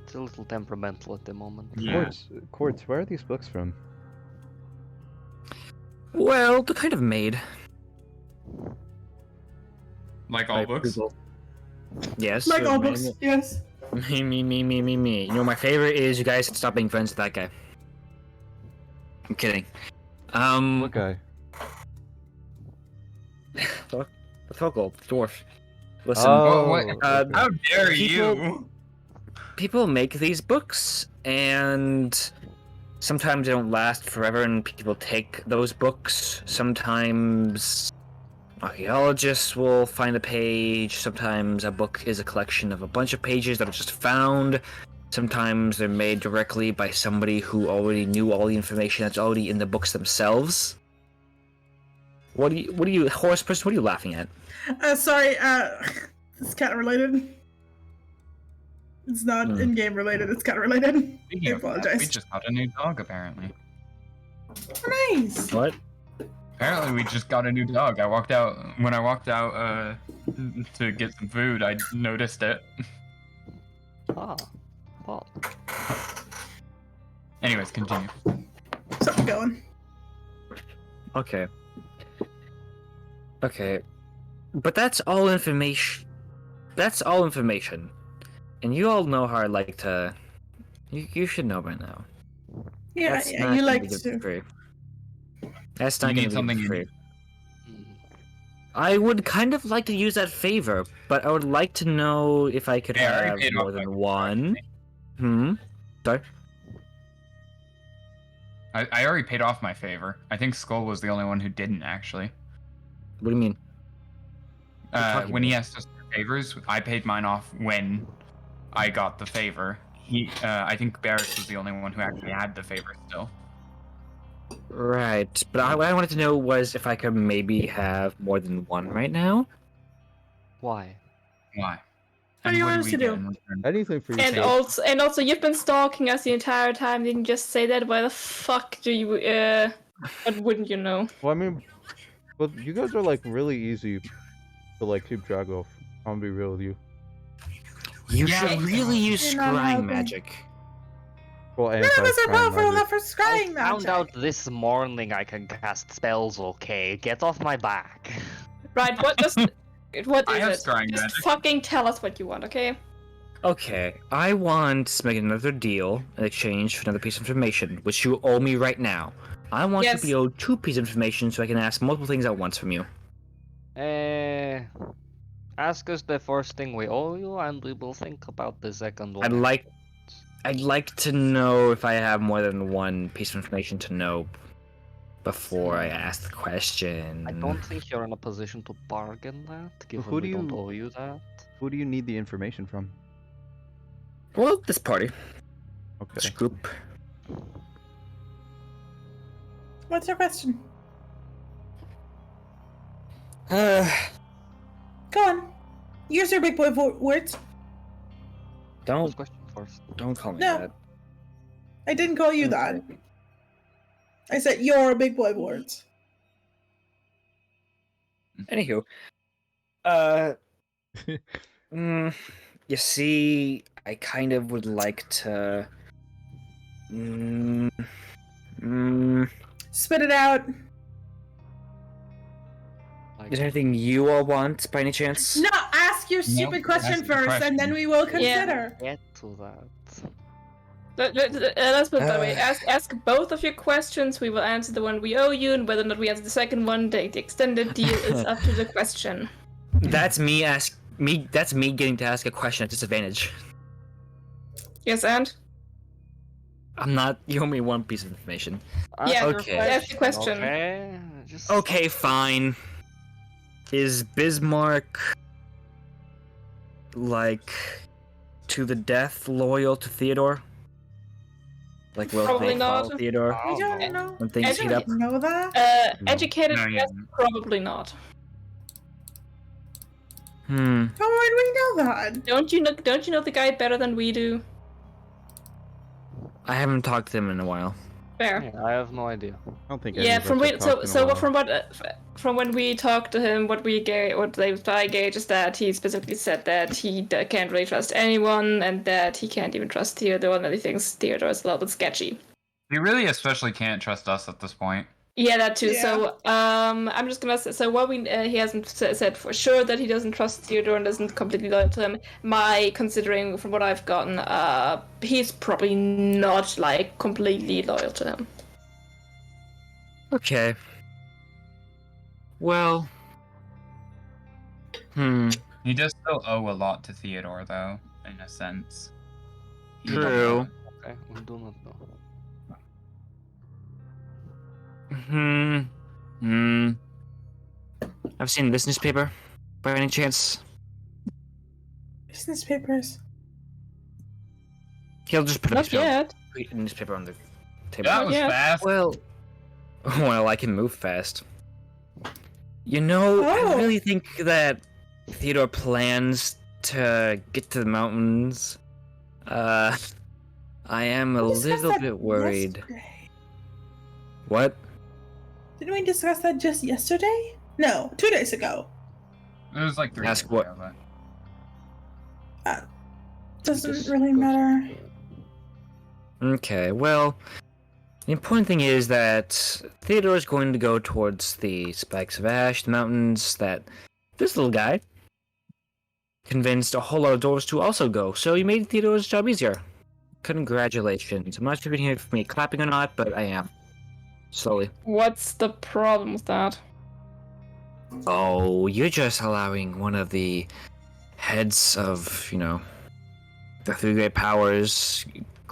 It's a little temperamental at the moment. yeah. Quartz, where are these books from? Well, they're kind of made. Like all by books. people. Yes. Like they're all made- books, yes. Me. You know, my favorite is you guys stop being friends with that guy. I'm kidding. What guy? The Thoggle, dwarf. Listen, Oh, what? okay. How dare people- you? people make these books, and sometimes they don't last forever, and people take those books. Sometimes archaeologists will find a page. Sometimes a book is a collection of a bunch of pages that are just found. Sometimes they're made directly by somebody who already knew all the information that's already in the books themselves. What are you, horse person? What are you laughing at? Sorry, it's cat related. It's not Hmm. in-game related, it's cat related. Speaking I of that, apologize. we just got a new dog apparently. Nice! What? Apparently, we just got a new dog. When I walked out to get some food. I noticed it. Ah. Well. Anyways, continue. Something going. Okay. Okay. But that's all information. That's all information. And you all know how I like to. You should know by now. Yeah, That's yeah, not you gonna like be good to. for free. That's not You gonna need be something good for unique. free. Mm. I would kind of like to use that favor, but I would like to know if I could Hey, I already have paid more off my than favor, one. actually. Sorry. I already paid off my favor. I think Skull was the only one who didn't actually. What do you mean? What are you talking When he about? asked us for favors, I paid mine off when I got the favor. I think Barris was the only one who actually had the favor still. Right, but what I wanted to know was if I could maybe have more than one right now. Why? Why? What do you what want us we to get do? in return? Anything for you. And also, you've been stalking us the entire time. Didn't just say that. Why the fuck do you? What wouldn't you know? Well, I mean, well, you guys are like really easy to like keep track of. I'm gonna be real with you. You Yeah, should really use You're not scrying helping. magic. Well, None of us are anti-scrying powerful magic. enough for I scrying found magic. out this morning I can cast spells, okay? Get off my back. Right? What just? What I is have it? scrying Just magic. fucking tell us what you want, okay? Okay, I want to make another deal in exchange for another piece of information, which you owe me right now. I want Yes. to be owed 2 pieces of information so I can ask multiple things at once from you. Ask us the first thing we owe you, and we will think about the second one. I'd like to know if I have more than one piece of information to know before I ask the question. I don't think you're in a position to bargain that, given who do we don't you- owe you that. Who do you need the information from? Well, this party. This Okay. group. What's your question? Go on. Use your big boy words. Don't Question first. call me No. that. I didn't call you that. I said your big boy words. Anywho, you see, I kind of would like to. Spit it out. Like, Is there anything you all want by any chance? No, ask your stupid question ask the first, question. and then we will consider. get to that. Let's put it that way. Ask both of your questions. We will answer the one we owe you, and whether or not we answer the second one, the extended deal is up to the question. That's me That's me getting to ask a question at disadvantage. Yes, and? I'm not. You owe me one piece of information. Yeah, okay. Ask the question. Okay, just... Okay, fine. Is Bismarck like to the death loyal to Theodore? Like will Probably they follow not. Theodore I don't know. when things heat up? Know that? Educated No, guess, probably not. How would we know that? Don't you know the guy better than we do? I haven't talked to him in a while. Fair. Yeah, I have no idea. I don't think. Yeah, from when we talked to him, what I gauge is that he specifically said that he can't really trust anyone, and that he can't even trust Theodore, and that he thinks Theodore is a little bit sketchy. You really especially can't trust us at this point. Yeah, that too. Yeah. So, I'm just gonna say. So, what he hasn't said for sure that he doesn't trust Theodore and isn't completely loyal to him. Considering from what I've gotten, he's probably not like completely loyal to him. Okay. Well. He does still owe a lot to Theodore, though, in a sense. True. Okay, we do not know. I've seen this newspaper, by any chance? Business papers. He'll just put Not yet. a newspaper on the table. That was Yeah. fast. Well, I can move fast. You know, I Oh. really think that Theodore plans to get to the mountains. I am a We discussed little that bit worried. yesterday. What? Didn't we discuss that just yesterday? No, 2 days ago. It was like 3 Ask days what? ago, but... Doesn't really matter. Okay, well, the important thing is that Theodore is going to go towards the Spikes of Ash, the mountains that this little guy convinced a whole lot of dwarves to also go, so you made Theodore's job easier. Congratulations. I'm not sure if you can hear me clapping or not, but I am. Slowly. What's the problem with that? Oh, you're just allowing one of the heads of, the three great powers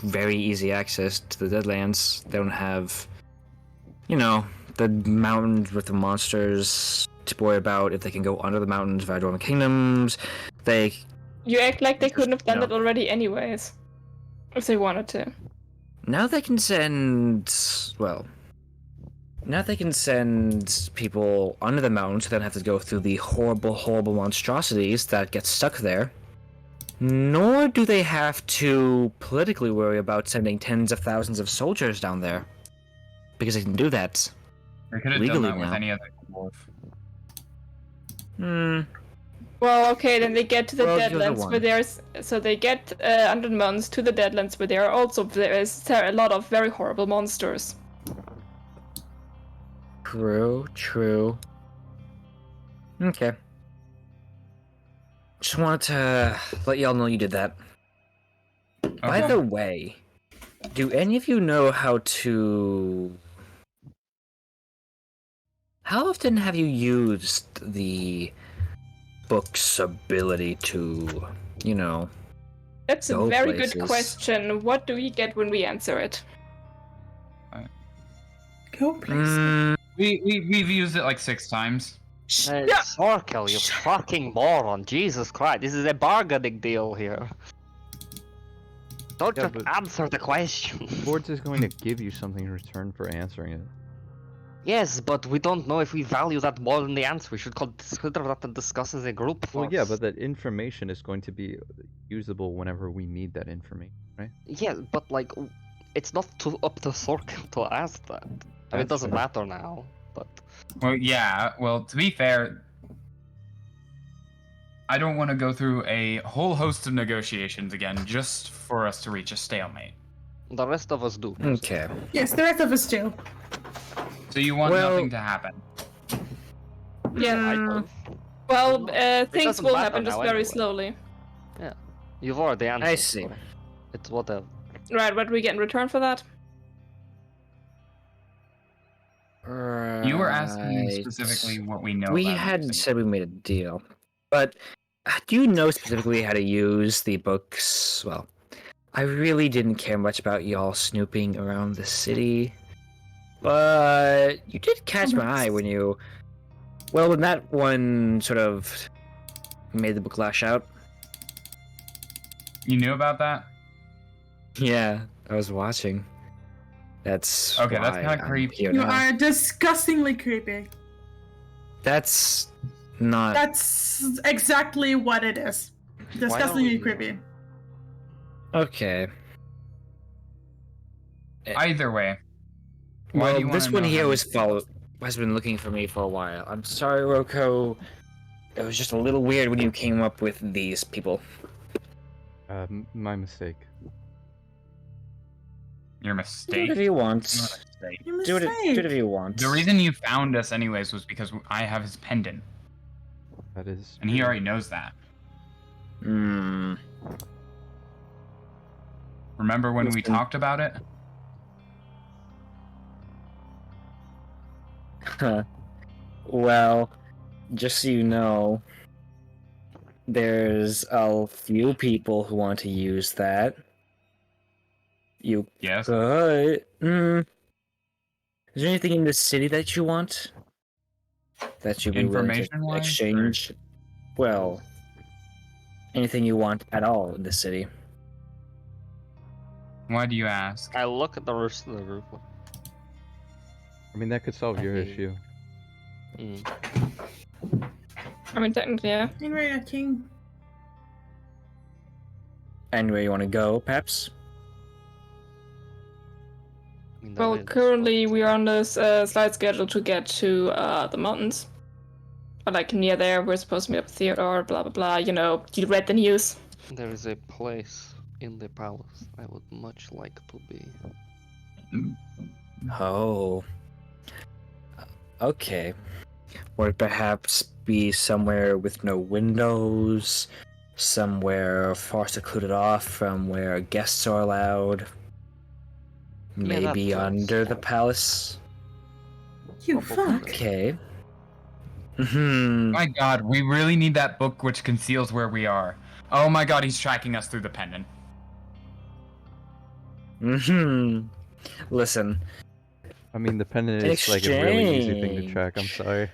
very easy access to the Deadlands. They don't have, the mountains with the monsters to worry about. If they can go under the mountains via Dwarven Kingdoms, You act like they couldn't have done No. it already anyways. If they wanted to. Now they can send, people under the mountains who then have to go through the horrible, horrible monstrosities that get stuck there. Nor do they have to politically worry about sending tens of thousands of soldiers down there. Because they can do that. They could have done Legally that with now. any other dwarf. Well, okay, then they get to the Well, you're the Deadlands one. where they get under the mountains to the Deadlands where there is a lot of very horrible monsters. True. Okay. Just wanted to let y'all know you did that. By Okay. the way, do any of you know how to... How often have you used the book's ability to, That's a Go very places. good question. What do we get when we answer it? Go places. We've used it like 6 times. Sorkel, you fucking moron. Jesus Christ, this is a bargaining deal here. Don't Yeah, just but- answer the question. Boards is going to give you something in return for answering it. Yes, but we don't know if we value that more than the answer. We should consider that and discuss as a group Well, yeah, but first. that information is going to be usable whenever we need that information, right? Yeah, but like, it's not up to Sorkin to ask that. I mean, it That's doesn't fair. matter now, but Well, yeah. Well, to be fair, I don't want to go through a whole host of negotiations again just for us to reach a stalemate. the rest of us do. Okay. Yes, the rest of us do. So you want Well- nothing to happen. Yeah. I don't. Well, things doesn't will matter happen just now very anyway. slowly. You've already answered. I see. so it's whatever. Right, what do we get in return for that? You were asking Right. specifically what we know. We about hadn't using. said we made a deal, but do you know specifically how to use the books? Well, I really didn't care much about y'all snooping around the city, but you did catch my eye when you. Well, when that one sort of made the book lash out. You knew about that? Yeah, I was watching. That's Okay, that's why kinda I'm creepy. here You now. are disgustingly creepy. That's not. That's exactly what it is. Disgustingly we- creepy. Okay. Either way. Why do Well, you this wanna one know here how was to- has been looking for me for a while. I'm sorry, Roko. It was just a little weird when you came up with these people. My mistake. Your Do mistake? whatever you want. Mistake. Your Do mistake. whatever you want. The reason you found us anyways was because I have his pendant, That is. and he already knows that. Hmm. Remember when we Listen. talked about it? Well, just so you know, there's a few people who want to use that. You Yes. could. Is there anything in the city that you want? That you'd be willing to Information-wise, or- exchange? Well, anything you want at all in the city. Why do you ask? I look at the rest of the group. I mean, that could solve your Okay. issue. I mean, technically, yeah. Anyway, King. Anywhere you want to go, perhaps? I mean, that Well, is- currently we are on this slight schedule to get to the mountains. Or like near there, we're supposed to meet up with Theodore, blah blah blah. You know, you read the news. There is a place in the palace I would much like to be. Oh. Okay. Or perhaps be somewhere with no windows, somewhere far secluded off from where guests are allowed. Yeah, that Maybe place. under the palace. You Probably. fuck. Okay. Hmm. My god, we really need that book which conceals where we are. Oh my god, he's tracking us through the pendant. Hmm. Listen, I mean, the pendant In is like a really easy thing to exchange. track. I'm sorry.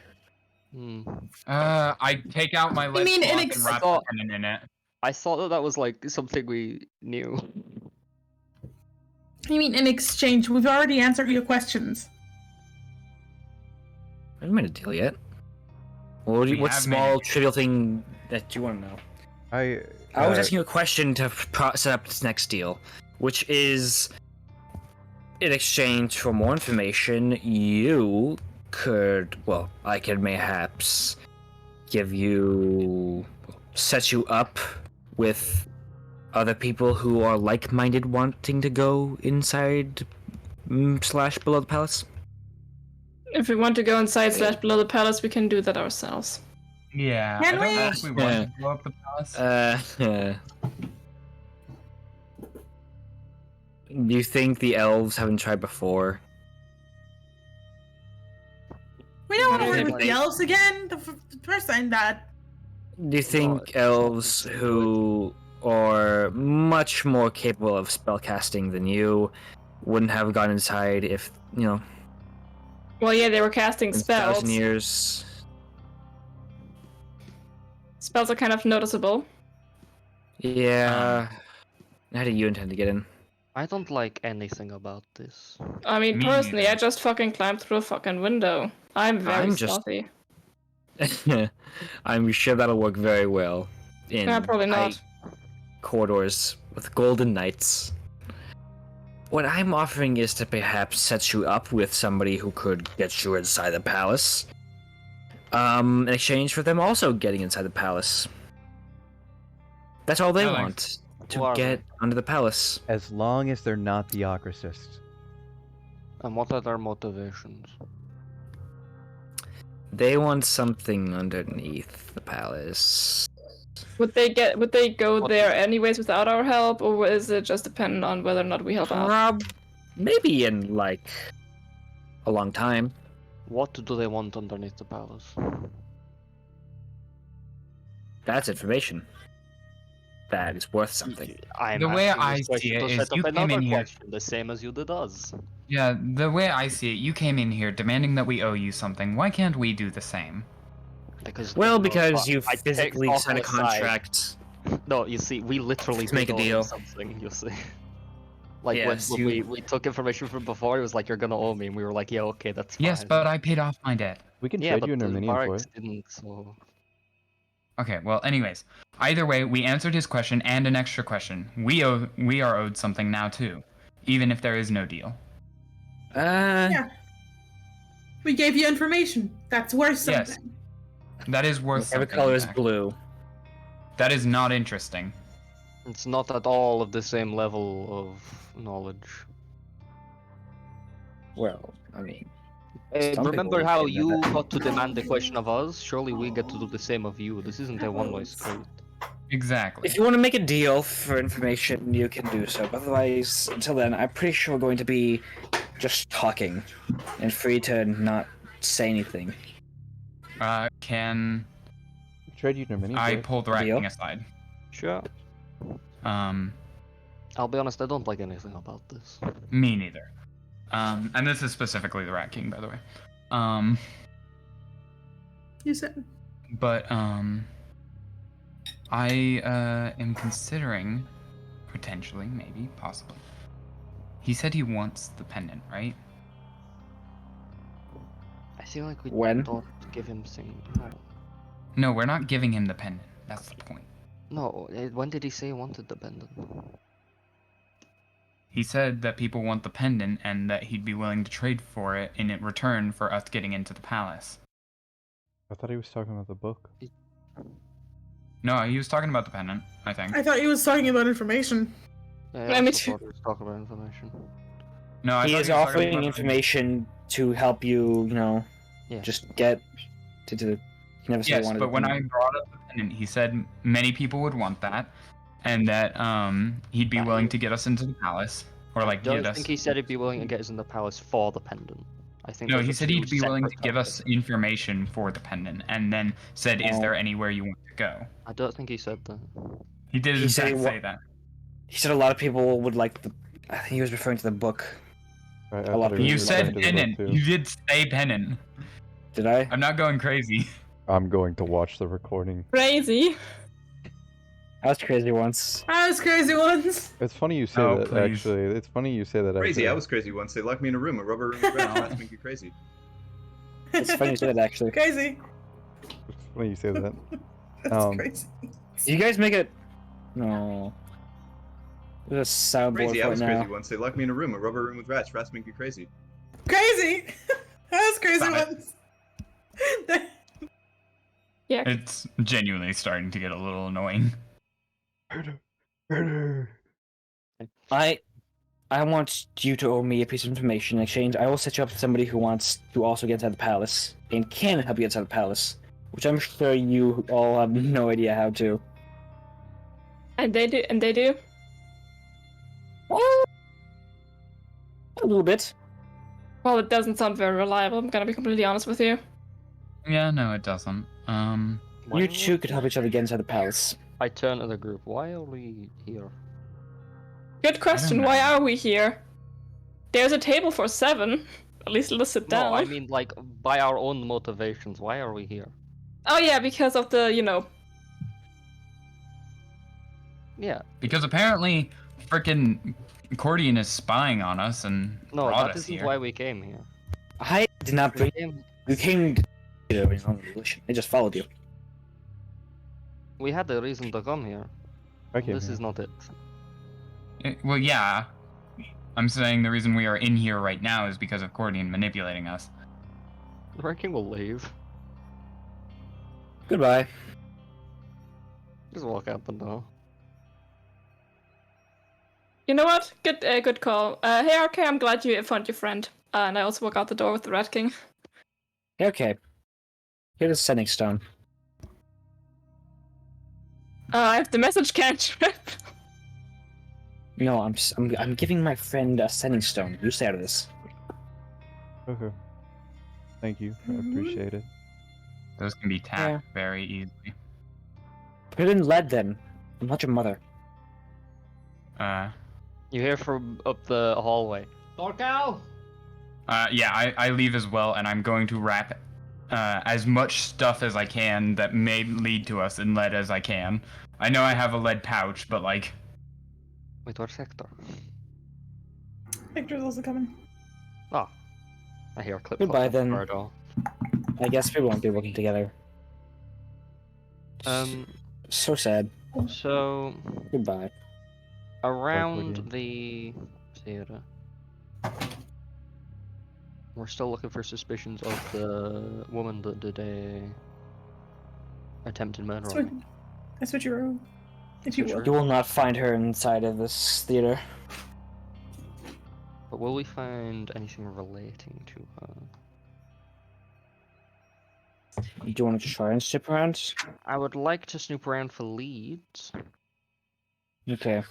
I take out my lip mean, in gloss ex- and wrap the pendant in it. I thought that that was like something we knew. I mean, in exchange, we've already answered your questions. I haven't made a deal yet. What We what have made a small deal. trivial thing that you want to know? I I was asking you a question to set up this next deal, which is in exchange for more information, you could, well, I could mayhaps set you up with other people who are like-minded wanting to go inside slash below the palace. If we want to go inside slash below the palace, we can do that ourselves. Yeah, Can I don't know we? if we want to blow up the palace. Do you think the elves haven't tried before? We don't want to Yeah, work with like- the elves again. The first time that. Do you think elves who are much more capable of spellcasting than you wouldn't have gone inside if, you know, Well, yeah, they were casting in spells. 1,000 years? Spells are kind of noticeable. Yeah. How do you intend to get in? I don't like anything about this. I mean, Me personally, neither. I just fucking climbed through a fucking window. I'm very I'm just- stealthy. I'm sure that'll work very well in Probably not. tight corridors with golden knights. What I'm offering is to perhaps set you up with somebody who could get you inside the palace. In exchange for them also getting inside the palace. That's all they I like- want. To Who are get they? under the palace. As long as they're not theocracists. And what are their motivations? They want something underneath the palace. Would they go What- there anyways without our help, or is it just dependent on whether or not we help out? Maybe in like a long time. What do they want underneath the palace? That's information. That is worth something. I'm The way asking I this see question it to is set up you came another in here- question, the same as you did us. Yeah, the way I see it, you came in here demanding that we owe you something. Why can't we do the same? Because Well, no, because you I take physically off signed a the side. contract. No, you see, we literally To make did a owe you deal. something. You see, like Yes, when you- we took information from before, it was like you're gonna owe me, and we were like, yeah, okay, that's fine. Yes, but I paid off my debt. We can yeah, trade but you an the Armenian for barracks it. didn't. So Okay, well, anyways, either way, we answered his question and an extra question. We are owed something now too, even if there is no deal. Yeah. We gave you information. That's worth Yes. something. That is worth Every something. color in is fact. blue. That is not interesting. it's not at all of the same level of knowledge. Well, I mean, Hey, Some remember people how think that you that- got to demand the question of us? Surely we get to do the same of you. This isn't a one-way street. Exactly. if you want to make a deal for information, you can do so. But otherwise, until then, I'm pretty sure we're going to be just talking and free to not say anything. Can Trade you an Armenian I for it. pull the Rat Deal? King aside? Sure. I'll be honest, I don't like anything about this. Me neither. And this is specifically the Rat King, by the way. You said. But I am considering, potentially, maybe, possibly. He said he wants the pendant, right? I feel like we When? don't give him thing. No, we're not giving him the pendant. That's the point. No, when did he say he wanted the pendant? He said that people want the pendant and that he'd be willing to trade for it in return for us getting into the palace. I thought he was talking about the book. No, he was talking about the pendant, I think. I thought he was talking about information. Yeah, Let I me also ch- thought he was talking about information. No, I He thought is was talking offering about the information to help you, Yeah. just get to the. He never said he Yes, wanted but the when I pendant. brought up the pendant, he said many people would want that, and that he'd be Yeah, willing he- to get us into the palace, or like I don't get us. think he said he'd be willing to get us in the palace for the pendant. I think No, those he are said two he'd be willing to separate give us topics. information for the pendant, and then said, "Is No. there anywhere you want to go?" I don't think he said that. He did He in said fact he say wa- that. He said a lot of people would like the. I think he was referring to the book. Right, A lot thought of he You was people said referring to the book, pendant. too. You did say pendant. Did I? I'm not going crazy. I'm going to watch the recording. Crazy. I was crazy once. I was crazy once. It's funny you say Oh, that, please. actually. It's funny you say that, Crazy, actually. I was crazy once. They locked me in a room, a rubber room with rats. Rats make you crazy. It's funny you said that, actually. Crazy. It's funny you say that. That's crazy. Do you guys make it? No. There's a soundboard Crazy, I for it was now. crazy once. They locked me in a room, a rubber room with rats. Rats make you crazy. Crazy. I was crazy Stop it. once. Yeah. It's genuinely starting to get a little annoying. I want you to owe me a piece of information. In exchange, I will set you up with somebody who wants to also get inside the palace and can help you get inside the palace, which I'm sure you all have no idea how to. And they do. And they do. Well, a little bit. Well, it doesn't sound very reliable. I'm gonna be completely honest with you. Yeah, no, it doesn't. Why You are two we- could help each other get inside the palace. I turn to the group. Why are we here? Good question. know. Why are we here? There's a table for 7. At least let us sit down. No, I mean like by our own motivations. Why are we here? Oh yeah, because of the Yeah. Because apparently Frickin' Cordian is spying on us and No, brought that us isn't here. why we came here. I did not We bring. came. You came of your own volition. I just followed you. We had a reason to come here. I came This here. is not it. Well, yeah. I'm saying the reason we are in here right now is because of Cordian manipulating us. The ranking will leave. Goodbye. Just walk out the door. You know what? Good call. Hey, RK, I'm glad you found your friend. And I also walk out the door with the Rat King. Okay. Here's the sending stone. I have the message cantrip. No, I'm giving my friend a sending stone. You stay out of this. Okay. Thank you. I appreciate it. Those can be tapped very easily. Put it in lead then. I'm not your mother. You hear from up the hallway. Torcal! Yeah, I leave as well, and I'm going to wrap as much stuff as I can that may lead to us in lead as I can. I know I have a lead pouch, but like... Wait, where's Hector? Victor's also coming. Oh. I hear a clip. Goodbye, pop up then. the door. I guess we won't be working together. So sad. So... Goodbye. Around the theater. We're still looking for suspicions of the woman that did a attempted murder on me. That's what you wrote. If you will. You will not find her inside of this theater. But will we find anything relating to her? Do you want to try and snoop around? I would like to snoop around for leads. Okay.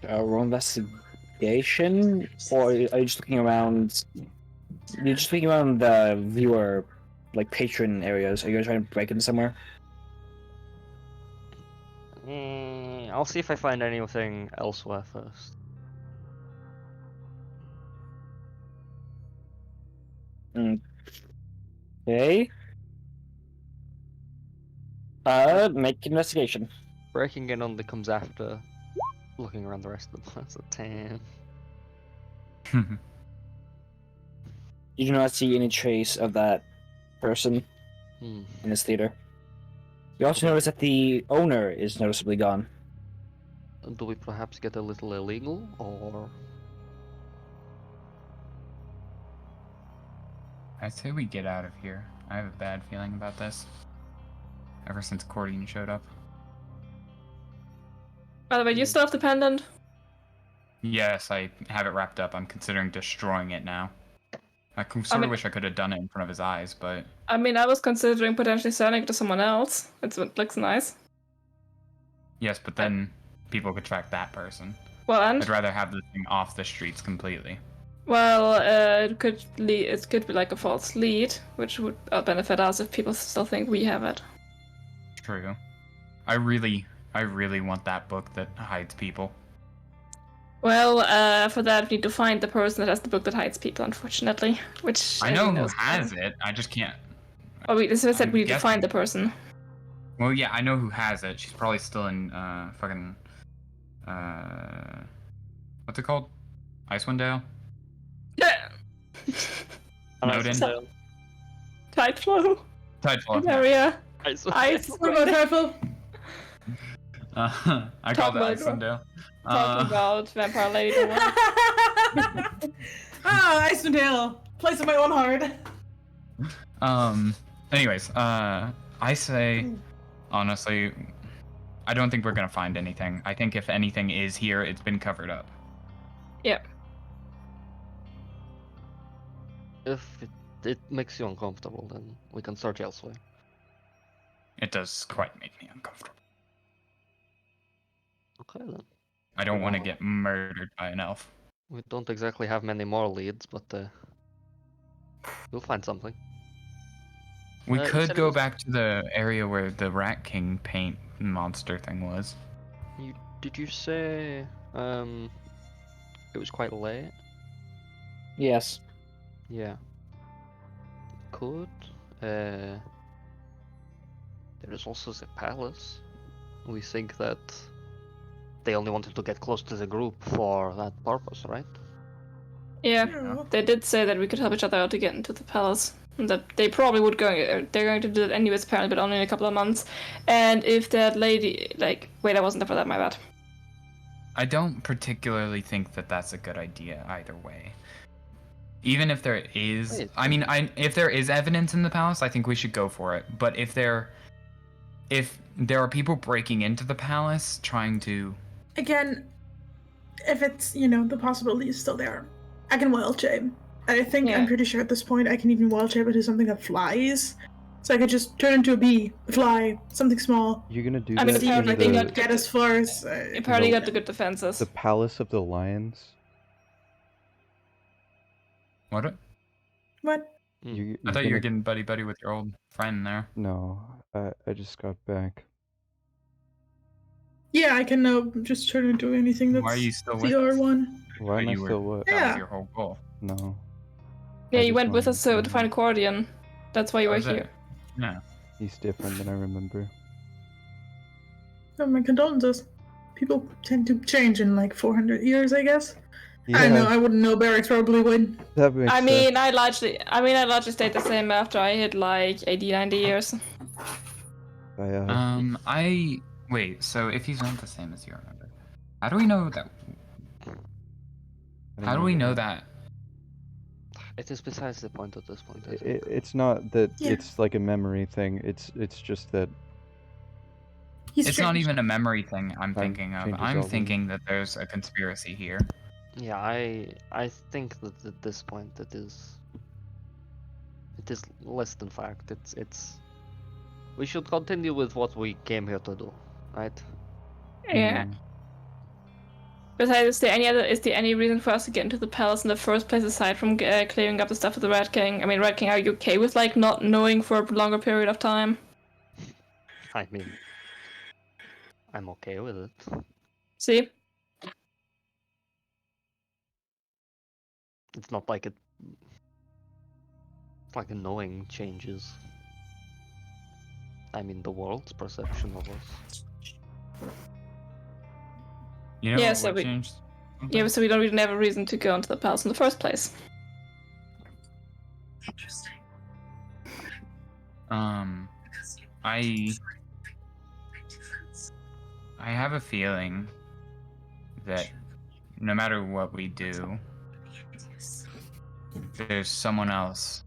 Roll investigation, or are you just looking around? You're just looking around the viewer, like patron areas. Are you gonna try and break into somewhere? I'll see if I find anything elsewhere first. Okay. Make investigation. Breaking in only comes after looking around the rest of the place. A 10. You do not see any trace of that person Hmm. in this theater. You also notice that the owner is noticeably gone. Do we perhaps get a little illegal, or...? I'd say we get out of here. I have a bad feeling about this. Ever since Cordian showed up. By the way, you still have the pendant? Yes, I have it wrapped up. I'm considering destroying it now. I sort of wish I could have done it in front of his eyes, but... I mean, I was considering potentially selling it to someone else. It looks nice. Yes, but then people could track that person. Well, and... I'd rather have this thing off the streets completely. Well, it could be like a false lead, which would benefit us if people still think we have it. True. I really want that book that hides people. Well, for that we need to find the person that has the book that hides people, unfortunately. Which I know who has it. I just can't. Oh, this said we need to find the person. Well, yeah, I know who has it. She's probably still in fucking what's it called? Icewind Dale. Yeah. Noden. Tideflow. Tideflow. Area. What about Tideflow? I called it Icewind Dale. Talking about Vampire Lady. Icewind Dale. Place of my own heart. Anyways, I say, honestly, I don't think we're gonna find anything. I think if anything is here, it's been covered up. Yep. If it makes you uncomfortable, then we can search elsewhere. It does quite make me uncomfortable. Okay then. I don't want to get murdered by an elf. We don't exactly have many more leads, but we'll find something. We You could said go back to the area where the Rat King paint monster thing was. Did you say It was quite late. Yes. Yeah. Could. There is also the palace. We think that they only wanted to get close to the group for that purpose, right? Yeah, they did say that we could help each other out to get into the palace. And that they probably would go. They're going to do that anyways, apparently, but only in a couple of months. And if that lady, like, wait, I wasn't there for that. My bad. I don't particularly think that that's a good idea either way. Even if there is, Wait. if there is evidence in the palace, I think we should go for it. But if there are people breaking into the palace trying to, Again, if it's, the possibility is still there, I can wild shape. I think Yeah. I'm pretty sure at this point I can even wild shape into something that flies. So I could just turn into a bee, fly, something small. You're gonna do I mean, that apparently in they the, got Get as far as. Apparently, No. got the good defenses. the Palace of the Lions. what? What? I thought you were getting buddy with your old friend there. No, I just got back. Yeah, I can just turn into anything that's Why are you still the with us? R1. Why am But I you were- still what? That Yeah. was your whole goal. No. Yeah, I you just went with wanted us to find Accordion. That's why you That were was it. here. No. He's different than I remember. Oh, my condolences. People tend to change in like 400 years, I guess. Yeah, I don't know. I wouldn't know. Barracks probably would. that makes I sense. mean, I largely stayed the same after I hit like 80, 90 years. Wait, so if he's not the same as you remember, how do we know that? How do we know that? It is besides the point at this point. I think. It's not that Yeah. it's like a memory thing. It's just that He's It's not changed. even a memory thing I'm thinking of. changes I'm all the- thinking that there's a conspiracy here. Yeah, I think that at this point it is less than fact. It's we should continue with what we came here to do, right? Yeah. Besides, is there any reason for us to get into the palace in the first place aside from clearing up the stuff with the Red King? I mean, Red King, are you okay with like not knowing for a longer period of time? I mean, I'm okay with it. See? It's not like knowing changes. I mean, the world's perception of us. You know Yeah, what so would we- change? Yeah, so we don't even have a reason to go into the palace in the first place. Interesting. I have a feeling that no matter what we do, there's someone else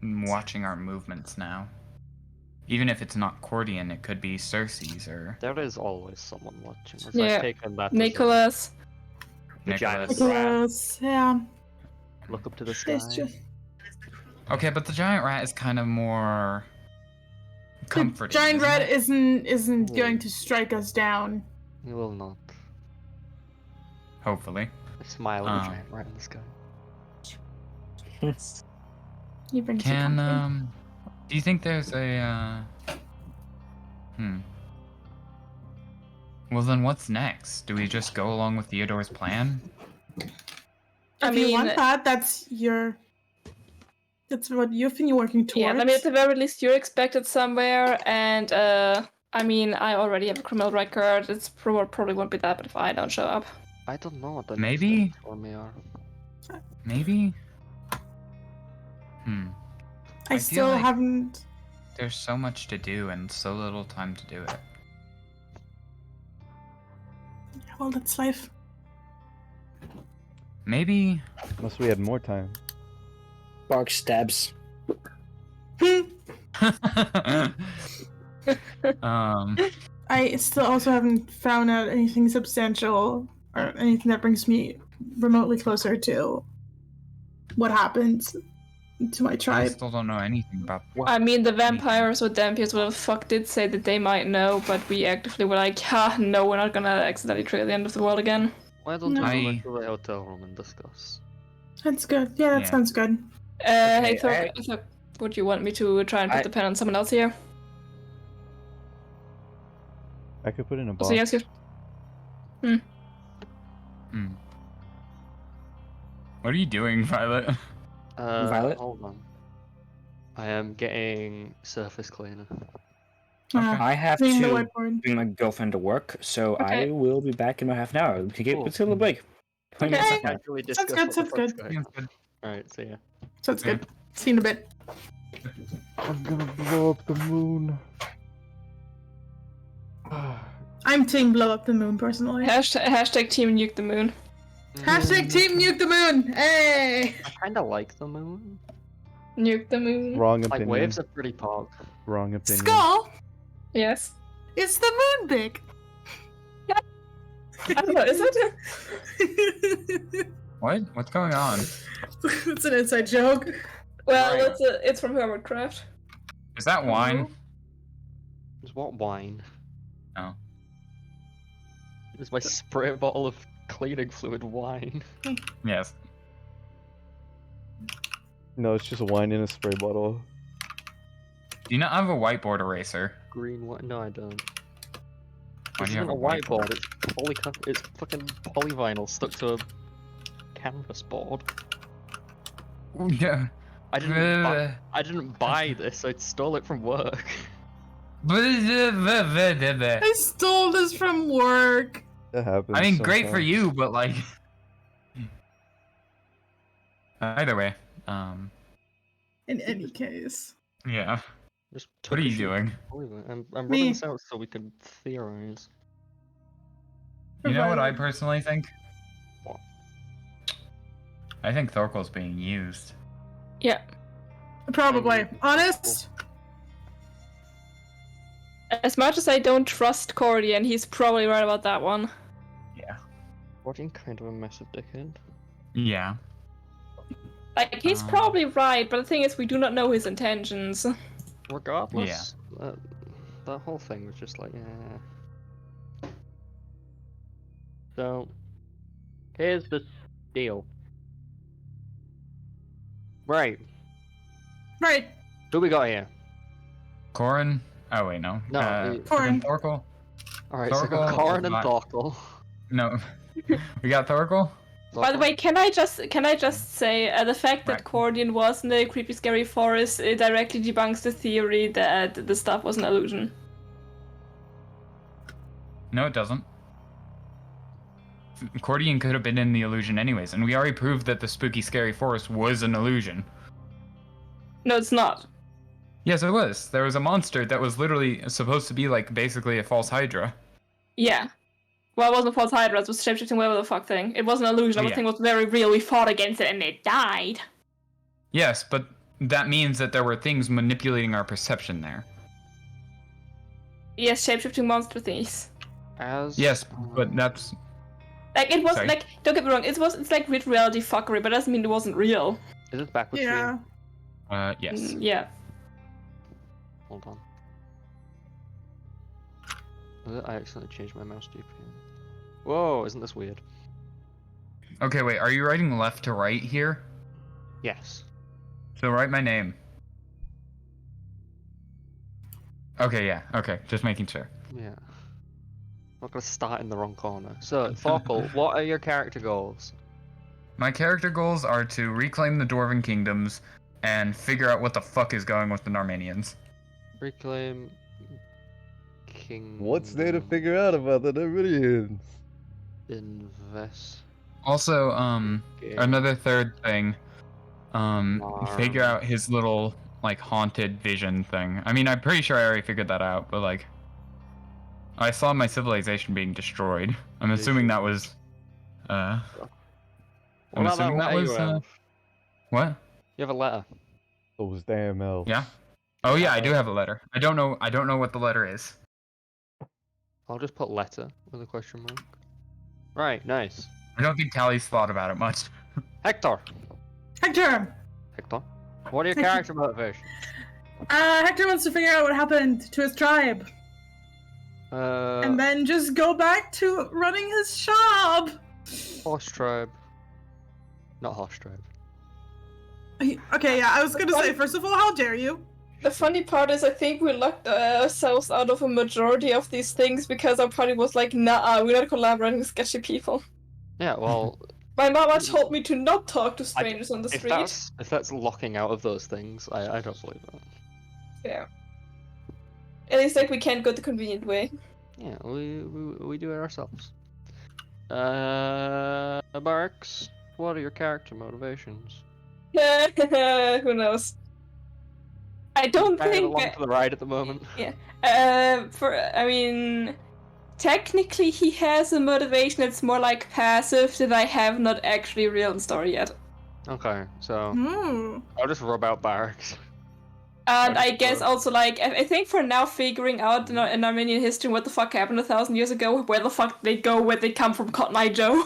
watching our movements now. Even if it's not Cordian, it could be Cersei's or There is always someone watching. As Yeah, I've taken that as a- Nicholas. The giant Nicholas. rat. Yes, yeah. Look up to the sky. It's just Okay, but the giant rat is kind of more comforting. giant isn't rat it? isn't going to strike us down. He will not. Hopefully. A smile at the Um, giant rat in the sky. He brings you Can comfort. do you think there's a Well then what's next? Do we just go along with Theodore's plan? I If you mean, want that, that's what you've been working towards. yeah, I mean, at the very least, you're expected somewhere, and I mean, I already have a criminal record. It's probably won't be that, but if I don't show up, I don't know what the Maybe- next steps for me are. Maybe? I I feel still like- haven't. There's so much to do and so little time to do it. Well, that's life. Maybe unless we had more time. Bark stabs. I still also haven't found out anything substantial or anything that brings me remotely closer to what happened to my I tribe. still don't know anything about I mean, the vampires or Dampiers, whatever the fuck, did say that they might know, but we actively were like, ha, no, we're not gonna accidentally trigger the end of the world again. Why don't No. we go I- back to the hotel room and discuss? That's good. Yeah, that Yeah. sounds good. Hey, Okay, Thor, would you want me to try and put I- the pen on someone else here? I could put in a box. So yes, you. What are you doing, Violet? Violet? Hold on. I am getting surface cleaner. I have Seeing the to whiteboard. bring my girlfriend to work, so Okay. I will be back in about half an hour. Let's take a little break. 20 minutes Okay. left now. Actually That's discuss good, what the that's fuck's good. going on. Alright, see ya. So it's good. See you in a bit. I'm gonna blow up the moon. I'm team blow up the moon personally. Hashtag team nuke the moon. Hashtag team nuke the moon. Hey. I kinda like the moon. Nuke the moon. Wrong Like, opinion. waves are pretty pog. Wrong opinion. Skull. Yes. It's the moon big. I don't know, is it? What? What's going on? It's an inside joke. Well, Right. it's from Hermit Craft. Is that wine? It's what wine? Oh. It's my spray bottle of cleaning fluid wine. Yes. No, it's just wine in a spray bottle. Do you not have a whiteboard eraser? Green wine? No, I don't. Why This do you isn't have a a whiteboard. It's fucking polyvinyl stuck to a canvas board. Yeah. I didn't buy this. I stole it from work. I stole this from work. That happens. I mean, great for sometimes. you, but like. Either way, In any case. Just yeah. What took are a you sheet of doing? polyvinyl. I'm Me. running this out so we can theorize. You know what I Provided. personally think? What? I think Thorkel's being used. Yeah. Probably. Honest? As much as I don't trust Cordian, he's probably right about that one. Yeah. Watching kind of a massive dickhead. Yeah. Like, he's probably right, but the thing is, we do not know his intentions. Regardless, that whole thing was just like, So, here's the deal. Right, Right. who we got here? Corin? Oh, wait, no. No, Corin. Thorkel? Alright, so we got Thorkel Corin is and not- Thorkel. No. We got Thorkel? By the way, can I just say the fact that Right. Cordian was in the creepy scary forest directly debunks the theory that the stuff was an illusion. No, it doesn't. Cordian could have been in the illusion anyways, and we already proved that the spooky scary forest was an illusion. No, it's not. Yes, it was. There was a monster that was literally supposed to be like basically a false Hydra. Yeah. Well, it wasn't a false Hydra, it was a shapeshifting whatever the fuck thing. It was an illusion, Oh, yeah. everything was very real, we fought against it and it died. Yes, but that means that there were things manipulating our perception there. Yes, shapeshifting monster things. Yes, but that's Like, it was Sorry. like, don't get me wrong, it's like with reality fuckery, but that doesn't mean it wasn't real. Is it backwards? Yeah. yes. Yeah. Hold on. I accidentally changed my mouse DPI. Whoa, isn't this weird? Okay, wait, are you writing left to right here? Yes. So write my name. Okay, yeah, okay, just making sure. Yeah. I'm not gonna start in the wrong corner. So, Thorkel, what are your character goals? My character goals are to reclaim the Dwarven Kingdoms and figure out what the fuck is going with the Narmanians. Reclaim King. What's there to figure out about the Dominions? Invest. Also, another third thing, figure Narm. out his little, like, haunted vision thing. I mean, I'm pretty sure I already figured that out, but, like, I saw my civilization being destroyed. I'm assuming that was, What I'm about assuming that letter was, you have? what? You have a letter. Those damn elves. Yeah? Oh yeah, I do have a letter. I don't know what the letter is. I'll just put letter with a question mark. Right, nice. I don't think Tally's thought about it much. Hector! Hector! Hector? What are your character motivations? Hector wants to figure out what happened to his tribe. And then just go back to running his shop! Horse tribe. Not horse tribe. Okay, yeah, I was gonna say, first of all, how dare you? The funny part is I think we locked ourselves out of a majority of these things because our party was like, nah, we're not collaborating with sketchy people. Yeah, well, My mama told me to not talk to strangers on the street. If that's locking out of those things, I don't believe that. Yeah. At least like we can't go the convenient way. Yeah, we do it ourselves. Barks, what are your character motivations? Who knows? I don't Kind of think. along for the ride at the moment. Yeah. I mean, technically he has a motivation that's more like passive that I have not actually real in story yet. Okay, so Hmm. I'll just rub out Barks. And I guess also like I think for now figuring out in Armenian history what the fuck happened 1,000 years ago, where the fuck they go, where they come from, Cotton Eye Joe.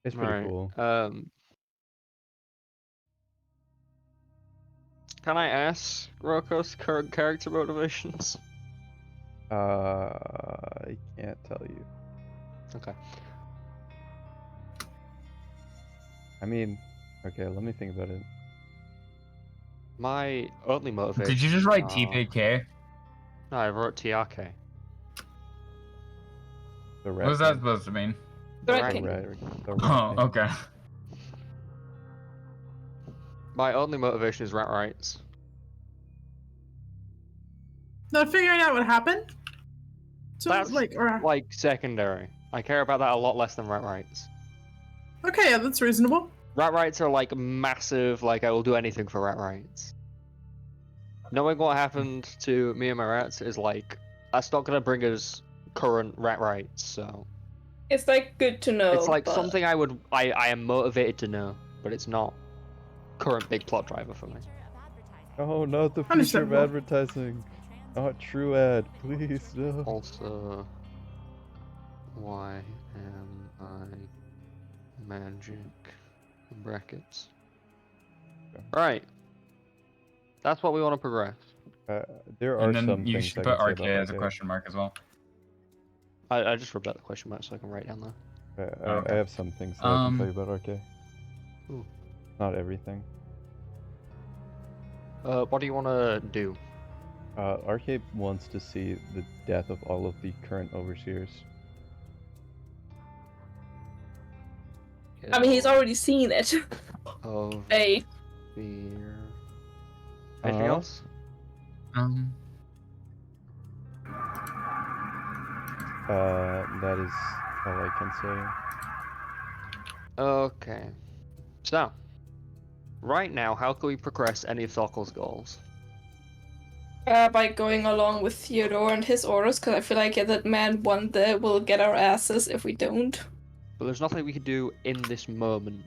It's pretty cool. Can I ask Roko's current character motivations? I can't tell you. Okay. I mean, okay, let me think about it. My only motivation. Did you just write TPK? No, I wrote TRK. What was that supposed to mean? The Oh, okay. My only motivation is rat rights. Not figuring out what happened. So That's like secondary. I care about that a lot less than rat rights. Okay, yeah, that's reasonable. Rat rights are like massive. Like I will do anything for rat rights. Knowing what happened to me and my rats is like that's not gonna bring us current rat rights. So It's like good to know. it's like but... something I am motivated to know, but it's not current big plot driver for me. Oh, not the future of advertising. Not true ad, please no. Also, why am I magic in brackets? Right. That's what we want to progress. There are And then some you things should I put can say RK about as a question mark as well. I just rubbed out the question mark so I can write down there. I have some things that I can tell you about RK. Ooh. Not everything. What do you want to do? RK wants to see the death of all of the current overseers. I mean, he's already seen it. Of Hey. fear. Anything else? That is all I can say. Okay. So, right now, how can we progress any of Thockel's goals? By going along with Theodore and his orders, because I feel like that man one day will get our asses if we don't. But there's nothing we can do in this moment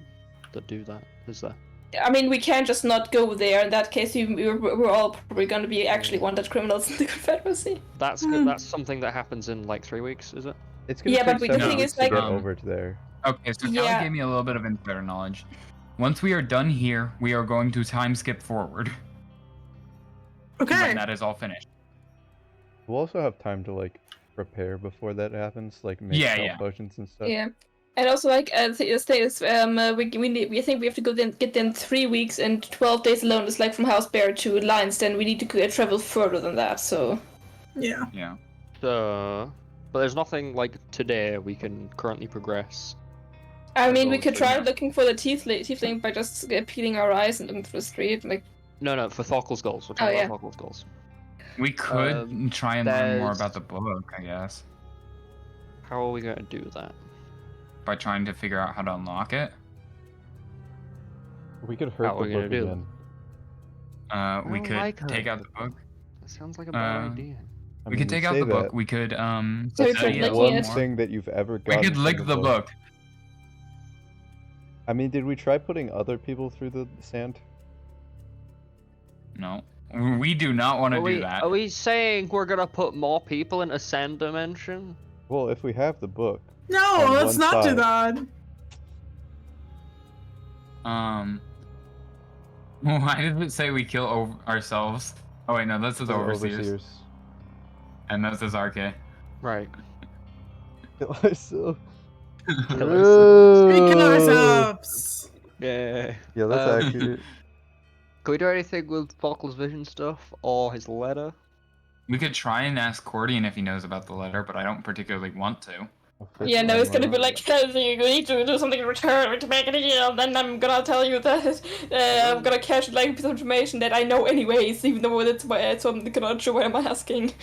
to do that, is there? I mean, we can't just not go there. In that case, we're all probably going to be actually wanted criminals in the Confederacy. That's something that happens in like 3 weeks, is it? It's gonna take several weeks to get over to there. Okay, so Kelly gave me a little bit of insider knowledge. Once we are done here, we are going to time skip forward. Okay. When that is all finished. We'll also have time to like prepare before that happens, like make health potions and stuff. Yeah. And also, like, the status, we think we have to go get them 3 weeks and 12 days alone. It's like from House Bear to Lions. Then we need to travel further than that. So. Yeah. Yeah. So, but there's nothing like today we can currently progress. I mean, we could try looking for the tiefling by just peeling our eyes and looking through the street, like. No, for Thockel's goals. We're talking about Thockel's goals. We could try and learn more about the book, I guess. How are we going to do that? By trying to figure out how to unlock it. We could hurt the book again. We could take out the book. That sounds like a bad idea. We could take out the book. We could That's the one thing that you've ever gotten. We could lick the book. I mean, did we try putting other people through the sand? No. We do not want to do that. Are we saying we're gonna put more people in a sand dimension? Well, if we have the book. No, let's not do that. Why did it say we kill ourselves? Oh wait, no, that's the overseers. And that's his RK. Right. Kill ourselves. Kill ourselves. Yeah. Yeah, that's accurate. Can we do anything with Thockel's vision stuff or his letter? We could try and ask Cordian if he knows about the letter, but I don't particularly want to. Yeah, no, it's gonna be like, you need to do something in return to make a deal, then I'm gonna tell you that I'm gonna cash like a piece of information that I know anyways, even though that's so I'm not sure what I'm asking.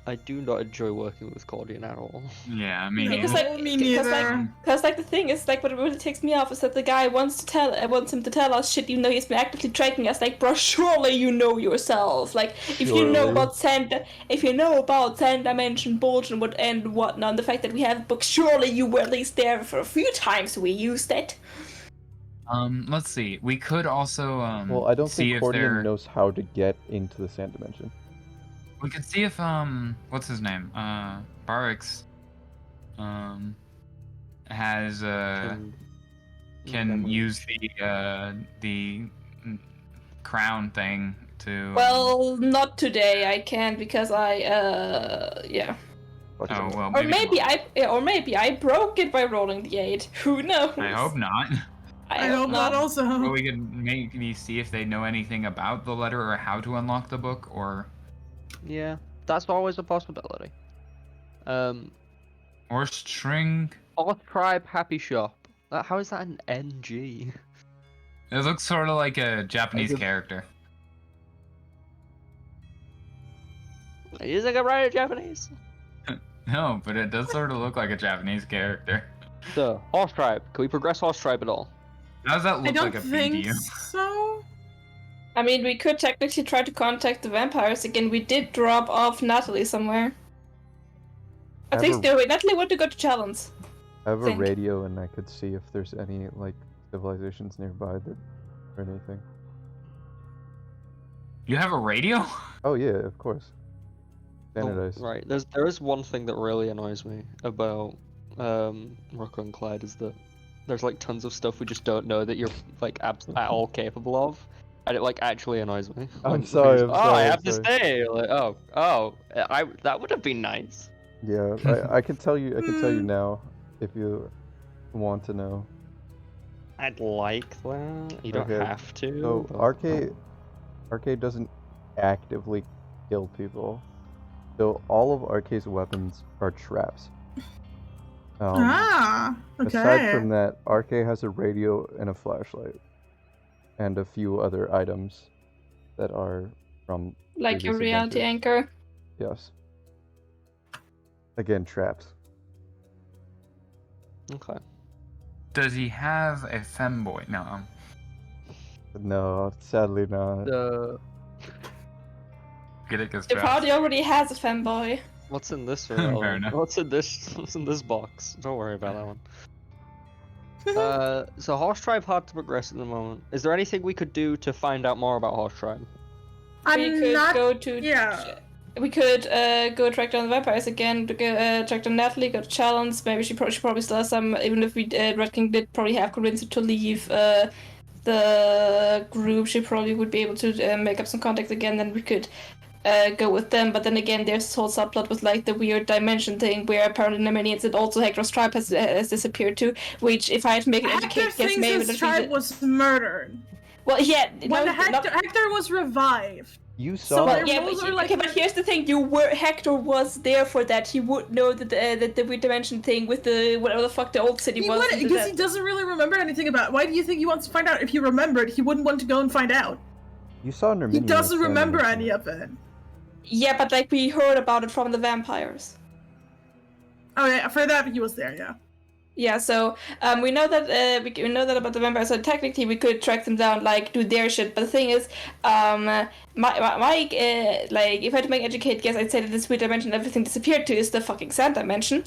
I do not enjoy working with Cordian at all. Yeah, I mean, No, Because me neither. like the thing is like what really takes me off is that the guy wants him to tell us shit even though he's been actively tracking us. Like, bro, surely you know yourself. Like, if you know about sand dimension bullshit and whatnot, the fact that we have a book, surely you were at least there for a few times we used it. Let's see. We could also Well, I don't see think if Cordian there. knows how to get into the sand dimension. We could see if what's his name? Barrix has can use the crown thing to. Well, not today. I can't because yeah. Oh well. Or maybe I broke it by rolling the 8. Who knows? I hope not. I hope not also. Well, we could maybe see if they know anything about the letter or how to unlock the book, or. Yeah, that's always a possibility. Or string. Or Tribe Happy Shop. How is that an NG? It looks sort of like a Japanese character. You think I'm right at Japanese? No, but it does sort of look like a Japanese character. So, Horse Tribe. Can we progress Horse Tribe at all? How does that look I don't like a think BDU? so. I mean, we could technically try to contact the vampires again. We did drop off Natalie somewhere. I think Natalie wanted to go to Challenge. I have a radio, and I could see if there's any like civilizations nearby that or anything. You have a radio? Oh yeah, of course. Standardized. Oh, right. There is one thing that really annoys me about Rocco and Clyde is that there's like tons of stuff we just don't know that you're like at all capable of, and it like actually annoys me. I'm sorry. I have to stay. Like, that would have been nice. Yeah, I can tell you. I can tell you now if you want to know. I'd like that. You don't have to. So Arcade doesn't actively kill people. So all of Arcade's weapons are traps. Okay. Aside from that, Arcade has a radio and a flashlight, and a few other items that are from like a previous reality adventures. anchor. Yes. Again, traps. Okay. Does he have a femboy? No. No, sadly not. Get it? Cause The party already has a femboy. What's in this Fair room? enough. What's in this box? Don't worry about that one. So Horse Tribe hard to progress at the moment. Is there anything we could do to find out more about Horse Tribe? We could go track down the vampires again, to go, track down Natalie, go to Challenge. Maybe she probably still has some, even if Red King did probably have convinced her to leave the group, she probably would be able to make up some contacts again, then we could go with them. But then again, there's this whole subplot with like the weird dimension thing where apparently Nemenians and also Hector's tribe has disappeared too, which if I had to make an educate guess, maybe his tribe was murdered. Well, yeah. When Hector was revived. You saw. But here's the thing: Hector was there for that. He would know that the weird dimension thing with the whatever the fuck the old city was. Because he doesn't really remember anything about it. Why do you think he wants to find out? If he remembered, he wouldn't want to go and find out. You saw Nerminian. He doesn't remember any of it. Yeah, but like we heard about it from the vampires. Oh yeah, for that he was there. Yeah. Yeah, so we know that we know that about the vampires. So technically, we could track them down, like do their shit. But the thing is, like if I had to make an educated guess, I'd say that this weird dimension everything disappeared to is the fucking sand dimension,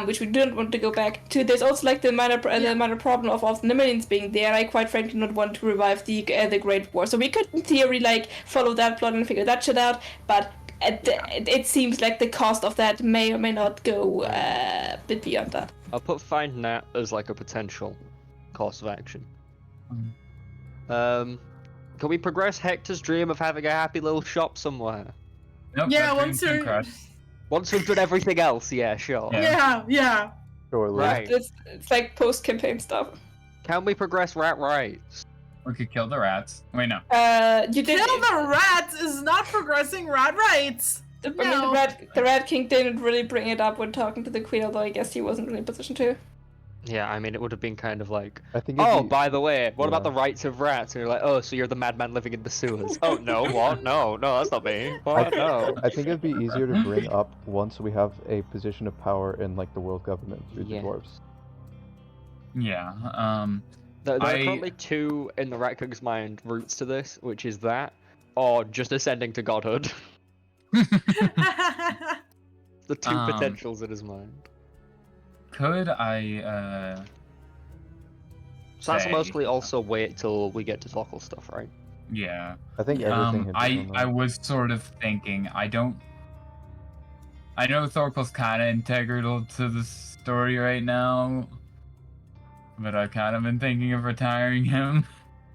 which we don't want to go back to. There's also like the minor problem of the Nemenians being there. I quite frankly not want to revive the Great War. So we could in theory like follow that plot and figure that shit out, but. It seems like the cost of that may or may not go a bit beyond that. I'll put Find Nat as like a potential course of action. Can we progress Hector's dream of having a happy little shop somewhere? Nope, yeah, once we've done everything else, yeah, sure. Yeah. Sure, right. It's like post-campaign stuff. Can we progress rat rights? We could kill the rats. Wait, no. You did kill the rats is not progressing rat rights. I mean, the Rat King didn't really bring it up when talking to the Queen, although I guess he wasn't really in a position to. Yeah, I mean, it would have been kind of like, I think. oh, Be... by the way, what about yeah. the rights of rats? And you're like, oh, so you're the madman living in the sewers? Oh, no, what? No, that's not me. What? No. I think it'd be easier to bring up once we have a position of power in like the world government through the dwarves. Yeah. There are currently two in the Rat King's mind routes to this, which is that, or just ascending to godhood. The two potentials in his mind. Could I So that's say- mostly also wait till we get to Thokkel stuff, right? Yeah. I think everything. I was sort of thinking, I know Thorkel's kind of integral to the story right now, but I've kind of been thinking of retiring him.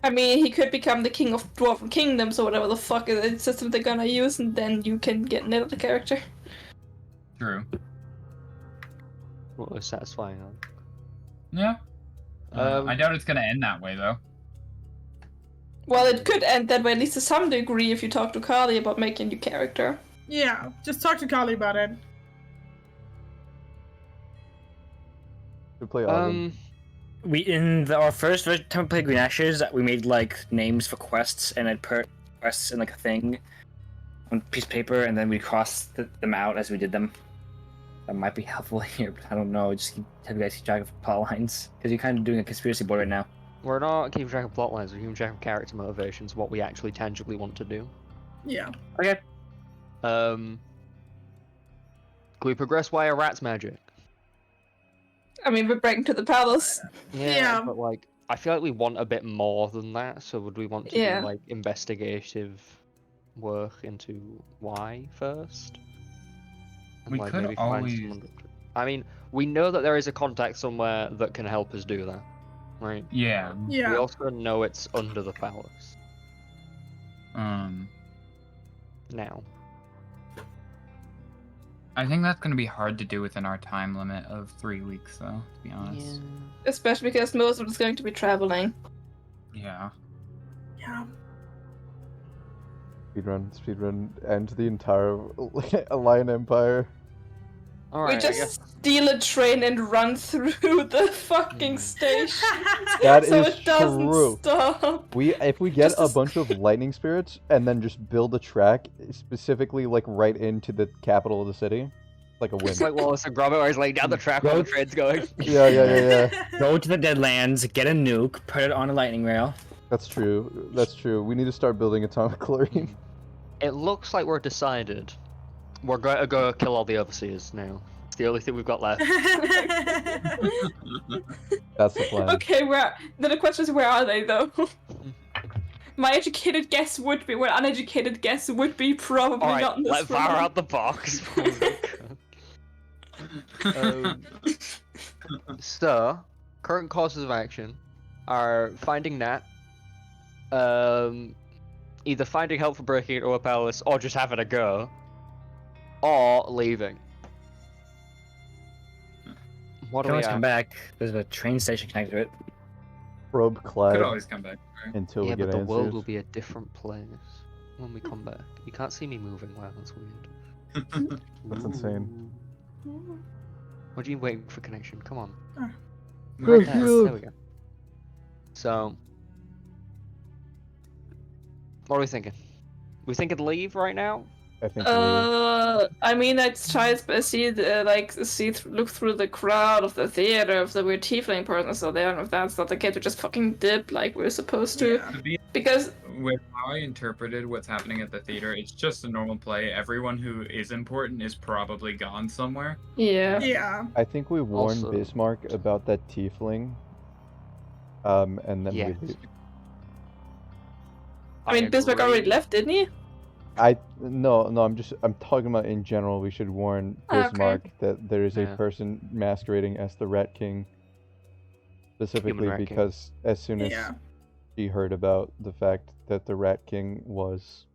I mean, he could become the king of Dwarven Kingdoms or whatever the fuck the system they're gonna use, and then you can get another character. True. What was satisfying on? Yeah. I doubt it's gonna end that way, though. Well, it could end that way, at least to some degree, if you talk to Kali about making a new character. Yeah, just talk to Kali about it. To play Autumn. Our first time we played Green Ashes, we made like names for quests, and I'd put quests in like a thing on a piece of paper, and then we'd cross them out as we did them. That might be helpful here, but I don't know. Just have you guys keep track of plot lines, because you're kind of doing a conspiracy board right now. We're not keeping track of plot lines, we're keeping track of character motivations, what we actually tangibly want to do. Yeah. Okay. Can we progress via rat's magic? I mean, we're breaking to the palace. Yeah. But like, I feel like we want a bit more than that, so would we want to Yeah. do like investigative work into why first? And, We like, could maybe find always- someone- I mean, we know that there is a contact somewhere that can help us do that, right? Yeah. We Yeah. also know it's under the palace. Now. I think that's gonna be hard to do within our time limit of 3 weeks, though, to be honest. Especially because most of it's going to be traveling. Yeah. Yeah. Speedrun, end the entire Lion Empire. Alright, We just steal a train and run through the fucking station. That so is it doesn't true. stop. If we get Just a as- bunch of lightning spirits and then just build a track specifically like right into the capital of the city, like a win. It's like Wallace and Gromit where he's laying down the track while the train's going. Yeah. Go to the Deadlands, get a nuke, put it on a lightning rail. That's true. That's true. We need to start building atomic chlorine. It looks like we're decided. We're going to go kill all the overseers now. It's the only thing we've got left. That's the plan. Okay, then the question is, where are they though? My educated guess would be, well, uneducated guess would be probably Alright, not in this let fire room. out the box. So, current courses of action are finding Nat, either finding help for breaking into a palace, or just having a go, or leaving. What Can do we always come have? back. There's a train station connected to it. Probe Clyde Could always come back. Right? until Yeah, we get but the answers. world will be a different place when we come back. You can't see me moving. Wow, that's weird. That's insane. What are you waiting for connection? Come on. Good There, job. there we go. So, what are we thinking? We thinking leave right now? I think I mean, I'd try to see, look through the crowd of the theater if the weird tiefling person so there, and if that's not the case, we just fucking dip like we're supposed to. Yeah. To be Because with how I interpreted what's happening at the theater, it's just a normal play. Everyone who is important is probably gone somewhere. yeah. Yeah. I think we warned Also- Bismarck about that tiefling. And then Yes. we leave. I mean, Bismarck agree. already left, didn't he? No, I'm talking about in general. We should warn Okay. Bismarck that there is a Yeah. person masquerading as the Rat King, specifically Rat King. because as soon as Yeah. she heard about the fact that the Rat King was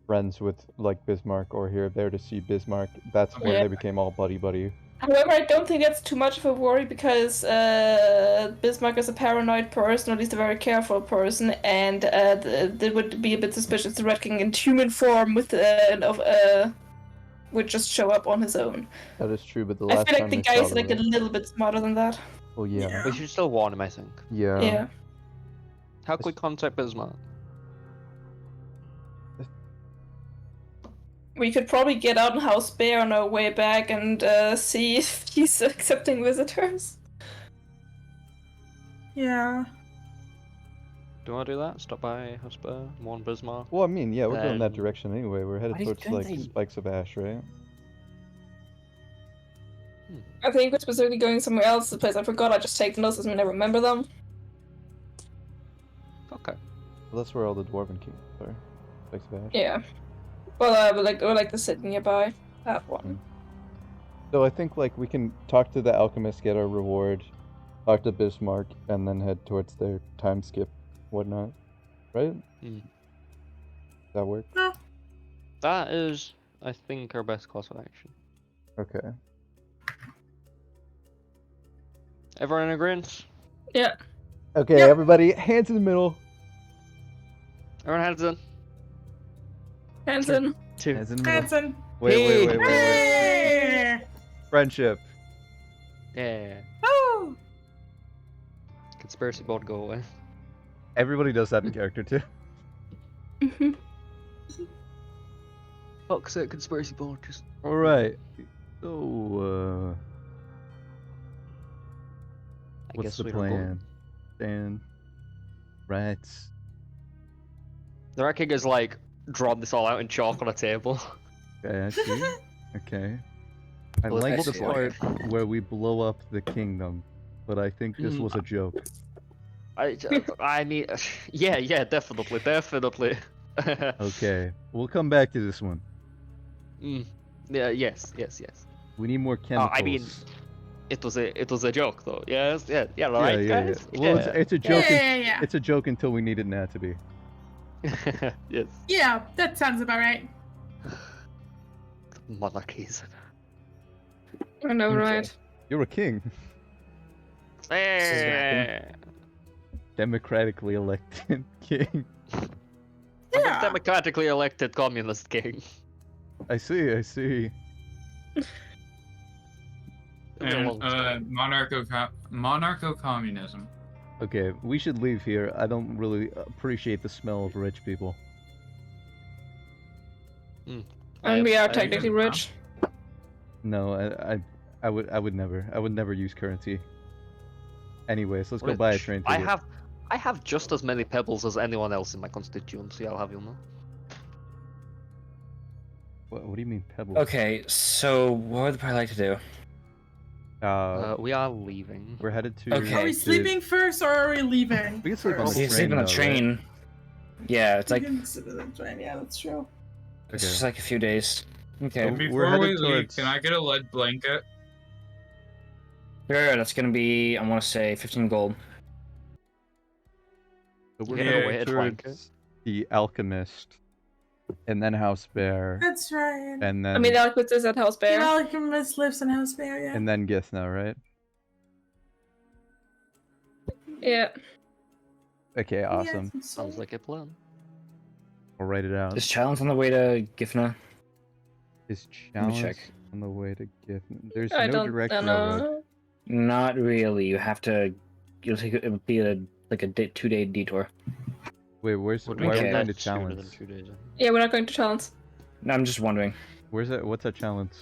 friends with like Bismarck or here there to see Bismarck, that's when Yeah. they became all buddy. However, I don't think that's too much of a worry because Bismarck is a paranoid person, or at least a very careful person, and they would be a bit suspicious the Red King in human form with would just show up on his own. That is true, but the I last feel time like the they guy saw is like a them- little bit smarter than that. Oh yeah. Yeah. We should still warn him, I think. Yeah. Yeah. How can we contact Bismarck? We could probably get out in House Bear on our way back and see if he's accepting visitors. Yeah. Do you want to do that? Stop by Husper, warn Bismarck. Well, I mean, yeah, we're going that Then- direction anyway. We're headed Why towards couldn't like they- spikes of ash, right? I think we're specifically going somewhere else. The place I forgot. I just take the notes and I remember them. Okay. Well, that's where all the dwarven kings are. Spikes of ash. Yeah. Well, or like the city nearby. That one. So I think like we can talk to the alchemist, get our reward, talk to Bismarck, and then head towards their time skip, whatnot. Right? Mm. That work? That is, I think, our best course of action. Okay. Everyone in agreement? Yeah. Okay, Yep. everybody, hands in the middle. Everyone hands in. Hands in. Two. Hands in the middle. Hanson. Wait. Hey! Friendship. Yeah. Woo! Conspiracy board go away. Everybody does that in character too. Mhm. Fuck's sake, conspiracy board. Just. All right. So, I what's guess the we don't go. plan? Dan, rats. The Rat King is like drawn this all out in chalk on a table. Okay, I see. Okay. I Well, like that's the good. part where we blow up the kingdom, but I think this was a joke. I mean, yeah, definitely. Okay, we'll come back to this one. Yeah, yes. We need more chemicals. I mean, it was a joke though. Yes, yeah, yeah, right, yeah, guys. yeah. Well, it's a joke. Yeah. It's a joke until we need it not to be. Yes. Yeah, that sounds about right. Monarchies. I know, Okay. right? You're a king, Hey. democratically elected king. I'm a Yeah. democratically elected communist king. I see. And monarcho-communism. Okay, we should leave here. I don't really appreciate the smell of rich people. And we are I- technically rich. No, I would never use currency. Anyways, let's go Rich. buy a train ticket. I have just as many pebbles as anyone else in my constituency. I'll have you know. What do you mean pebbles? Okay, so what would the party like to do? We are leaving. We're headed to. Okay. Are we to- sleeping first or are we leaving? We can sleep on first? the You train, sleep on the though, train. Yeah, it's We like can sleep on the train. Yeah, that's true. it's just like a few days. Okay. Oh, we're Before we headed leave, towards- can I get a lead blanket? Sure, that's gonna be I want to say 15 gold. So we're Yeah, headed wait, it's towards like- the alchemist, and then House Bear, That's right. and then I mean, Alquist is at House The Bear. alchemist lives in House Bear, yeah. and then Githna, right? Yeah. Okay, Yeah, I awesome. think so. Sounds like a plan. I'll write it out. Is Challenge on the way to Gifna? Is Let me challenge check. on the way to Githna? There's I no don't direct know. railroad. Not really. You have to. It would be a 2-day detour. Wait, where's Would why are we Okay. going to get sooner than challenge? 2 days? Yeah, we're not going to challenge. No, I'm just wondering. Where's that? What's that challenge?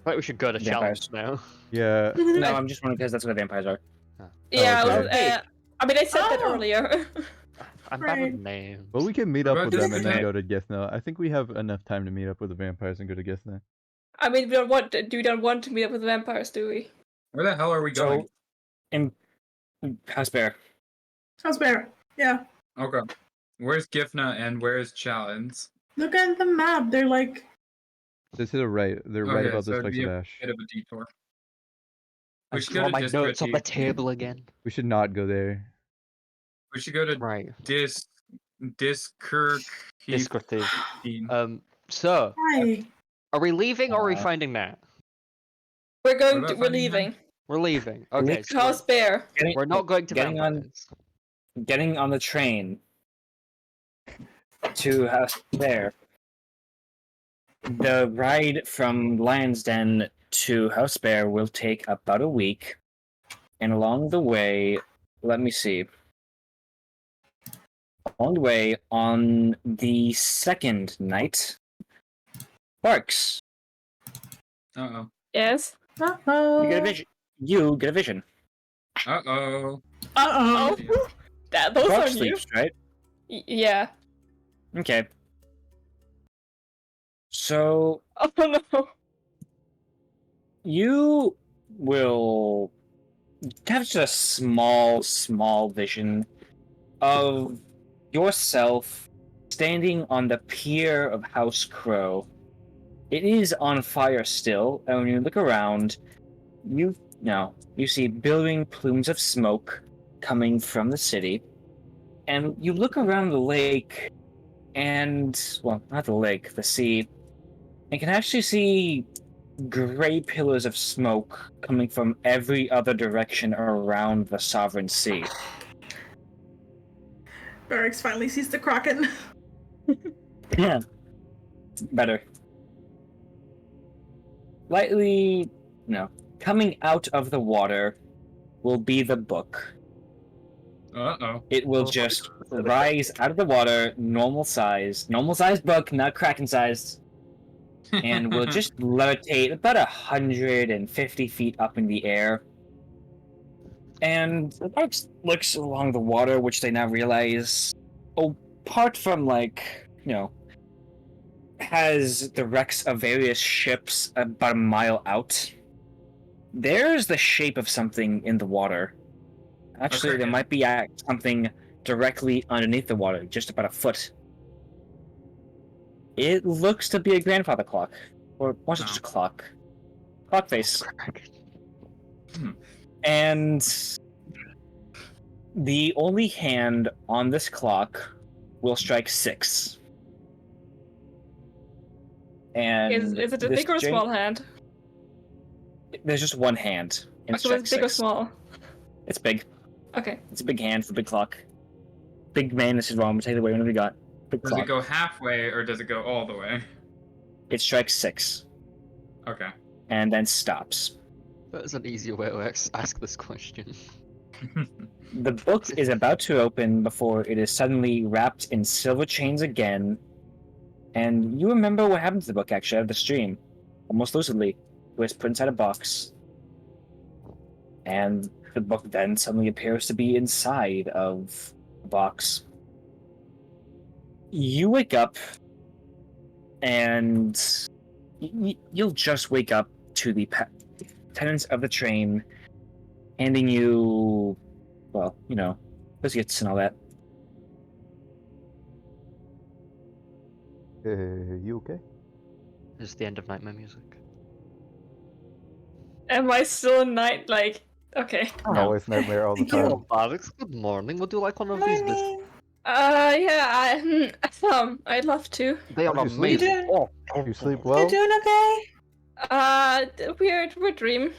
Right, we should go to Vampires. challenge now. Yeah. No, I'm just wondering because that's what vampires are. Yeah, okay. I mean, I said that Oh. earlier. I'm bad Right. with names. Well, we can meet up About with this them and then guy. go to Githna. I think we have enough time to meet up with the vampires and go to Githna. I mean, we don't want to meet up with vampires, do we? Where the hell are we going? So, in House Bear. House Bear, yeah. Okay. Where's Gifna and where's Challenge? Look at the map. They're like, This is right. They're right Okay, above so the it'd spikes be of a ash. bit of a detour. I We should draw go to my notes on the Discretive. table again. We should not go there. We should go to Right. Diskirk. Descriptive. Heath. So, hi. are we leaving or are we Uh, finding Matt? We're going What to. about We're finding them? leaving. We're leaving. Okay, Leave so House Bear. we're not going to getting on- vampires. Getting on the train to House Bear. The ride from Lion's Den to House Bear will take about a week, and along the way, let me see. Along the way, on the second night, Barks, Uh-oh. Yes. Uh-oh. you get a vision. You get a vision. Uh-oh. Uh-oh. Oh, those Barks are you. sleeps, right? Yeah. Okay. So Oh no. you will have just a small vision of yourself standing on the pier of House Crow. It is on fire still, and when you look around, you see billowing plumes of smoke coming from the city. And you look around the lake, and well, not the lake, the sea, and can actually see gray pillars of smoke coming from every other direction around the Sovereign Sea. Barracks finally sees the Kraken. Yeah. Better. Coming out of the water will be the book. Uh-oh. It will just rise out of the water, normal size book, not Kraken sized, and will just levitate about 150 feet up in the air. And the book looks along the water, which they now realize, apart from has the wrecks of various ships about a mile out. There's the shape of something in the water. Actually, there might be something directly underneath the water, just about a foot. It looks to be a grandfather clock. Or was it just a clock? Clock face. And the only hand on this clock will strike 6. And Is it a big or a small hand? There's just one hand. And So it's big or small? It's big. Okay. It's a big hand for big clock. Big man, this is wrong. Take it away whenever you got. Big Does clock. it go halfway or does it go all the way? It strikes 6. Okay. And then stops. That's an easier way to ask this question. The book is about to open before it is suddenly wrapped in silver chains again. And you remember what happened to the book actually out of the stream. Almost lucidly. It was put inside a box. And the book then suddenly appears to be inside of a box. You wake up, and you'll just wake up to the tenants of the train handing you, biscuits and all that. You okay? It's the end of Nightmare Music. Am I still in night? Okay. Always nightmare all the time. Hello, Alex. Good morning. Would you like one of these biscuits? Yeah, I'd love to. They are How'd you sleep? amazing. Oh, You sleep well? You're doing okay? Weird dream.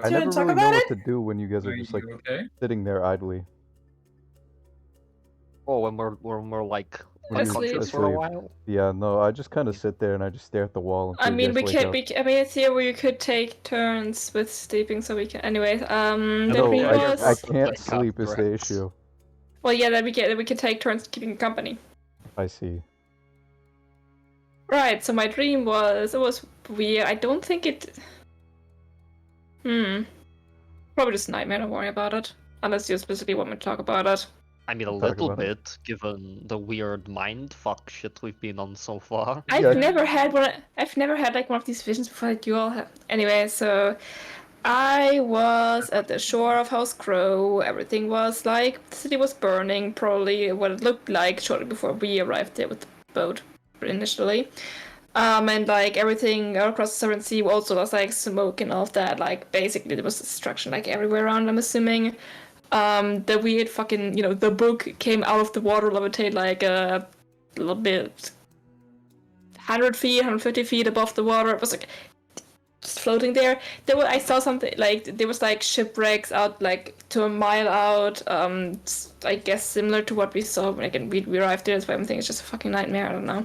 I Do you never wanna talk really know about what it? to do when you guys are Are just you like okay? sitting there idly. oh, when we're like When you're Asleep. unconscious for a asleep. while. Yeah, no, I just kind of sit there and I just stare at the wall until I mean, you guys wake up. I mean, it's here where you could take turns with sleeping, so we can. Anyways, the No, dream I- was. I can't Like sleep is the correct. issue. Well, yeah, then we can take turns keeping company. I see. Right. So my dream was weird. I don't think it. Probably just a nightmare. Don't worry about it. Unless you specifically want me to talk about it. I mean, a Talk little about it. bit, given the weird mind fuck shit we've been on so far. Yeah. I've never had like one of these visions before like you all have. Anyway, so I was at the shore of House Crow. Everything was like the city was burning, probably what it looked like shortly before we arrived there with the boat initially. And like everything across the Southern Sea also was like smoke and all of that. Like basically there was destruction like everywhere around, I'm assuming. The weird fucking, the book came out of the water, levitate like a little bit 100 feet, 150 feet above the water. It was like just floating there. I saw something like there was like shipwrecks out like to a mile out. I guess similar to what we saw when we arrived there. That's why I'm thinking it's just a fucking nightmare. I don't know.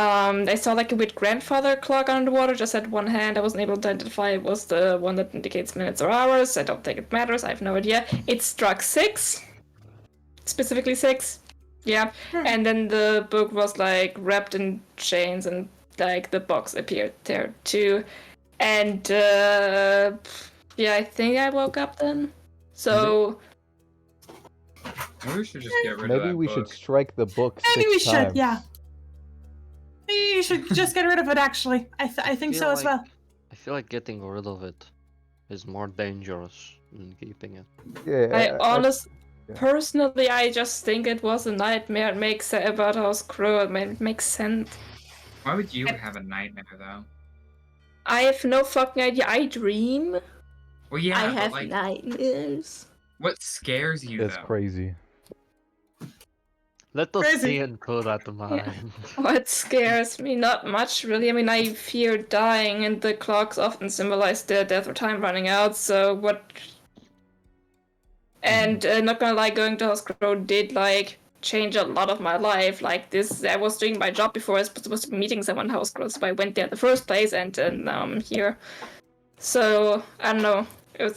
I saw like a weird grandfather clock underwater, just had one hand. I wasn't able to identify it was the one that indicates minutes or hours. I don't think it matters. I have no idea. It struck 6. Specifically 6. Yeah. And then the book was like wrapped in chains and like the box appeared there too. And yeah, I think I woke up then. So Maybe we should just get rid of Maybe that we book. should strike the book Maybe we 6 should, times. yeah. Maybe you should just get rid of it, actually. I think feel so as well. I feel like getting rid of it is more dangerous than keeping it. Yeah, personally, I just think it was a nightmare. It makes about House Crow. It makes sense. Why would you have a nightmare though? I have no fucking idea. I dream. Well, yeah, I but, have like, nightmares. what scares you That's though? crazy. Let us Crazy. see into that mind. What scares me? Not much, really. I mean, I fear dying, and the clocks often symbolize the death or time running out, so what... And not gonna lie, going to House Crow did, like, change a lot of my life. Like, this, I was doing my job before I was supposed to be meeting someone in House Crow, so I went there in the first place, and now I'm here. So, I don't know. I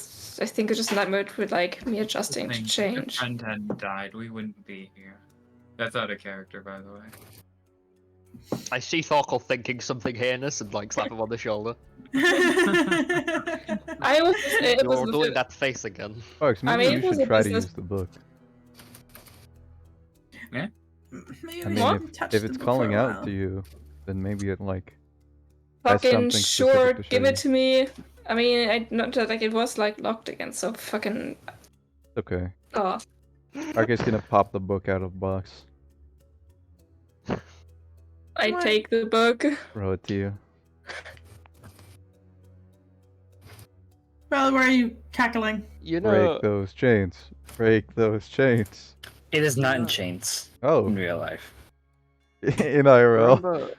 think it's just a nightmare with, like, me adjusting to If change. your friend hadn't died, we wouldn't be here. That's out of character, by the way. I see Thorkel thinking something heinous and like slap him on the shoulder. I was... It You're was doing that face again. Fox, maybe mean, it you was should a try to business- use the book. Maybe I we mean, shouldn't touch if the it's book calling for a out while. to you, then maybe it like has Fucking something specific sure, to show give you. it to me. I mean, I not that like it was like locked again, so fucking. Okay. Oh, Arca's gonna pop the book out of the box. I What? take the book. Throw it to you. Well, where are you cackling? You know, Break those chains. Break those chains. It is not in chains in Oh, real life. in IRL.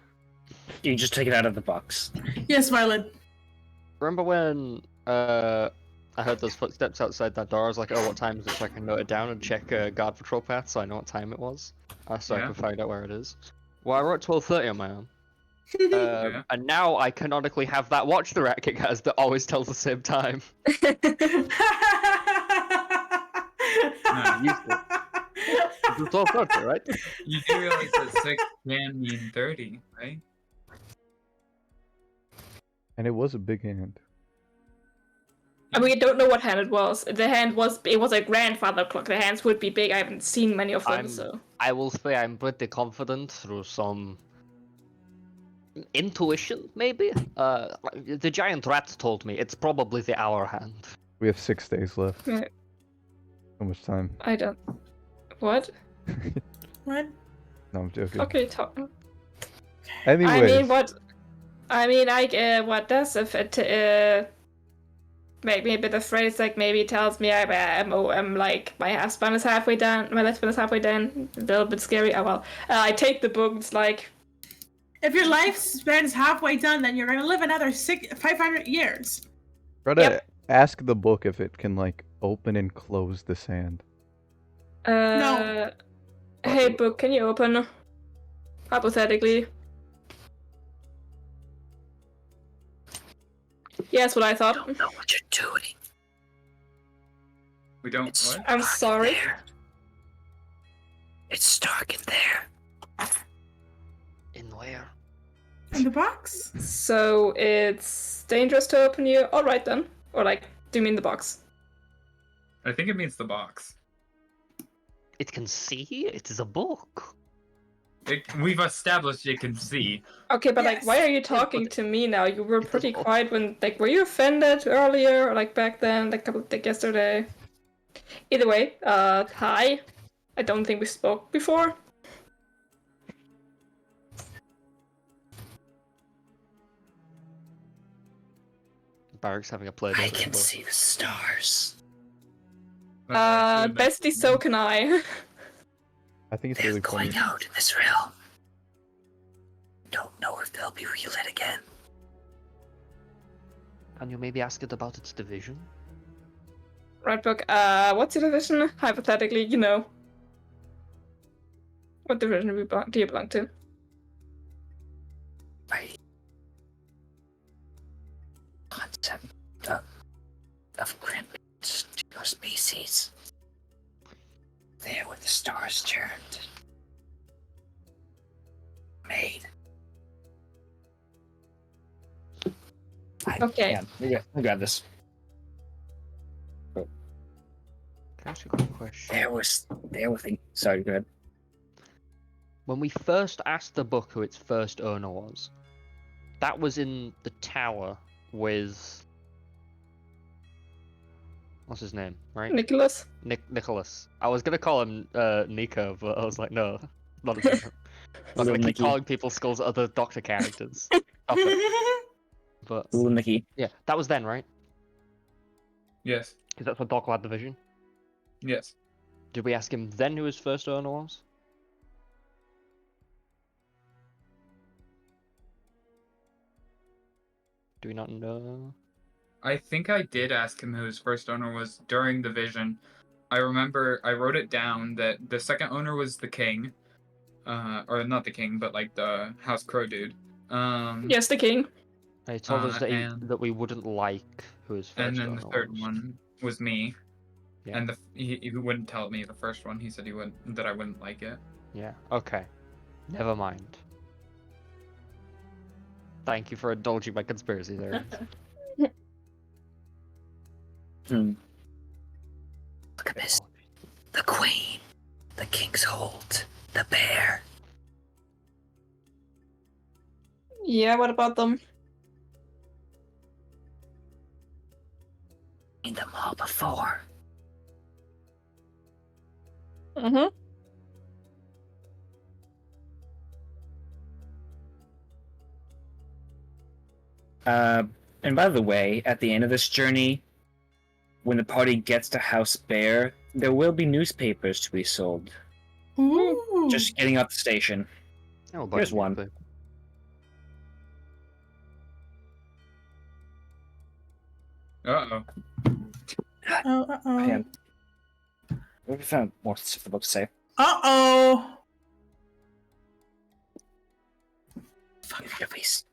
You just take it out of the box. Yes, Violet. remember when I heard those footsteps outside that door? I was like, oh, what time is it? So I can note it down and check guard patrol path so I know what time it was. So I Yeah. can find out where it is. Well, I wrote 12:30 on my own. Yeah. And now I canonically have that watch the Rat King has that always tells the same time. It's 12:30, right? You do realize that 6 can mean 30, right? And it was a big hand. I mean, I don't know what hand it was. The hand was it was a grandfather clock. The hands would be big. I haven't seen many of them, I'm- so. I will say I'm pretty confident through some intuition, maybe. The giant rat told me it's probably the hour hand. We have 6 days left. Yeah. So much time. I don't. What? What? No, I'm joking. Okay, talk. Anyways, I mean, what? I mean, what does if it make me a bit afraid? It's like maybe it tells me I'm like my husband is halfway done, my husband is halfway done. A little bit scary. Oh well. I take the book. It's like If your lifespan's halfway done, then you're gonna live another 500 years. try to Yep. ask the book if it can like open and close the sand. No. Hey book, can you open? Hypothetically. Yes, what I thought. Know what you're doing. We don't. It's What? I'm dark in sorry. there. It's dark in there. In where? In the box? So it's dangerous to open you. All right then. Or like, do you mean the box? I think it means the box. It can see? It is a book. We've established it can see. Okay, but like, why are you talking to me now? You were pretty quiet when, like, were you offended earlier, or like back then, like yesterday? Either way, hi. I don't think we spoke before. Barrick's having a play. I can see the stars. Bestie, so can I. I think it's They're really funny. going out in this realm. Don't know if they'll be relit again. Can you maybe ask it about its division? Right, book. What's your division? Hypothetically, you know. What division do you belong to? by concept of gremlins to your species. There where the stars turned. Made. Okay. Yeah, I got this. Can I ask you a quick question? There were things. Sorry, go ahead. When we first asked the book who its first owner was, that was in the tower with... What's his name, right? Nicholas. Nicholas. I was gonna call him Nico, but I was like, no, not his name. I'm not Little gonna keep Nicky. calling people Skulls other Doctor characters. Stop it. But Little Nicky. yeah, that was then, right? Yes. Because that's when Doc had the vision. Yes. Did we ask him then who his first owner was? Do we not know? I think I did ask him who his first owner was during the vision. I remember I wrote it down that the second owner was the king. Or not the king, but like the House Crow dude. Yes, the king. He told us that and that we wouldn't like who his first and then owner the third was. one was me. Yeah. And he wouldn't tell me the first one. He said that I wouldn't like it. Yeah, okay. Never mind. Thank you for indulging my conspiracy theories. Look at this. The queen. The king's hold. The bear. Yeah, what about them? Seen them all before. Mm-hmm. And by the way, at the end of this journey, when the party gets to House Bear, there will be newspapers to be sold. Ooh. Just getting up the station. Oh, Here's one. Uh-oh. Uh-oh. Man, we found more stuff for the book to say. Uh-oh. Fuck face.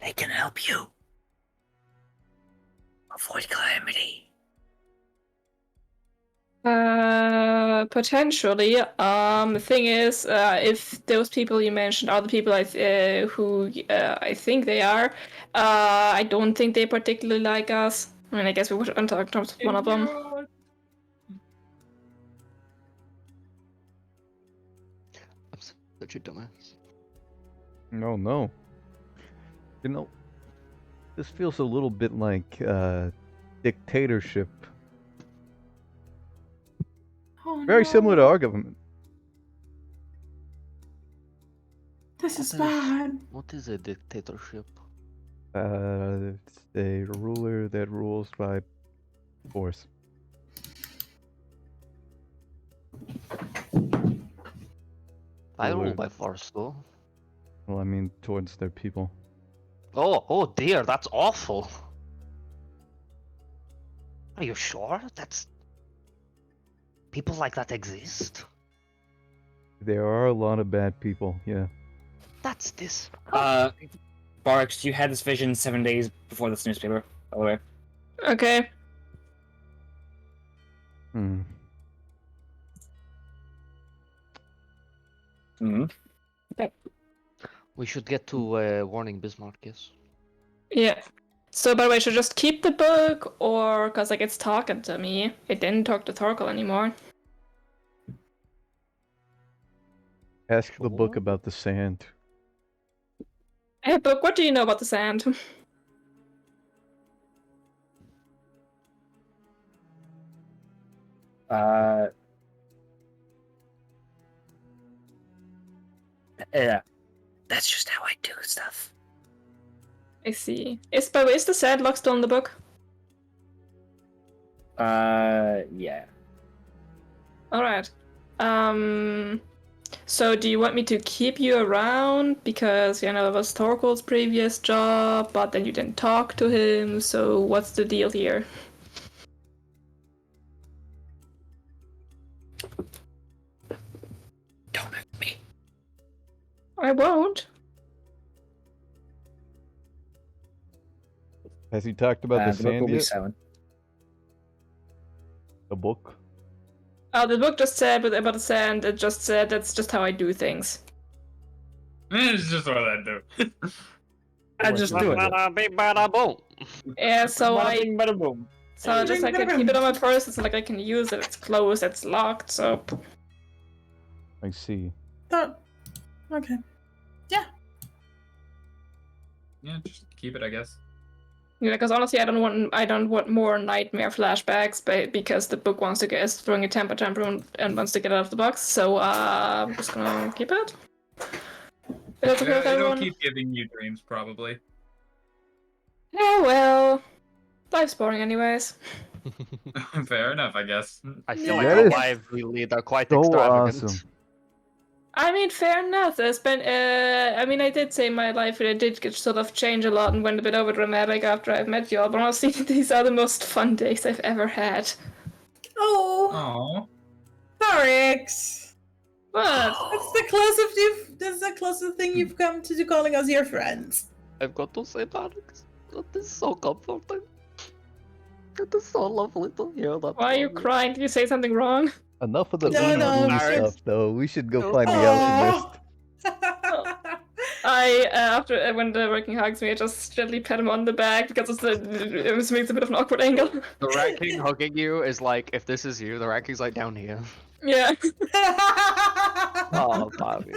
They can help you. Avoid calamity. Potentially. The thing is, if those people you mentioned are the people who I think they are, I don't think they particularly like us. I mean, I guess we would talk to one of them. I'm such a dumbass. No. You know, this feels a little bit like dictatorship. Oh, Very no. similar to our government. This is bad. What is a dictatorship? It's a ruler that rules by force. I rule Ruler. by force, though. Well, I mean, towards their people. Oh dear, that's awful. Are you sure? That's... People like that exist? There are a lot of bad people, yeah. That's this. Barks, you had this vision 7 days before this newspaper, by the way. Okay. Hmm. Mm-hmm. We should get to Warning Bismarck, yes? Yeah. So, by the way, should I just keep the book, or because like it's talking to me, it didn't talk to Thorkel anymore. Ask the book Sure. about the sand. Hey, book, what do you know about the sand? Yeah. That's just how I do stuff. I see. Is by the way, is the sand lock still in the book? Yeah. Alright. So do you want me to keep you around? Because, you know, it was Torkel's previous job, but then you didn't talk to him, so what's the deal here? Don't hurt me. I won't. Has he talked about the book will sand be yet? 7. The book? Oh, the book just said about the sand. It just said that's just how I do things. It's just what I do. I just do it. Bada bing, bada boom. Yeah, so Bada I bing, bada boom. so I just like I keep it on my purse. It's not like I can use it. It's closed. It's locked. So I see. Oh, okay. Yeah, just keep it, I guess. yeah, because honestly, I don't want more nightmare flashbacks, but because the book wants to get is throwing a temper tantrum and wants to get out of the box. So I'm just gonna keep it. That's okay with It'll everyone. keep giving you dreams, probably. Yeah, well, life's boring anyways. Fair enough, I guess. I feel That like the is lives we lead are quite so extravagant. awesome. I mean, fair enough. There's been, I mean, I did say my life did sort of change a lot and went a bit over dramatic after I met y'all, but honestly, these are the most fun days I've ever had. Oh, Aww. Tarix. What? That's the closest thing you've come to calling us your friends. I've got to say, Alex, that is so comforting. It is so lovely to hear that. Why are you crying? Did you say something wrong? Enough of the No, no, ooey sorry. stuff, though. We should go No. find the Aw. alchemist. After when the Viking hugs me, I just gently pat him on the back because it makes a bit of an awkward angle. The Rat King hugging you is like, if this is you, the Rat King's like down here. Yeah. Oh, Bobby.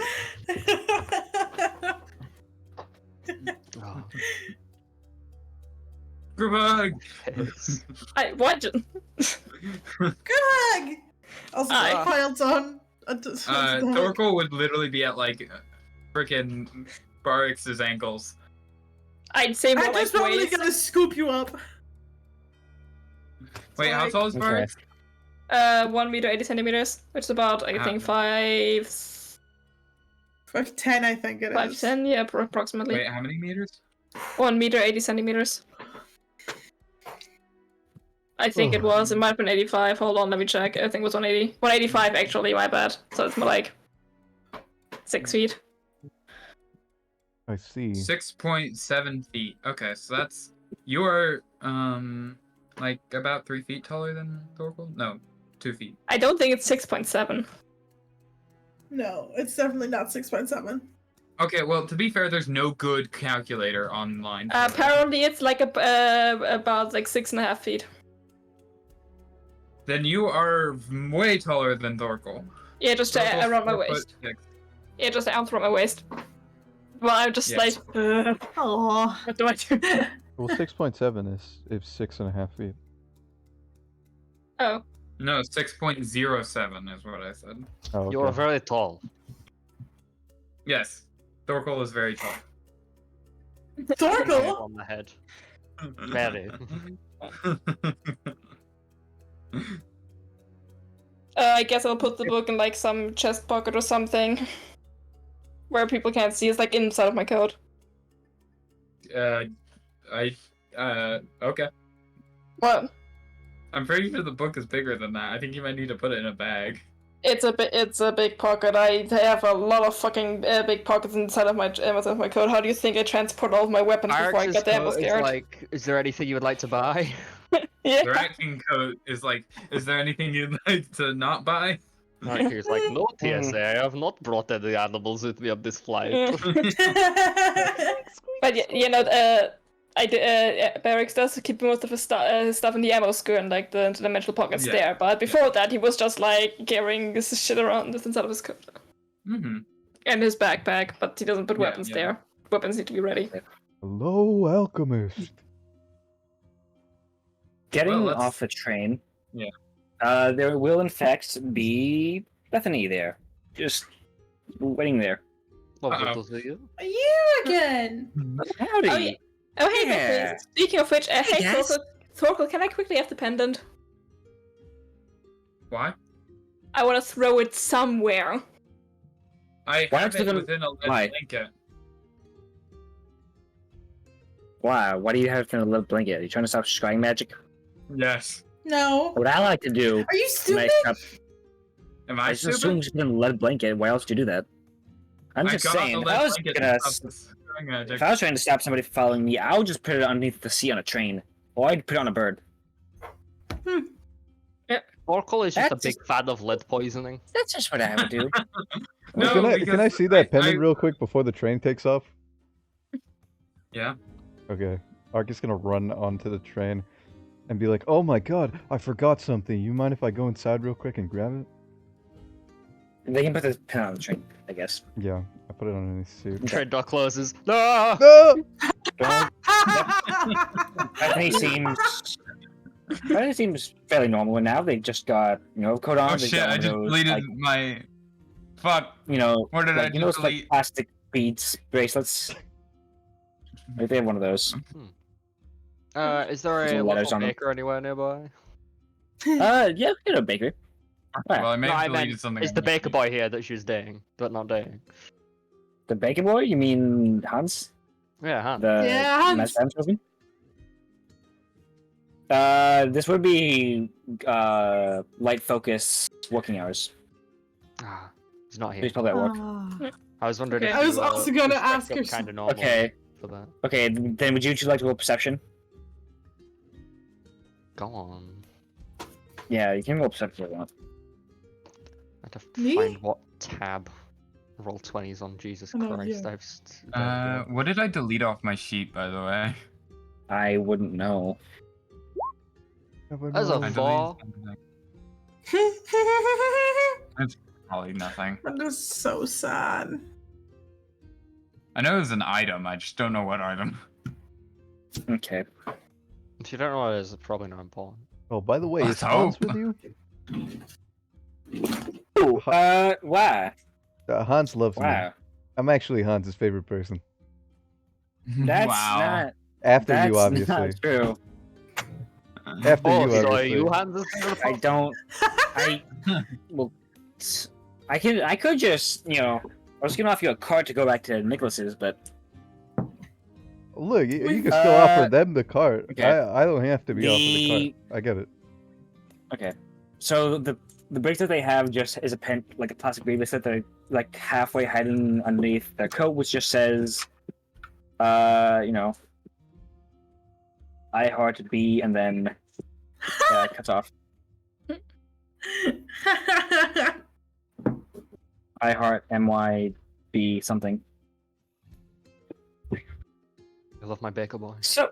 Oh, Group hug! piss. What? Good hug! Also, Aye. piled on. Torkel would literally be at like frickin' Barix's ankles. I'd say more I'm like just probably waist. gonna scoop you up. Wait, how Like- tall is Barix? 1 meter 80 centimeters, which is about I think 5'10", 5'10", I think it is. 5'10", yeah, approximately. Wait, how many meters? 1 meter 80 centimeters. I think it was. It might have been 85. Hold on, let me check. I think it was 180. 185 actually. My bad. So it's more like 6 feet. I see. 6.7 feet. Okay, so that's you are like about 3 feet taller than Torkel? No, 2 feet. I don't think it's 6.7. No, it's definitely not 6.7. Okay, well to be fair, there's no good calculator online. for that. Apparently, it's like about like 6.5 feet. Then you are way taller than Torkel. Yeah, just Torkel's around my 4'6". waist. Yeah, just around my waist. Well, I'm just Yes. like, Oh. what do I do? Well, 6.7 is 6.5 feet. Oh, No, 6.07 is what I said. Oh, You are okay. very tall. Yes, Torkel is very tall. Torkel? On the head. Very. I guess I'll put the book in like some chest pocket or something, where people can't see. It's like inside of my coat. Okay. What? I'm pretty sure the book is bigger than that. I think you might need to put it in a bag. It's a big pocket. I have a lot of fucking big pockets inside of my coat. How do you think I transport all of my weapons before I Arx's get ammo coat is scared? like, is there anything you would like to buy? Yeah. The Rat King coat is like, is there anything you'd like to not buy? Rat King's like, no TSA, I have not brought any animals with me on this flight. But you know, Barracks does keep most of his stuff in the ammo skirt and like the dimensional pockets Yeah. there. But before that, he was just like carrying this shit around this inside of his coat Mm-hmm. and his backpack. But he doesn't put Yeah, weapons yeah. there. Weapons need to be ready. Hello, alchemist. Getting Well, let's- off the train. Yeah. There will in fact be Bethany there, just waiting there. Lovely Uh-oh. to see you. You again! Howdy. Oh, yeah. Oh hey, Yeah. Bethany. Speaking of which, hey guys. Thorkel, can I quickly have the pendant? Why? I want to throw it somewhere. I Why have don't you it go- within a lead why? blanket. Wow, why do you have a little blanket? Are you trying to stop scrying magic? Yes. No. What I like to do Are you when I stupid? stop, Am I I just assume stupid? just put in a lead blanket. Why else would you do that? I'm I just got on saying, the if I was blanket gonna, and stop this throwing magic. if I was trying to stop somebody from following me, I would just put it underneath the sea on a train, or I'd put it on a bird. Oracle is just a That's big fan of lead poisoning. That's just what I would do. No, can I because see that pendant I- real quick before the train takes off? Yeah. Okay. Ark is gonna run onto the train and be like, "Oh my god, I forgot something. You mind if I go inside real quick and grab it?" They can put the pin on the train, I guess. Yeah, I put it underneath the suit. Train door closes. No! No! Bethany seems fairly normal now. They just got coat on. Oh They shit! got I one of just those, deleted like, my. Fuck. What did I like, those delete? like plastic beads bracelets. Like, they have one of those. Is there There's a no letters local on them. baker anywhere nearby? Yeah, we got a bakery. Well, I may No, have I deleted meant, something. is on the my baker sheet. boy here that she's dating, but not dating? The baker boy? You mean Hans? Yeah, huh? The Yeah, Hans. Mass salesman? This would be light focus working hours. Ah, he's not here. He's probably at work. I was wondering Okay. if I was you, also gonna ask her kind of normal Okay. for that. Okay, then would you two like to roll perception? Go on. Yeah, you can roll perception if you want. I have to Me? find what tab roll 20s on. Jesus Oh, no, Christ, yeah. What did I delete off my sheet, by the way? I wouldn't know. As a I four. deleted something. Probably nothing. That is so sad. I know it's an item. I just don't know what item. Okay. If you don't know what it is, it's probably not important. Oh, by the way, is Let's Hans hope. with you? Ooh, why? Hans loves me. Wow. I'm actually Hans's favorite person. That's wow. not. After That's you, obviously. not true. After Oh, you, so obviously. you hand this to I don't. Well, I could just I was gonna offer you a card to go back to Nicholas's, but Look, you can still offer them the cart. okay. I don't have to be offered the cart. I get it. okay. So the bracelet they have just is a plastic bracelet that they're like halfway hidden underneath their coat, which just says, I heart B, and then cuts off. I heart MYB something. I love my baker boy. So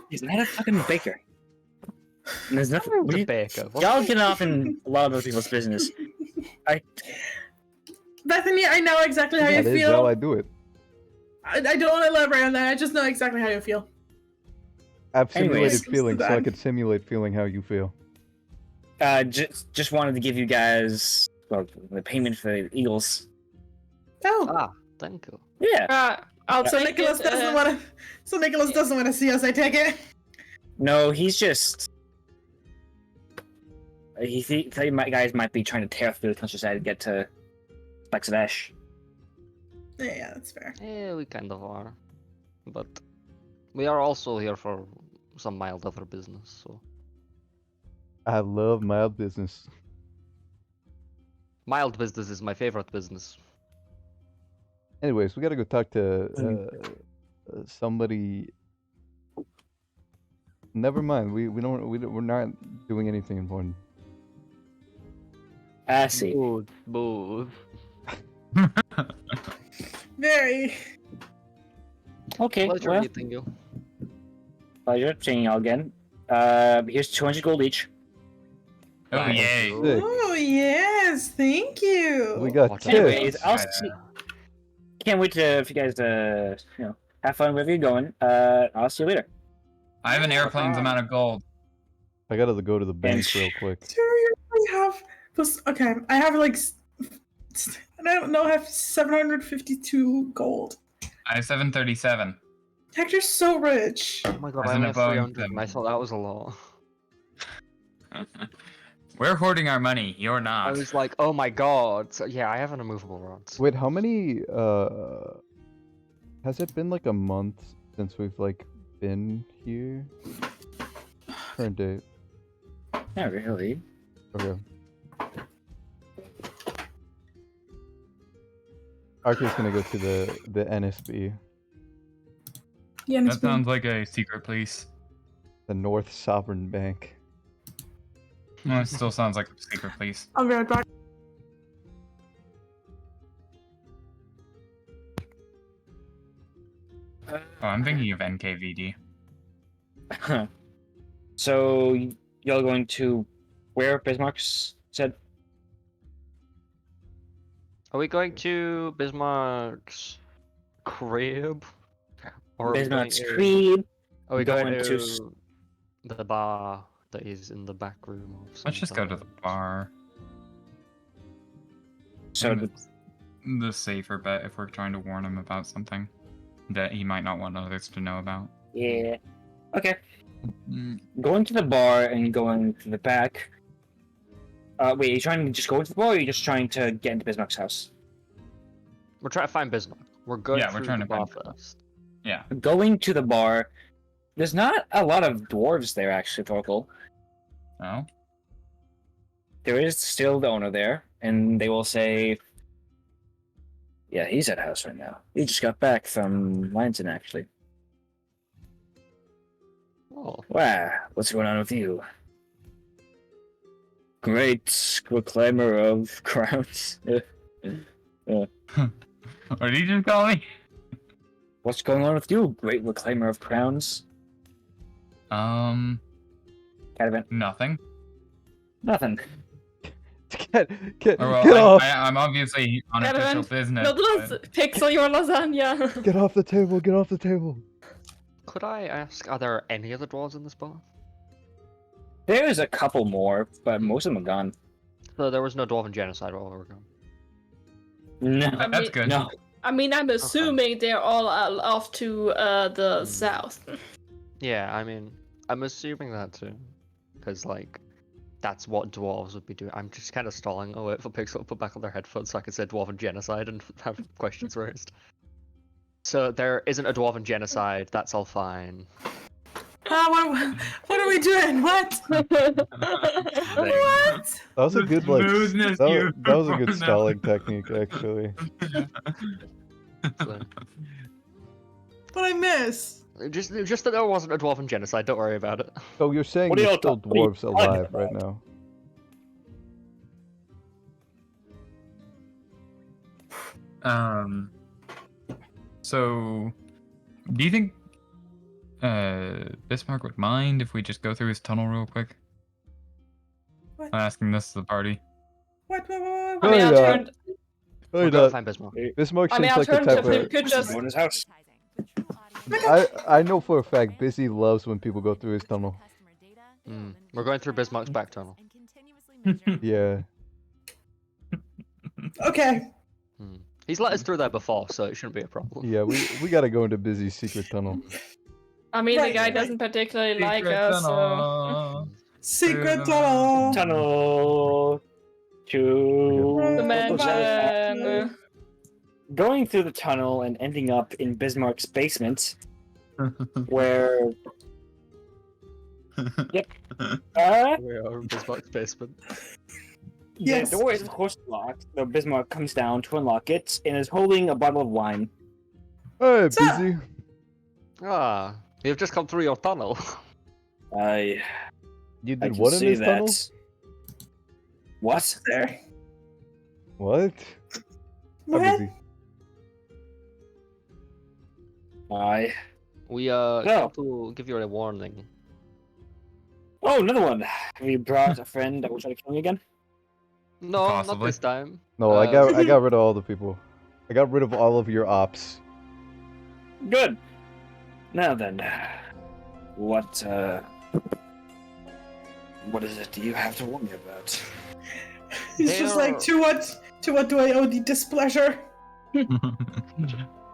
he's not a fucking baker. And there's nothing. The baker. Y'all get off in a lot of other people's business. Bethany, I know exactly how you That is feel. how I do it. I don't want to elaborate on that. I just know exactly how you feel. I've simulated Anyways. feelings, so I Bad. could simulate feeling how you feel. Just wanted to give you guys the payment for the Eagles. Oh, Ah, thank you. Yeah. I'll so take Nicholas it, doesn't want to. So Nicholas doesn't want to see us. I take it. No, he's just. He thought you guys might be trying to tear through the countryside to get to Specks of Ash. Yeah, that's fair. Yeah, we kind of are. But we are also here for some mild other business, so. I love mild business. Mild business is my favorite business. Anyways, we gotta go talk to somebody. Never mind. We're not doing anything important. I see. Booth. Very. Okay, Pleasure well, meeting you. pleasure seeing y'all again. Here's 200 gold each. Oh Nice. yay! Sick. Oh yes, thank you. We got What Anyways, tips. I'll see. Can't wait for you guys to have fun wherever you're going. I'll see you later. I have an airplane's amount of gold. I gotta go to the bank real quick. Seriously, have this? Okay, I have like. I don't know. I have 752 gold. I have 737. Hector's so rich. Oh my god, As I in only a have Boeing 300 and I thought that was a lot. We're hoarding our money. You're I not. was like, oh my god. So, yeah, I have an immovable rod. Wait, how many? Has it been like a month since we've like been here? Current date. Not really. Okay. Archer's gonna go to the NSB, Yeah, and That it's been- sounds like a secret police. the North Sovereign Bank. Well, it still sounds like a secret police. I'll be right back. Oh, I'm thinking of NKVD. So y'all going to where Bismarck's said? Are we going to Bismarck's crib? Or are we going Bismarck's to- creed. Are we going going to to the bar that is in the back room? Of Let's just go to the bar. So And the safer bet if we're trying to warn him about something that he might not want others to know about. yeah. Okay. Going to the bar and going to the back. Wait, are you trying to just go into the bar, or are you just trying to get into Bismarck's house? We're trying to find Bismarck. We're going Yeah, we're through trying the to bar find Bismarck. first. Yeah. Going to the bar. There's not a lot of dwarves there, actually, Torkel. Oh? There is still the owner there, and they will say, yeah, he's at house right now. He just got back from Lansing, actually. Oh, Wow, what's going on with you? Great reclaimer of crowns. What did he just call me? What's going on with you, great reclaimer of crowns? Catavan. Nothing. Nothing. Get Or, well, get off! I'm obviously on official Caravan, business. Build but- pixel your lasagna. Get off the table! Get off the table! could I ask, are there any other dwarves in this bar? There's a couple more, but most of them are gone. So there was no dwarven genocide while we were gone. No, I That's mean- good. no. I mean, I'm assuming they're all off to the south. Yeah, I mean, I'm assuming that too. Because, like, that's what dwarves would be doing. I'm just kind of stalling. Oh, wait for Pixel to put back on their headphones so I can say dwarven genocide and have questions raised. So there isn't a dwarven genocide, that's all fine. What are we doing? What? What? That was a good like. Smoothness, That, you that was a good now. stalling technique, actually. So, What I miss? just that there wasn't a dwarven genocide, don't worry about it. So you're saying What are there's y'all still talking dwarves alive right now? So, do you think Bismarck would mind if we just go through his tunnel real quick? What? I'm asking this to the party. What? I Oh, mean, yeah. alternatively, We're Wait, gonna find Bismarck. Bismarck I mean, seems like the type alternatively, we of. could just. Go in his house. I know for a fact Busy loves when people go through his tunnel. We're going through Bismarck's back tunnel. Yeah. Okay. He's let us through there before, so it shouldn't be a problem. Yeah, we gotta go into Busy's secret tunnel. I mean, the Right, guy right. doesn't particularly like Secret us, so. tunnel. Secret Through the tunnel. Tunnel to The mansion. going through the tunnel and ending up in Bismarck's basement, where We are in Bismarck's basement. Yes. the door is of course locked. So Bismarck comes down to unlock it and is holding a bottle of wine. Hey, Sir. Busy. Ah, you've just come through your tunnel. I You I did can what in see his that. tunnel? What? There. What? Hi, What? Busy. I We No. came to give you a warning. oh another one. Have you brought a friend that will try to kill me again? No, not Possibly. this time. No, I got rid of all the people. I got rid of all of your ops. Good. Now then, what is it you have to warn me about? He's just like, There- to what do I owe the displeasure?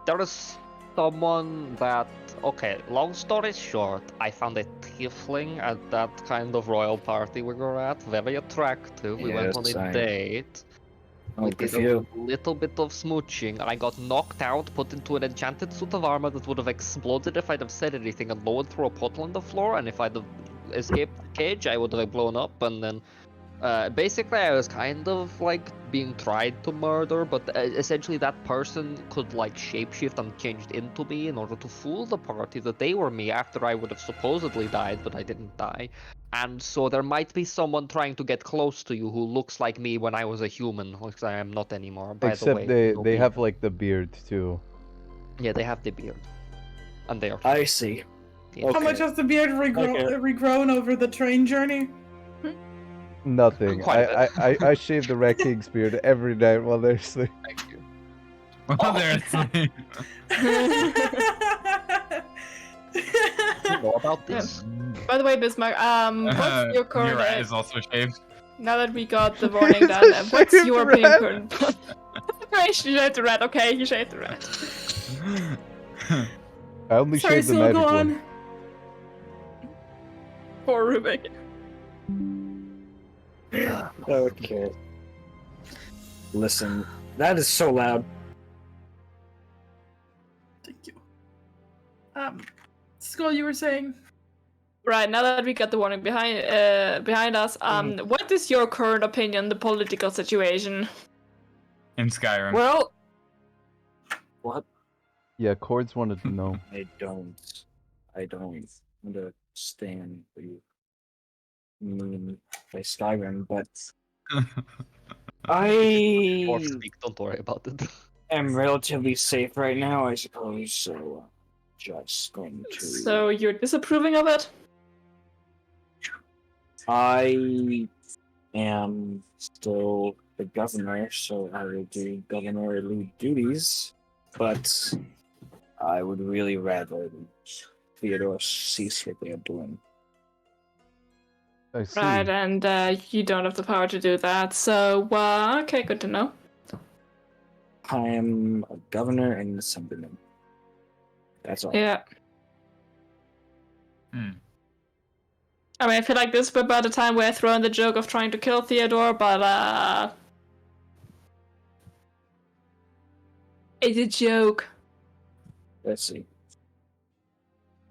There is someone that. Okay, long story short, I found a tiefling at that kind of royal party we were at. Very attractive. We went on Yes, a I- date. Oh, We good did for a you. little bit of smooching. I got knocked out, put into an enchanted suit of armor that would have exploded if I'd have said anything, and lowered through a portal on the floor. And if I'd have escaped the cage, I would have blown up. And then Basically, I was kind of like being tried to murder, but essentially that person could like shapeshift and changed into me in order to fool the party that they were me after I would have supposedly died, but I didn't die. And so there might be someone trying to get close to you who looks like me when I was a human, which I am not anymore. By Except the way, they have like the beard too. Yeah, they have the beard, and they are. I see. Yeah. How much has the beard regrown over the train journey? Nothing. Quite a bit. I shave the Rat King's beard every night while they're asleep. Thank you. While they're asleep. You know about this? By the way, Bismarck, what's your current Your rat is also shaved. now that we got the warning done, what's Shaved your rat. opinion current? Right, you shaved the rat, okay, you shaved the rat. I only Sorry, shave the Sil, magic go one. on. Poor Rubik. Okay. Listen, that is so loud. Thank you. Skull, you were saying? Right, now that we got the warning behind us, what is your current opinion on the political situation? In Skyrim. Well, what? Yeah, Cords wanted to know. I don't understand what you mean by Skyrim, but Or I speak, don't worry about it. am relatively safe right now, I suppose. So, just going to. So you're disapproving of it? I am still the governor, so I will do governorly duties, but I would really rather Theodore cease what they are doing. I see. Right, and you don't have the power to do that, so, okay, good to know. I am a governor and an assemblyman. That's all. Yeah. Hmm. I mean, I feel like this is about the time where I throw in the joke of trying to kill Theodore, but, it's a joke. Let's see.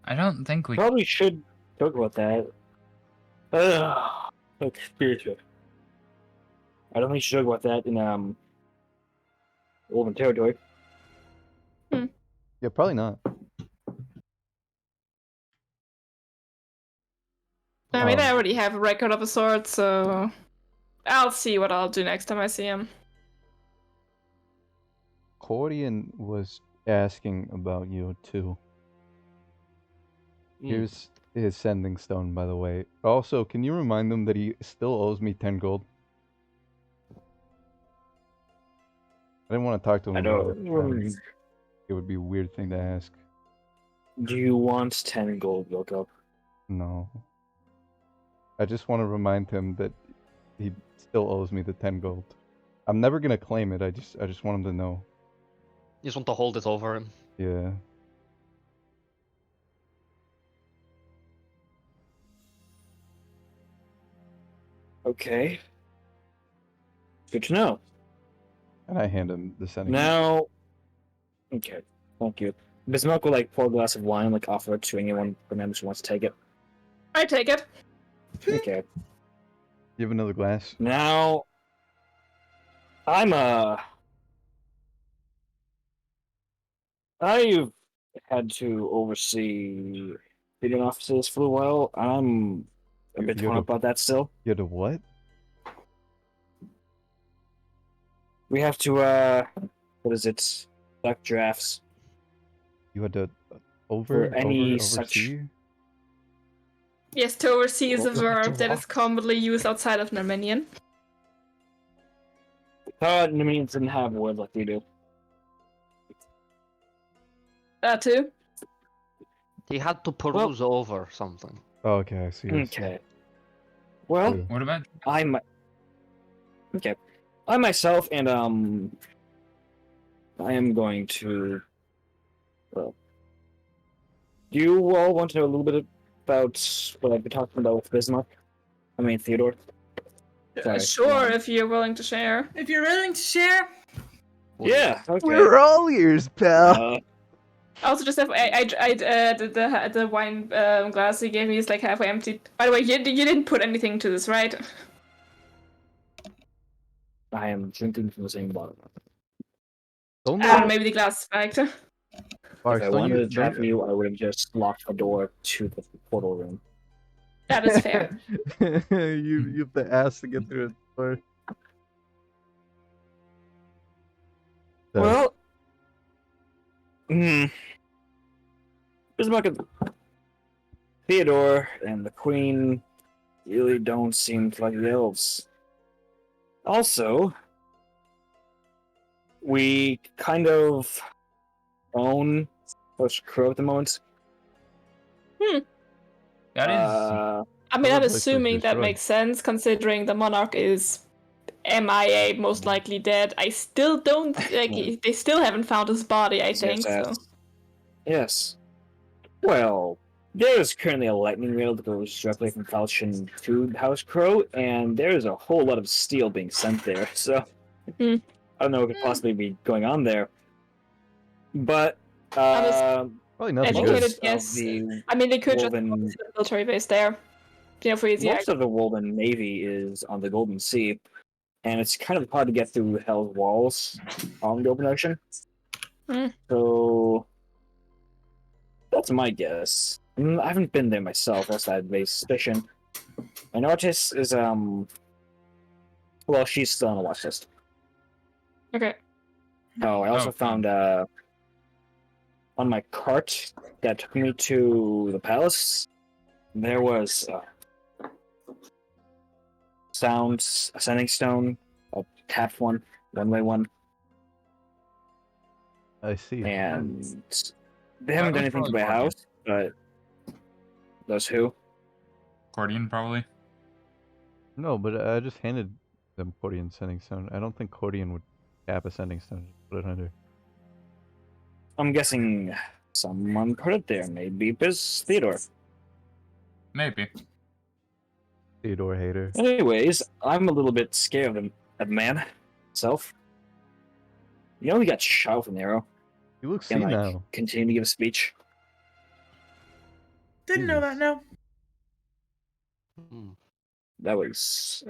I don't think we. Probably should talk about that. Okay, spiritual. I don't think we should talk about that in Wolven territory. Yeah, probably not. I mean, I already have a record of a sort, so I'll see what I'll do next time I see him. Cordian was asking about you too. Here's his sending stone, by the way. Also, can you remind him that he still owes me 10 gold? I didn't want to talk to him I about don't. it. It would be a weird thing to ask. Do you want 10 gold, Wilco? No. I just want to remind him that he still owes me the 10 gold. I'm never gonna claim it. I just want him to know. You just want to hold it over him. Yeah. Okay. Good to know. And I hand him the sending. Now, okay, thank you. Bismarck will pour a glass of wine, offer it to anyone from members who wants to take it. I take it. Okay. You have another glass? Now, I've had to oversee bidding offices for a while. I'm a bit torn up about that still. You had to what? We have to, what is it? Duck drafts. You had to such. Yes, to oversee is a verb that is commonly used outside of Armenian. Armenians didn't have words like we do. That too. He had to peruse over something. Oh, okay, I see. Okay. Well, What about? Okay. I myself and I am going to. Well, do you all want to know a little bit about what I've been talking about with Bismarck? I mean Theodore. Sorry. Sure, if you're willing to share. If you're willing to share. Yeah. Okay. We're all ears, pal. Also, just the wine glass he gave me is halfway empty. By the way, you didn't put anything to this, right? I am drinking from the same bottle. Don't Maybe the glass spiked. If Bars, I don't wanted you, to trap you, I would have just locked the door to the portal room. That is fair. you have the ass to get through the door. So, Well, Bismarck and Theodore and the Queen really don't seem to like the elves. Also, we kind of own First Crow at the moment. That is. I mean, I'm Other places assuming that destroyed. makes sense considering the monarch is MIA, most likely dead. I still don't like. They still haven't found his body. I think so. Yes. Well, there is currently a lightning rail that goes directly from Falchion to House Crow, and there is a whole lot of steel being sent there. So I don't know what could possibly be going on there. But probably nothing good. Educated guess. I mean, they could just Woven- put a military base there. You know, for easy most of the Wolven Navy is on the Golden Sea, and it's kind of hard to get through Hell's walls on the open ocean. So that's my guess. I haven't been there myself. That's that base suspicion. And Artis is well, she's still on the watch list. Okay. Oh, I also found on my cart that took me to the palace. There was sounds, ascending stone, a tapped one-way one. I see. And they haven't done anything to my house, but those who? Cordian, probably. No, but I just handed them Cordian Sending Stone. I don't think Cordian would cap a Sending Stone. Just put it under. I'm guessing someone put it there. Maybe Biz Theodore. Maybe. Theodore hater. Anyways, I'm a little bit scared of the man himself. You know, he got shot with an arrow. You look And senile. continue to give a speech. Didn't know that, no. That was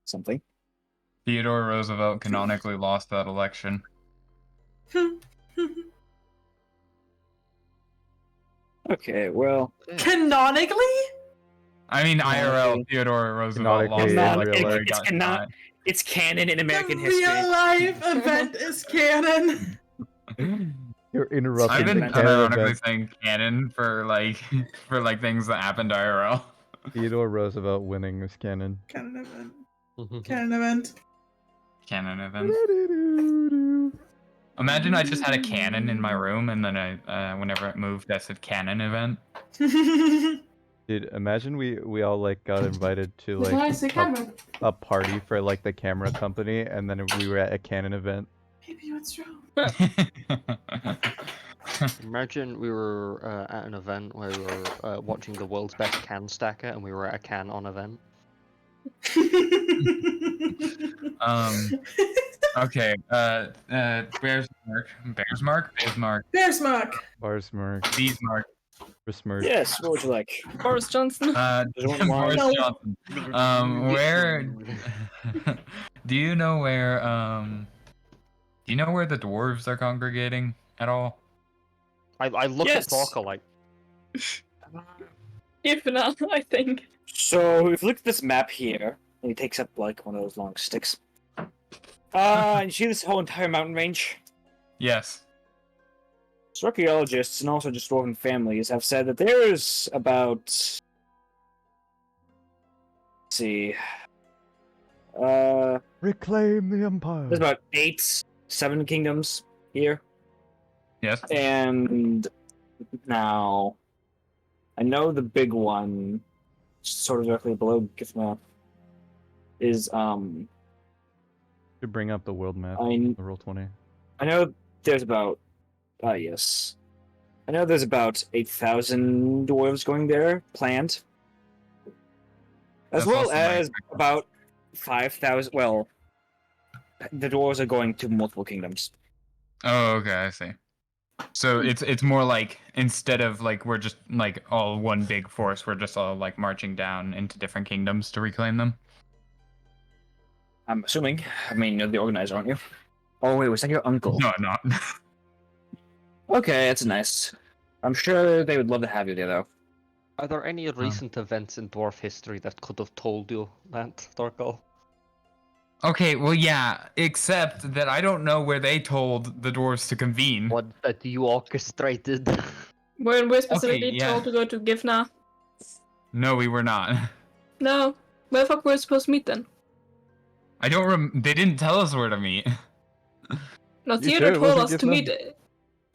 something. Theodore Roosevelt canonically lost that election. Okay, well. Canonically? I mean, IRL, Theodore Roosevelt lost the election where he got shot. It's canon in American The history. real life event is canon. You're interrupting I've been the canon unironically event. saying canon for like things that happened IRL. Theodore Roosevelt winning is canon. Canon event. Canon event. Canon event. Imagine I just had a cannon in my room, and then I, whenever it moved, I said cannon event. Dude, imagine we all like got invited to That's why I like say camera. a party for like the camera company, and then we were at a canon event. Baby, what's wrong? Imagine we were at an event where we were watching the world's best can stacker, and we were at a can on event. Okay. Bears mark. Bears mark. Bears mark. Bears mark. Bars mark. Bees mark. Yes, what would you like? Boris Johnson. Boris No. Johnson. Where? Do you know where? Do you know where the dwarves are congregating at all? I look Yes. at Parker like. If not, I think. So if you look at this map here, and he takes up like one of those long sticks. And you see this whole entire mountain range? Yes. So archaeologists and also just dwarven families have said that there's about, let's see, Reclaim the empire. there's about 7 kingdoms here. Yes. And now, I know the big one, sort of directly below Gift Map, is To bring up the world map. I The roll 20. I know there's about yes. I know there's about 8,000 dwarves going there, planned. As That's well also my as about 5,000, well, the dwarves are going to multiple kingdoms. Oh, okay, I see. So it's more like instead of like we're just like all one big force, we're just all like marching down into different kingdoms to reclaim them. I'm assuming. I mean, you're the organizer, aren't you? Oh wait, was that your uncle? No, I'm not. Okay, that's nice. I'm sure they would love to have you there, though. Are there any recent events in dwarf history that could have told you that, Torkel? Okay, well, yeah, except that I don't know where they told the dwarves to convene. What that you orchestrated? We're specifically yeah. told to go to Gifna. No, we were not. No. Where the fuck were we supposed to meet then? I don't they didn't tell us where to meet. No, You Theodore sure it told wasn't us to Gifna? meet.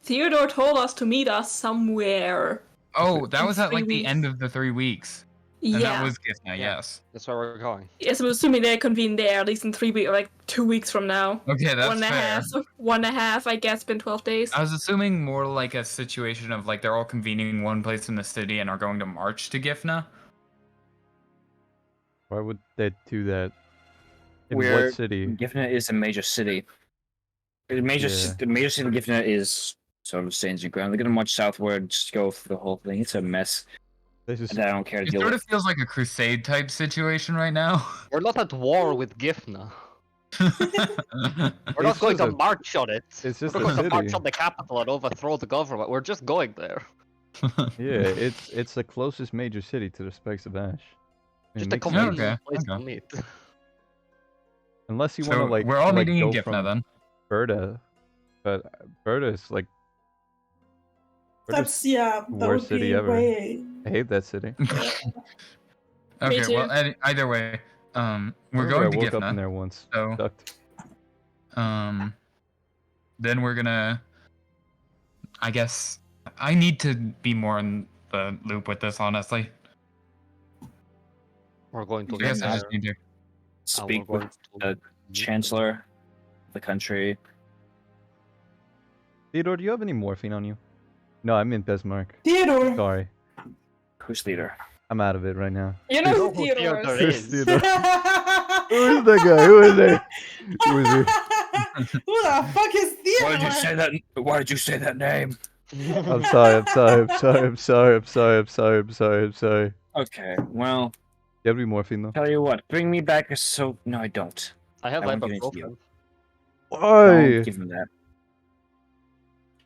Theodore told us to meet us somewhere. Oh, that In was at 3 like the weeks. end of the 3 weeks. And Yeah. that was Gifna, yes. That's where we're going. Yes, I'm assuming they convene there at least in 3 weeks, or like 2 weeks from now. Okay, that's 1.5. fair. 1.5, I guess, been 12 days. I was assuming more like a situation of like they're all convening in one place in the city and are going to march to Gifna. Why would they do that? In Where what city? Gifna is a major city. The major city of Gifna is sort of stands your ground. They're gonna march southward, just go through the whole thing. It's a mess. This is And I don't care to It deal sort with. of feels like a crusade type situation right now. We're not at war with Gifna. We're We're not going just to march on it. it's just We're a going to march city. on the capital and overthrow the government. We're just going there. Yeah, it's the closest major city to the Spikes of Ash. It Just a makes convenient sense. Okay, place to okay. meet. Unless you So want to like we're all like meeting in go Gifna from then. Berta, but Berta is like That's that worst would city be ever. way. I hate that city. Okay, too. well, either way, we're Remember going I to woke up in Gifna. there once. So, Sucked. then we're gonna. I guess I need to be more in the loop with this, honestly. We're going to I guess get I just there. need to. Speak we're with going the to- chancellor of the country. Theodore, do you have any morphine on you? No, I'm in Bismarck. Theodore. Sorry, Who's leader? I'm out of it right now. You know who who Theodore Theodore is. is. Theodore. Who is that guy? Who is he? Who is he? Who the fuck is Theodore? Why did you say that? Why did you say that name? I'm sorry. I'm sorry. I'm sorry. I'm sorry. I'm sorry. I'm sorry. I'm sorry. I'm sorry. Okay, well, You have any morphine though? tell you what. Bring me back a so. No, I don't. I have I won't give it to you. ibuprofen. Why? Don't give him that.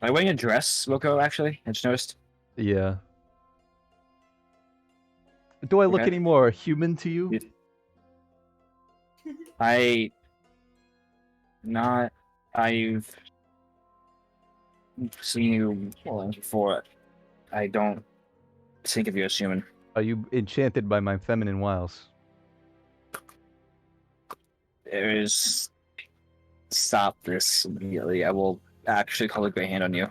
Are you wearing a dress, Loco? Actually, I just noticed. Yeah. Do I look Okay. any more human to you? I've seen you before. I don't think of you as human. Are you enchanted by my feminine wiles? There is. Stop this immediately. I will actually call a gray hand on you.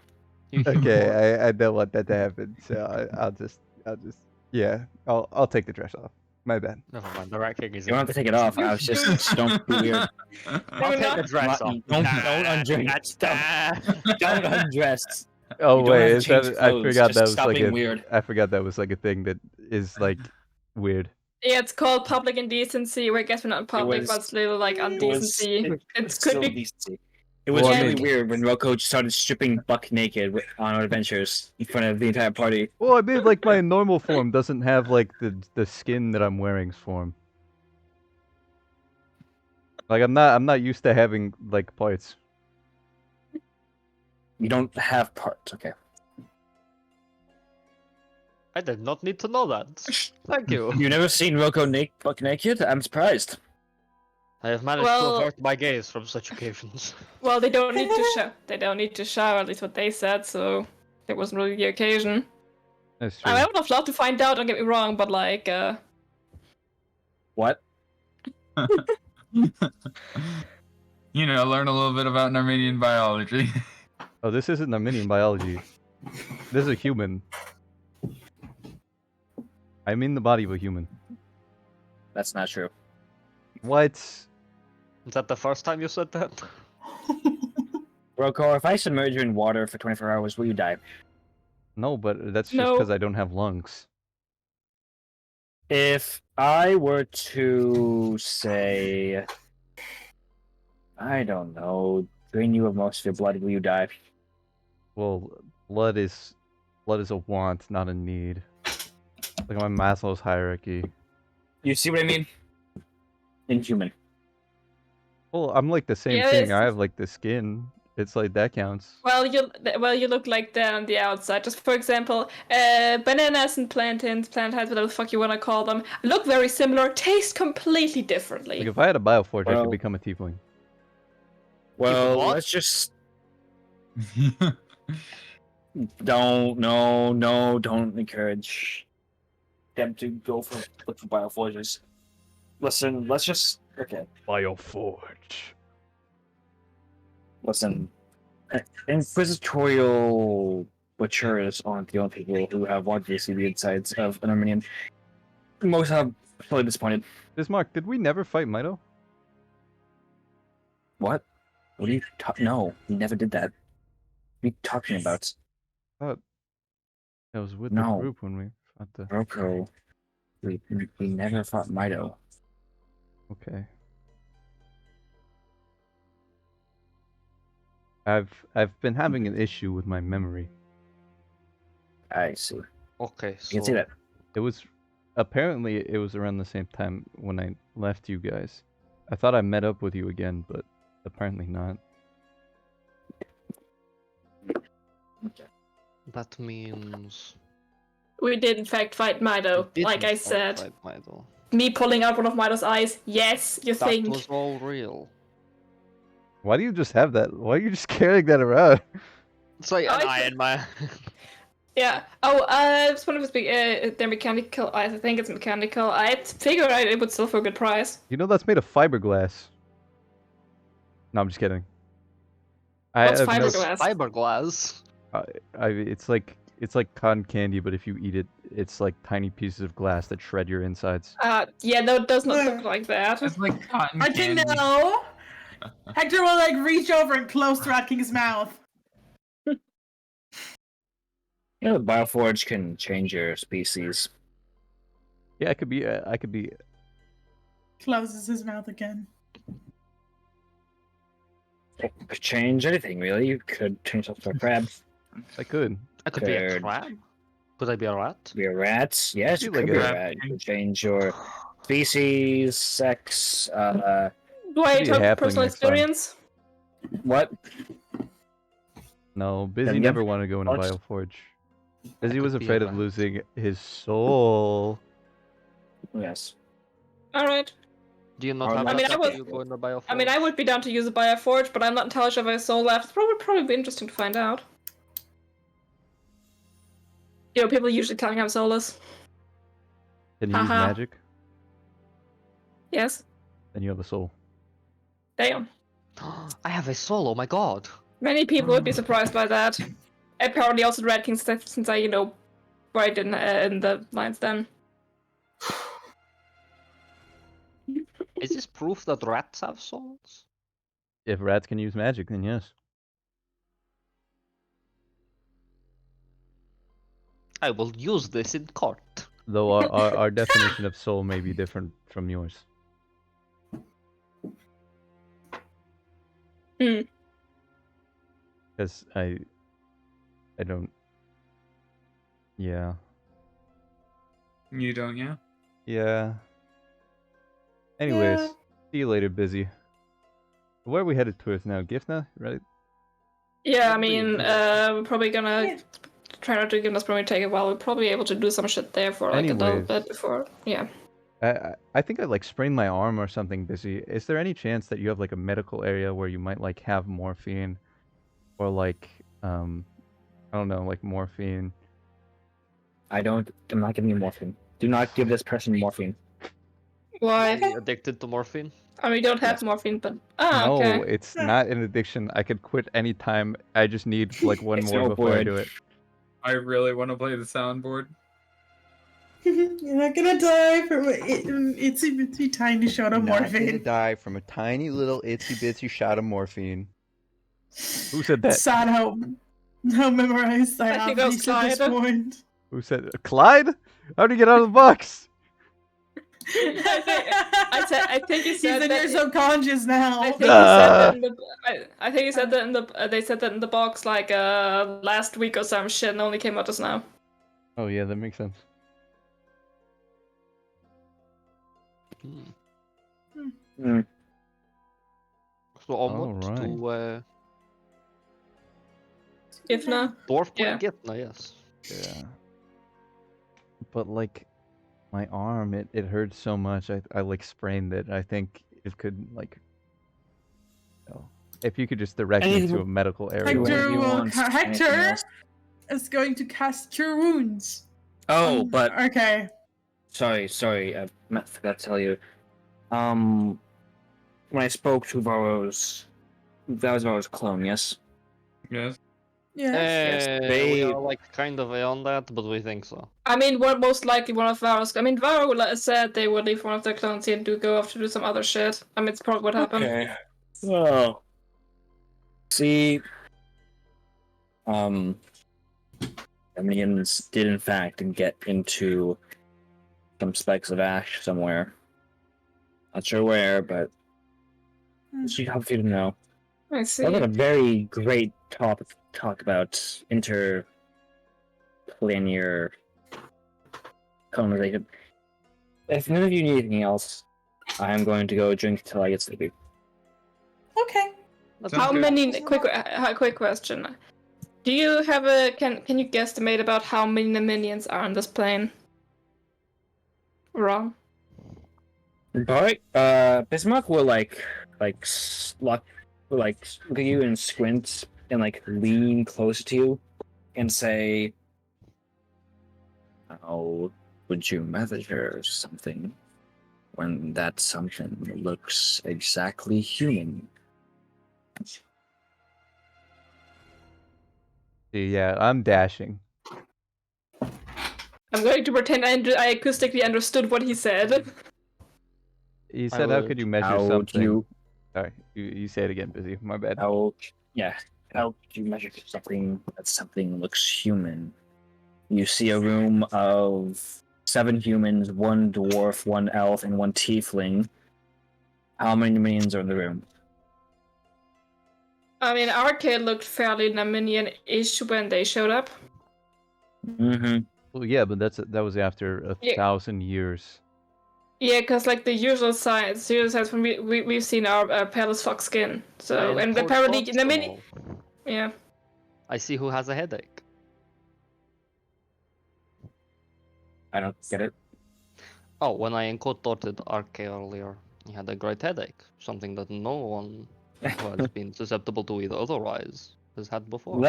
Okay, I don't want that to happen. So I'll just, yeah, I'll take the dress off. My bad. Never mind, the Rat King is You don't have to take it off. I was just don't be weird. I'll take the dress off. Don't undress. Don't undress. Oh You don't wait, have to is that? change I clothes, forgot just that was stop like being a. weird. I forgot that was like a thing that is like weird. Yeah, it's called public indecency, or I guess we're not public, was- but it's little like undecency. It could still be. decency. It was Well, I really mean- weird when Roko started stripping buck naked on our adventures in front of the entire party. Well, I mean, like my normal form doesn't have like the skin that I'm wearing's form. Like I'm not used to having like parts. You don't have parts, okay? I did not need to know that. Thank you. You never seen Roko buck naked? I'm surprised. I have managed Well- to avert my gaze from such occasions. Well, they don't need to show. They don't need to shower. At least what they said. So it wasn't really the occasion. That's true. I would have loved to find out. Don't get me wrong, but like, What? You know, learn a little bit about Armenian biology. Oh, this isn't Armenian biology. This is a human. I'm in the body of a human. That's not true. What? Is that the first time you said that? Roko, if I submerge you in water for 24 hours, will you die? No, but that's just No. because I don't have lungs. If I were to say, I don't know, drain you of most of your blood, will you die? Well, blood is a want, not a need. Like my Maslow's hierarchy. You see what I mean? Inhuman. Well, I'm like the same Yeah, thing. it's- I have like the skin. It's like that counts. Well, you look like that on the outside. Just for example, bananas and plantains, whatever the fuck you wanna call them, look very similar, taste completely differently. Like if I had a bioforge, I Well- could become a tiefling. Well, what? let's just don't encourage them to look for bioforges. Listen, let's just Bioforge. listen. Inquisitorial butchers aren't the only people who have wanted to see the insides of an Armenian. Most have really disappointed. Bismarck, did we never fight Mito? What? What are you No, we never did that. What are you talking about? I thought that was with No. the group when we fought the. Roko. We never fought Mito. Okay. I've been having an issue with my memory. I see. Okay, You can see so that. It was apparently it was around the same time when I left you guys. I thought I met up with you again, but apparently not. that means We did in fact fight Mido, we like didn't I said. fight Mito. Me pulling out one of Mido's eyes, yes, you That think. was all real. Why do you just have that? Why are you just carrying that around? It's like an I- eye in my. Yeah. Oh, it's one of his big, they're mechanical eyes. I think it's mechanical. I figured it would sell for a good price. You know that's made of fiberglass. No, I'm just kidding. What's have no- fiberglass? Fiberglass. it's like cotton candy, but if you eat it, it's like tiny pieces of glass that shred your insides. Yeah, no, it does not look like that. It's like cotton I can candy. know. Hector will like reach over and close to Rat King's mouth. You know, the bioforge can change your species. Yeah, I could be. Closes his mouth again. It could change anything, really. You could change yourself to a crab. I could. I could be a Could- crab. Could I be a rat? Be a rat. Yes, you Be like could be a- a rat. You could change your species, sex, Do I Be a talk halfling personal next time. experience? what? No, Busy Then never yep. wanted to go into Watch. Bioforge. Busy I was could be a afraid of rat. losing his soul. Yes. Alright. Do you not I have mean, that? I after would- you go in the bioforge? I mean, I would be down to use a Bioforge, but I'm not entirely sure if I have soul left. It would probably be interesting to find out. You know, people usually tell me I'm soulless. Can you use Haha. magic? Yes. Then you have a soul. Damn. I have a soul. Oh my god. Many people would be surprised by that. Apparently also the Red King stuff, since I, right in the lines then. Is this proof that rats have souls? If rats can use magic, then yes. I will use this in court. Though our definition of soul may be different from yours. Hmm. Because I don't. Yeah. You don't, yeah? Yeah. Anyways, Yeah. see you later, Busy. Where are we headed towards now? Gifna, right? Yeah, I Probably mean, do we're probably gonna try not to give us probably take a while. We're probably able to do some shit there for like a little Anyways. bit before. Yeah. I think I like sprained my arm or something, Busy. Is there any chance that you have like a medical area where you might like have morphine, or like I don't know, like morphine? I'm not giving you morphine. Do not give this person morphine. Why? Are you addicted to morphine? I mean, we don't have Yes. morphine, but No, okay. it's not an addiction. I could quit anytime. I just need like one It's more no before I good. do it. I really want to play the soundboard. You're not gonna die from an itsy bitsy tiny shot of morphine. die from a tiny little itsy bitsy shot of morphine. Who said that? Sad how memorized I I have think that was these at this Clyde. point. Who said Clyde? How'd he get out of the box? I think you He's said in your that. subconscious now. I think you said that in the. I think you said that in the. They said that in the box like last week or some shit, and only came out just now. Oh yeah, that makes sense. Hmm. Mm. So onward Alright. to Ifna. Dwarf Yeah. Plain Githna, yes. Yeah. But like my arm, it hurts so much. I like sprained it. I think it could like, if you could just direct me to a medical area. Hector is going to cast Cure Wounds. Oh, but Okay. sorry, I forgot to tell you. When I spoke to Varro's, that was Varro's clone, yes? Yes. Yes. We are like kind of on that, but we think so. I mean, what most likely one of Varro's. I mean, Varro said they would leave one of their clones here and go off to do some other shit. I mean, it's probably what happened. Okay. Well, see, the minions did in fact get into some specks of ash somewhere. Not sure where, but she helps you to know. I see. That was a very great topic to talk about interplanar colonization. If none of you need anything else, I'm going to go drink till I get sleepy. Okay. How many? Quick question. Do you have a can you guesstimate about how many minions are on this plane? Wrong. Alright, Bismarck will look at you and squint and like lean close to you and say, "How would you measure something when that something looks exactly human?" Yeah, I'm dashing. I'm going to pretend I acoustically understood what he said. You said, how could you measure How something? you- Sorry, you say it again, Busy. My bad. How do you measure something that something looks human? You see a room of 7 humans, 1 dwarf, 1 elf, and 1 tiefling. How many minions are in the room? I mean, Arcade looked fairly minion-ish when they showed up. Mm-hmm. Well, yeah, but that was after 1,000 years. Yeah, because like the usual size when we've seen our palace fox skin. So and apparently the mini. Yeah. I see who has a headache. I don't get it. Oh, when I encountered Arke earlier, he had a great headache. Something that no one who has been susceptible to it otherwise has had before.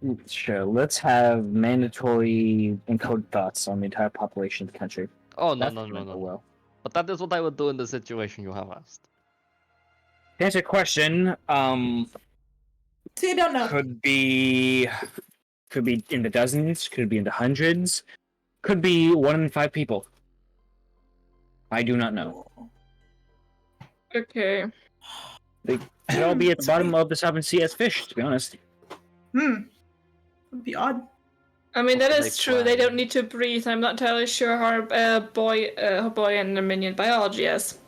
Let's have mandatory encoded thoughts on the entire population of the country. Oh, That's no. gonna go well. But that is what I would do in the situation you have asked. To answer your question, So you don't know. could be in the dozens, could be in the hundreds, could be 1 in 5 people. I do not know. Okay. They could all be at the bottom of the Southern Sea as fish, to be honest. Would be odd. I mean, that What is they true. plan. They don't need to breathe. I'm not entirely sure how boy and the minion biology is.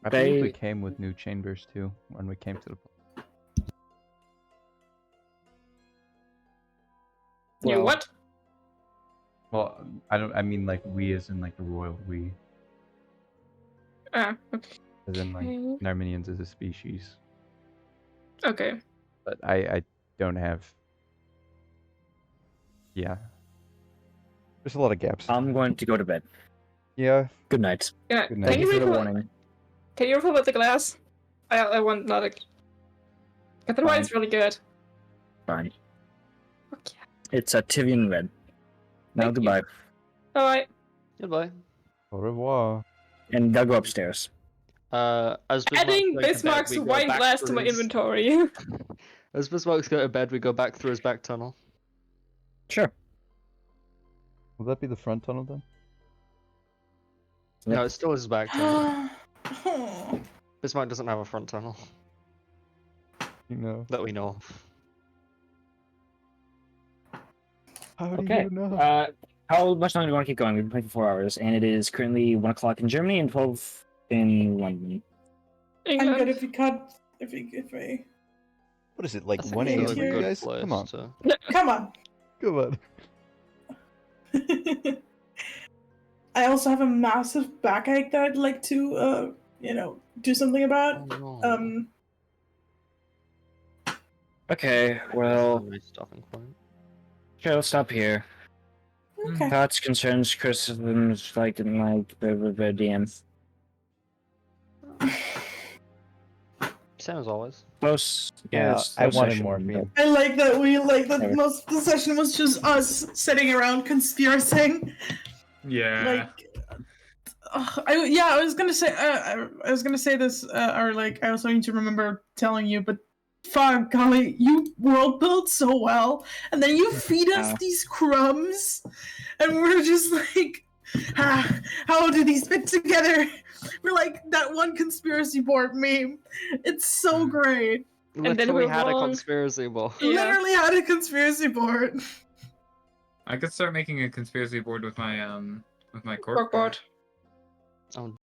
I believe we came with new chambers too when we came to the. You what? Well, I mean like we as in like the royal we. Ah, okay. As in like Narminians as a species. Okay. But I don't have. Yeah. There's a lot of gaps. I'm going to go to bed. Yeah. Good night. Yeah. Good night. Thank you for the warning. Can you refill with the glass? I want not a. Otherwise, it's really good. Fine. Okay. It's a Tivian red. Now Thank you. goodbye. All right. Goodbye. Au revoir. And I'll go upstairs. As Adding Bismarck's Bismarck's going to bed, we go wine back glass to through my his- inventory. As Bismarck's go to bed, we go back through his back tunnel. Sure. Will that be the front tunnel then? No, it's still his back tunnel. Bismarck doesn't have a front tunnel You know. that we know of. How do Okay. you know? How much longer do you want to keep going? We've been playing for 4 hours, and it is currently 1 o'clock in Germany and 12 in London. I'm good England. if we cut. If we. What is it, like I think 1 it's a.m. a for here. you good guys? place Come on. to- Come on. Come on. I also have a massive backache that I'd like to, do something about. Oh, no. Okay, That's well, a nice stopping point. okay, let's stop here. Okay. Thoughts, concerns, criticisms, like and like the DM. Same as always. Close. Yeah, it's I close wanted session, morphine. I like that Whatever. most of the session was just us sitting around conspiring. Yeah. Like, I was gonna say, I was gonna say this, or like, I also need to remember telling you, but fuck, golly, you world build so well, and then you feed us Wow. these crumbs, and we're just like, how do these fit together? We're like that one conspiracy board meme. It's so great. And then Literally we had a won. conspiracy board. Yeah. Literally had a conspiracy board. I could start making a conspiracy board with my cork board. Corkboard. Oh